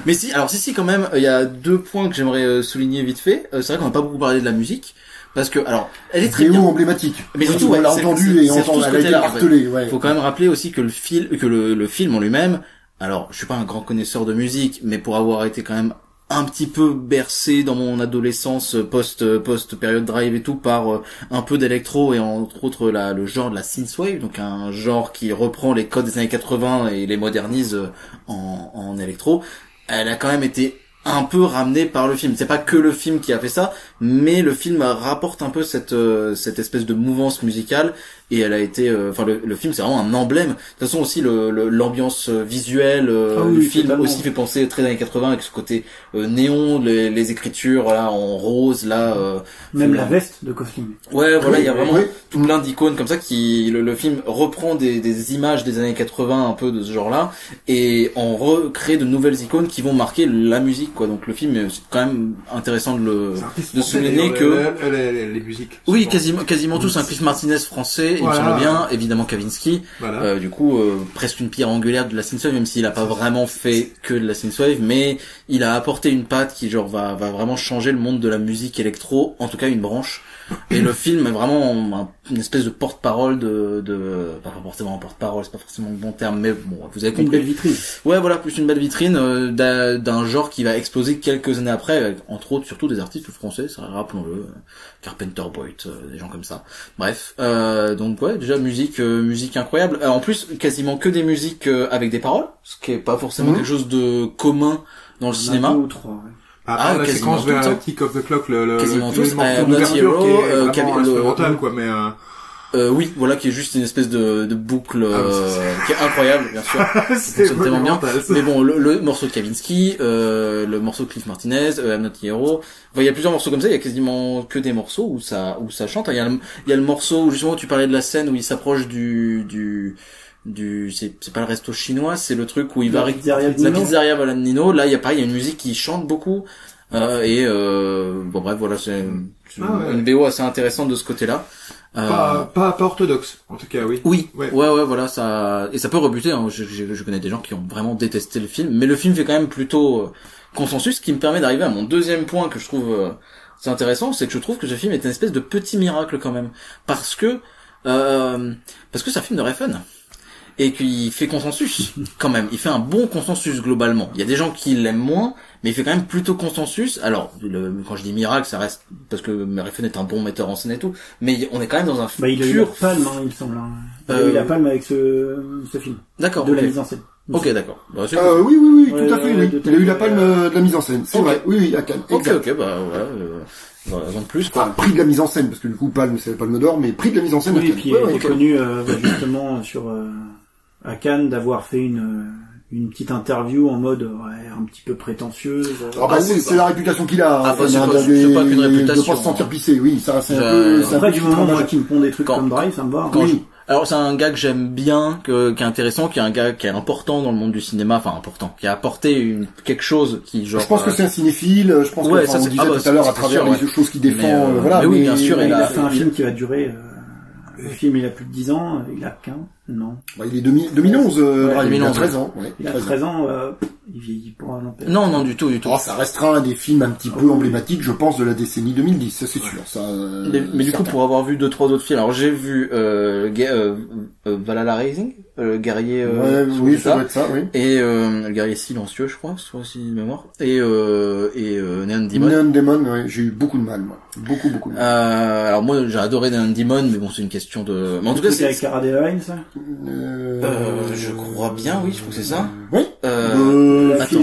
C: Mais si quand même, il y a 2 points que j'aimerais souligner vite fait. C'est vrai qu'on n'a pas beaucoup parlé de la musique. Parce que, alors, elle est très bien.
A: Emblématique.
C: Mais surtout,
A: on l'a entendu et elle a été martelée, ouais.
C: Faut quand même rappeler aussi que le film en lui-même, alors, je suis pas un grand connaisseur de musique, mais pour avoir été quand même un petit peu bercé dans mon adolescence post période Drive et tout par un peu d'électro et entre autres le genre de la synthwave, donc un genre qui reprend les codes des années 80 et les modernise en électro. Elle a quand même été un peu ramené par le film. C'est pas que le film qui a fait ça, mais le film rapporte un peu cette espèce de mouvance musicale et elle a été le film c'est vraiment un emblème. De toute façon aussi l'ambiance visuelle du film totalement. Aussi fait penser très années 80 avec ce côté néon, les écritures là en rose là
D: même la veste de Gosling.
C: Ouais, voilà, il y a vraiment tout plein d'icônes comme ça qui le film reprend des images des années 80 un peu de ce genre-là et en recrée de nouvelles icônes qui vont marquer la musique quoi. Donc le film c'est quand même intéressant de souligner que
B: les musiques.
C: Oui, quasiment tous un Cliff Martinez français. Il me semble bien, évidemment Kavinsky.
B: Voilà.
C: Du coup, presque une pierre angulaire de la synthwave, même s'il a pas vraiment fait que de la synthwave, mais il a apporté une patte qui genre va vraiment changer le monde de la musique électro, en tout cas une branche. Et le film est vraiment une espèce de porte-parole pas forcément porte-parole, c'est pas forcément le bon terme, mais bon, vous avez compris.
D: Une belle vitrine.
C: Ouais, voilà, plus une belle vitrine d'un genre qui va exploser quelques années après, avec, entre autres, surtout des artistes français, ça rappelons-le, Carpenter Boyd, des gens comme ça. Bref, donc ouais, déjà musique incroyable. En plus, quasiment que des musiques avec des paroles, ce qui est pas forcément quelque chose de commun dans le cinéma.
D: 2 ou 3, ouais.
B: La séquence vers Tick of the Clock, le
C: morceau
B: d'ouverture qui est vraiment instrumental, quoi, mais
C: oui, voilà, qui est juste une espèce de boucle qui est incroyable, bien sûr.
B: C'est
C: tellement bien. Mais bon, le morceau de Kavinsky, le morceau de Cliff Martinez, I'm Not the Hero. Enfin, il y a plusieurs morceaux comme ça. Il y a quasiment que des morceaux où ça chante. Il y a le morceau où justement tu parlais de la scène où il s'approche du c'est pas le resto chinois, c'est le truc où il va la pizzeria Valenino. Là, il y a une musique qui chante beaucoup. Bon bref, voilà, c'est une BO assez intéressante de ce côté-là.
B: Pas orthodoxe, en tout cas, oui.
C: Oui, ouais, voilà, ça peut rebuter, hein. Je connais des gens qui ont vraiment détesté le film, mais le film fait quand même plutôt consensus, ce qui me permet d'arriver à mon deuxième point que je trouve c'est intéressant, c'est que je trouve que ce film est une espèce de petit miracle quand même, parce que c'est un film de Refn. Et qu'il fait consensus, quand même. Il fait un bon consensus, globalement. Il y a des gens qui l'aiment moins, mais il fait quand même plutôt consensus. Alors, quand je dis miracle, ça reste, parce que Refn est un bon metteur en scène et tout, mais on est quand même dans un
D: film il a eu la palme, hein, il me semble. Il a eu la palme avec ce film.
C: D'accord.
D: De la mise en scène.
C: Ok, d'accord.
A: Bah, oui, tout à fait, oui. Il a eu la palme de la mise en scène. C'est vrai. Oui, à Cannes.
C: Ok, bah, ouais. Voilà, en plus, quoi.
A: Enfin, prix de la mise en scène, parce que du coup, palme, c'est Palme d'Or, mais prix de la mise en scène.
D: Oui, et puis il est connu, justement, à Cannes, d'avoir fait une petite interview en mode un petit peu prétentieuse.
A: C'est la réputation qu'il a.
C: C'est pas qu'une réputation.
A: De pas se sentir pissé, oui, ça c'est un peu.
D: Après, du moment moi qui me pond des trucs comme Drive, ça me va.
C: Alors c'est un gars que j'aime bien, qui est intéressant, qui est un gars qui est important dans le monde du cinéma, enfin important, qui a apporté quelque chose qui genre.
A: Je pense que c'est un cinéphile. Je pense que on disait tout à l'heure à travers les choses qu'il défend. Voilà.
C: Mais oui, bien sûr.
D: Il a fait un film qui va durer. Le film, il a plus de 10 ans, il a 15, non.
A: Bah, il est 2011, il a 13 ans. Ouais,
D: il a 13 ans, il vieillit pas
C: non. Non, du tout.
A: Oh, ça restera un des films un petit peu emblématiques, je pense, de la décennie 2010, ça c'est sûr. Ça,
C: mais du coup, pour avoir vu 2-3 autres films, alors j'ai vu, Valhalla Rising, guerrier,
A: oui, ça doit être ça, oui.
C: Et, le guerrier silencieux, je crois, soit aussi de mémoire. Et Neon Demon.
A: Neon Demon, ouais, j'ai eu beaucoup de mal, moi. Beaucoup de mal.
C: Alors moi, j'ai adoré Neon Demon, mais bon, c'est une question de, mais en tout cas,
D: c'est avec Cara Delevingne, ça?
C: Je crois bien, oui, je crois que c'est ça.
A: Oui.
C: Attends,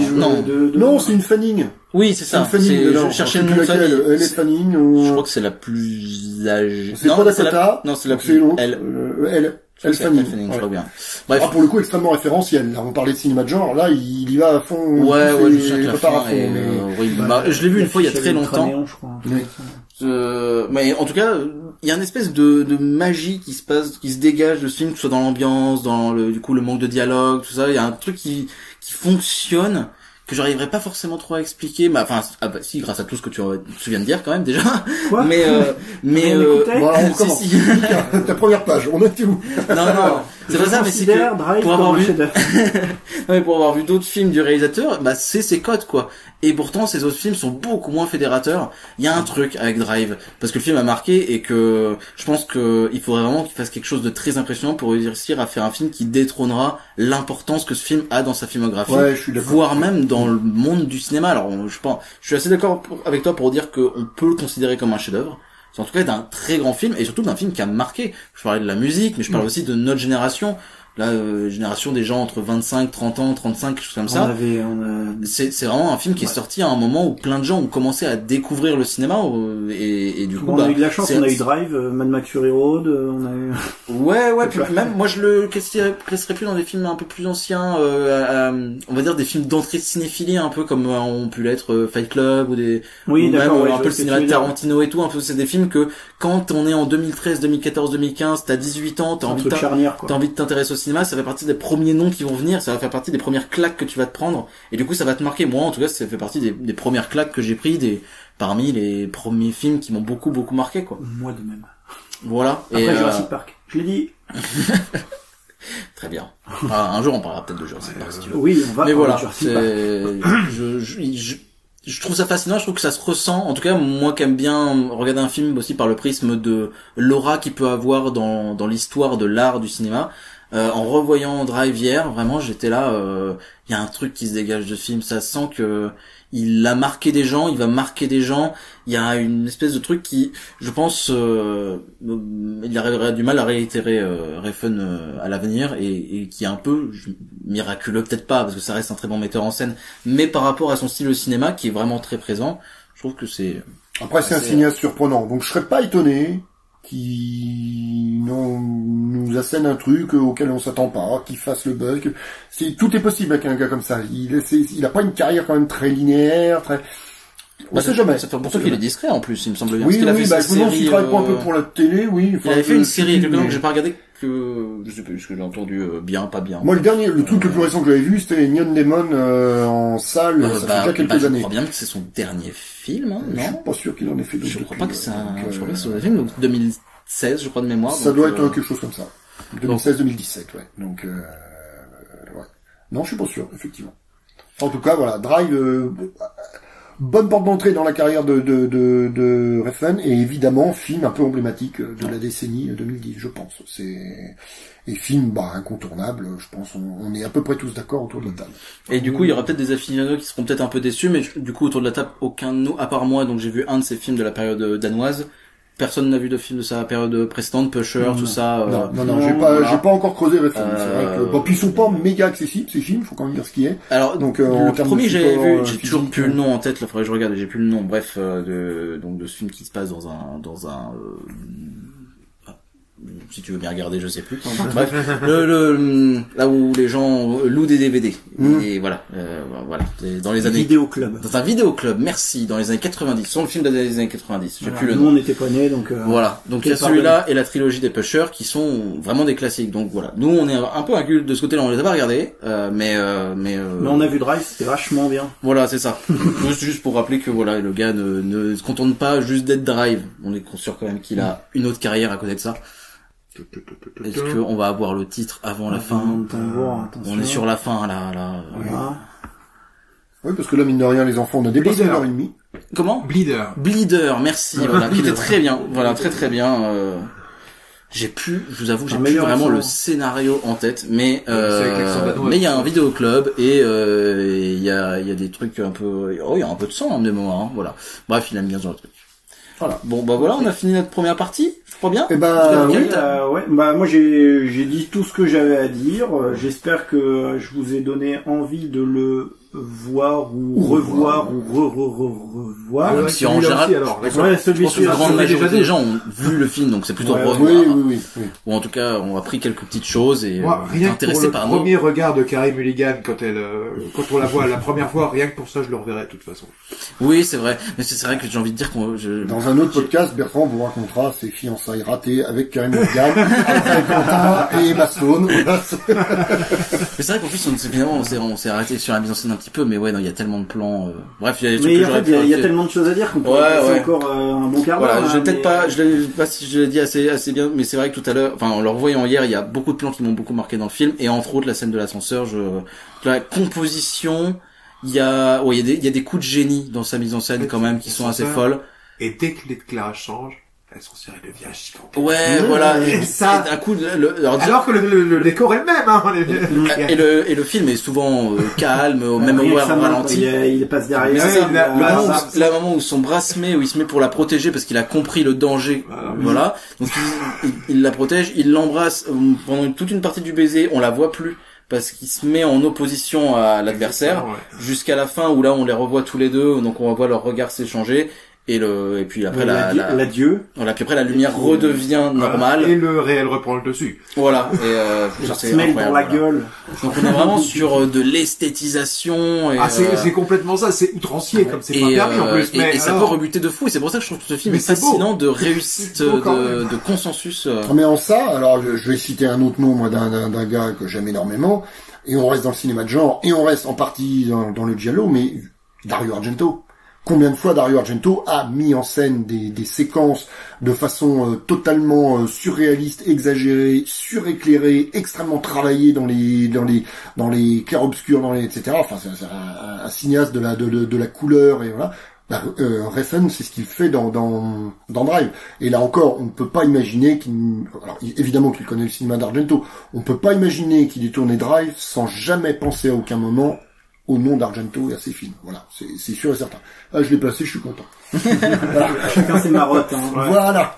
A: non, c'est une Fanning.
C: Oui, c'est ça.
A: Je
C: cherchais le nom de famille.
A: Elle est Fanning.
C: Je crois que c'est la plus âgée.
A: C'est pas Dakota.
C: Non, c'est la plus.
A: Elle Fanning,
C: je crois bien. Bref.
A: Pour le coup, extrêmement référentiel. Là, on parlait de cinéma de genre. Là, il y va à fond.
C: Ouais, je sais que la fin je l'ai vu une fois il y a très longtemps. Mais en tout cas, il y a une espèce de magie qui se dégage de ce film, que ce soit dans l'ambiance, dans le manque de dialogue, tout ça. Il y a un truc qui fonctionne, que j'arriverai pas forcément trop à expliquer, mais enfin, si, grâce à tout ce que tu viens de dire quand même déjà.
D: Quoi?
C: Mais
A: voilà, on commence. Ta première page, on était où?
C: Non, c'est pas ça, mais c'est que pour avoir vu d'autres films du réalisateur, c'est ses codes, quoi. Et pourtant, ces autres films sont beaucoup moins fédérateurs. Il y a un truc avec Drive, parce que le film a marqué et que je pense que il faudrait vraiment qu'il fasse quelque chose de très impressionnant pour réussir à faire un film qui détrônera l'importance que ce film a dans sa filmographie, voire même dans le monde du cinéma. Alors, je suis assez d'accord avec toi pour dire qu'on peut le considérer comme un chef-d'œuvre. C'est en tout cas d'un très grand film et surtout d'un film qui a marqué. Je parlais de la musique, mais je parle aussi de notre génération. Génération des gens entre 25, 30 ans, 35, quelque chose comme ça. C'est vraiment un film qui est sorti à un moment où plein de gens ont commencé à découvrir le cinéma et du coup
D: on a eu de la chance, on a eu Drive, Mad Max Fury Road, on a eu
C: ouais puis même moi je le classerais plus dans des films un peu plus anciens, on va dire des films d'entrée de cinéphilie un peu comme ont pu l'être Fight Club ou des même un peu le cinéma de Tarantino et tout, un peu c'est des films que quand on est en 2013, 2014, 2015, t'as 18 ans, t'as envie de t'intéresser au cinéma, ça fait partie des premiers noms qui vont venir, ça va faire partie des premières claques que tu vas te prendre, et du coup ça va te marquer. Moi en tout cas ça fait partie des premières claques que j'ai pris, parmi les premiers films qui m'ont beaucoup marqué, quoi.
D: Moi de même.
C: Voilà.
D: Après Jurassic Park, je l'ai dit.
C: Très bien. Un jour on parlera peut-être de Jurassic Park si tu veux.
D: Oui, on va.
C: Mais voilà, je trouve ça fascinant, je trouve que ça se ressent, en tout cas moi qui aime bien regarder un film aussi par le prisme de l'aura qu'il peut avoir dans l'histoire de l'art du cinéma. En revoyant Drive hier, vraiment j'étais là, il y a un truc qui se dégage de ce film, ça sent que il a marqué des gens, il va marquer des gens, il y a une espèce de truc qui, je pense, il aurait du mal à réitérer Refn à l'avenir et qui est un peu miraculeux, peut-être pas parce que ça reste un très bon metteur en scène, mais par rapport à son style de cinéma qui est vraiment très présent, je trouve que c'est...
A: Après c'est un cinéaste surprenant, donc je serais pas étonné qui nous assène un truc auquel on s'attend pas, qui fasse le buzz. Tout est possible avec un gars comme ça. Il a pas une carrière quand même très linéaire, très... On sait jamais.
C: C'est pour ça qu'il est discret en plus, il me semble bien.
A: Oui, il a fait sa série. Il travaille pas un peu pour la télé, oui.
C: Il avait fait une série, quelque chose que j'ai pas regardé. que je sais plus ce que j'ai entendu, bien, pas bien.
A: Moi, le truc le plus récent que j'avais vu, c'était Neon Demon en salle. Ça fait déjà quelques années.
C: Je crois bien que c'est son dernier film, hein, non?
A: Je suis pas sûr qu'il en ait fait d'autres.
C: Je crois pas que c'est je crois que c'est son dernier film, donc 2016, je crois de mémoire.
A: Ça doit être quelque chose comme ça. 2016-2017, ouais. Donc, ouais. Non, je suis pas sûr, effectivement. En tout cas, voilà, Drive, bonne porte d'entrée dans la carrière de Refn, et évidemment, film un peu emblématique de la décennie 2010, je pense. Et film, incontournable, je pense, on est à peu près tous d'accord autour de la table.
C: Et du coup, il y aura peut-être des aficionados qui seront peut-être un peu déçus, mais du coup, autour de la table, aucun de nous, à part moi, donc j'ai vu un de ces films de la période danoise. Personne n'a vu de film de sa période précédente, Pusher, tout ça.
A: Non, j'ai pas encore creusé Refn. C'est vrai que, puis ils sont pas méga accessibles, ces films, faut quand même dire ce qui est.
C: Alors, donc, le premier que j'avais vu, j'ai toujours plus le nom en tête, là, faudrait que je regarde, j'ai plus le nom, bref, de ce film qui se passe dans un, si tu veux bien regarder, je sais plus. Bref, là où les gens louent des DVD. Et voilà, dans les années...
D: Vidéoclub.
C: Dans un vidéoclub, merci, dans les années 90. Sur le film des années 90. J'ai plus le nom.
D: Nous, on n'était pas nés, donc...
C: Voilà. Donc, il y a celui-là et la trilogie des Pushers qui sont vraiment des classiques. Donc, voilà. Nous, on est un peu incultes de ce côté-là, on les a pas regardés, mais
D: on a vu Drive, c'était vachement bien.
C: Voilà, c'est ça. juste pour rappeler que, voilà, le gars ne se contente pas juste d'être Drive. On est sûr quand même qu'il a une autre carrière à côté de ça. Est-ce qu'on va avoir le titre avant la fin? On est sur la fin, là.
D: Voilà.
A: Oui, parce que là, mine de rien, les enfants, on a dépassé 1h30.
C: Comment? Bleeder, merci. Voilà, qui était très bien. Voilà, très très bien. Je vous avoue, j'ai plus vraiment le scénario en tête, mais il y a un vidéoclub et il y a des trucs un peu, il y a un peu de sang en des moments, hein, voilà. Bref, il aime bien ce genre de truc. Voilà. Bon, voilà, on a fini notre première partie. Je crois bien.
A: Oui.
D: Ouais. Moi, j'ai dit tout ce que j'avais à dire. J'espère que je vous ai donné envie de le voir ou revoir ou revoir.
C: Si en général, je pense que la grande majorité des gens ont vu le film, donc c'est plutôt revoir.
A: Oui.
C: Ou en tout cas, on a appris quelques petites choses et
B: rien que pour le premier regard de Carey Mulligan quand on la voit la première fois, rien que pour ça, je le reverrai de toute façon.
C: Oui, c'est vrai. Mais c'est vrai que j'ai envie de dire
A: dans un autre podcast, Bertrand vous racontera ses fiançailles ratées avec Carey Mulligan, avec Quentin et Emma Stone.
C: Mais c'est vrai qu'en plus, finalement, on s'est arrêté sur la mise en scène un petit peu, mais ouais, non, il y a tellement de plans, bref, il y a des trucs que j'aurais pu
D: il y a tellement de choses à dire qu'on peut passer encore un bon quart d'heure.
C: Voilà, je l'ai pas si je l'ai dit assez bien, mais c'est vrai que tout à l'heure, en le revoyant hier, il y a beaucoup de plans qui m'ont beaucoup marqué dans le film, et entre autres, la scène de l'ascenseur, la composition, il y a des coups de génie dans sa mise en scène quand même, qui sont assez folles.
B: Et dès que l'éclairage change, la sorcière devient gigantesque.
C: Ouais, voilà. Et ça, d'un coup,
B: alors que le décor est le même, hein.
C: Et le film est souvent calme, même au ralenti.
D: Il passe derrière.
C: Le moment où son bras se met, où il se met pour la protéger parce qu'il a compris le danger. Voilà. Donc il la protège, il l'embrasse pendant toute une partie du baiser, on la voit plus parce qu'il se met en opposition à l'adversaire jusqu'à la fin où là on les revoit tous les deux, donc on voit leurs regards s'échanger. Et puis après
D: l'adieu.
C: Voilà, puis après la lumière redevient normale.
B: Et le réel reprend le dessus.
C: Voilà. Et
D: c'est incroyable. Dans la gueule.
C: Donc on est vraiment sur de l'esthétisation. Et,
B: c'est complètement ça. C'est outrancier comme c'est pas permis en plus.
C: Et ça peut rebuter de fou. Et c'est pour ça que je trouve que ce film est fascinant de réussite, de consensus.
A: Mais en ça, alors je vais citer un autre nom, moi, d'un gars que j'aime énormément. Et on reste dans le cinéma de genre. Et on reste en partie dans le giallo, mais Dario Argento. Combien de fois Dario Argento a mis en scène des séquences de façon totalement surréaliste, exagérée, suréclairée, extrêmement travaillée dans les clairs-obscurs, etc. Enfin, c'est un cinéaste de la couleur et voilà. Refn, c'est ce qu'il fait dans Drive. Et là encore, on ne peut pas imaginer alors évidemment qu'il connaît le cinéma d'Argento, on ne peut pas imaginer qu'il ait tourné Drive sans jamais penser à aucun moment au nom d'Argento et à ses films. Voilà, c'est sûr et certain. Ah, je l'ai placé, je suis content.
D: Voilà. Chacun ses marottes, hein.
A: Voilà.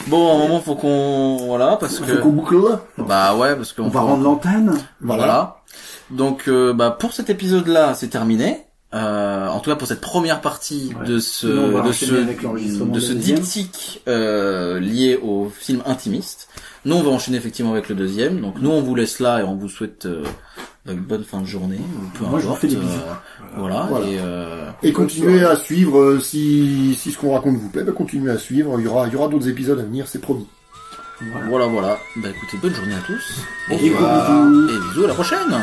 C: Bon, à un moment, faut qu'on, parce que...
A: Faut qu'on boucle là.
C: Bah ouais, parce qu'on
D: va rendre l'antenne.
C: Voilà. Donc, pour cet épisode-là, c'est terminé. En tout cas, pour cette première partie de ce diptyque, lié au film intimiste. Nous, on va enchaîner effectivement avec le deuxième. Donc, nous, on vous laisse là et on vous souhaite une bonne fin de journée. Peu
D: Moi, je vous fais des bisous.
C: Voilà.
A: Et continuez à suivre, si ce qu'on raconte vous plaît, continuez à suivre. Il y aura d'autres épisodes à venir, c'est promis.
C: Voilà. Bah écoutez, bonne journée à tous.
D: Et bisous.
C: Et bisous à la prochaine.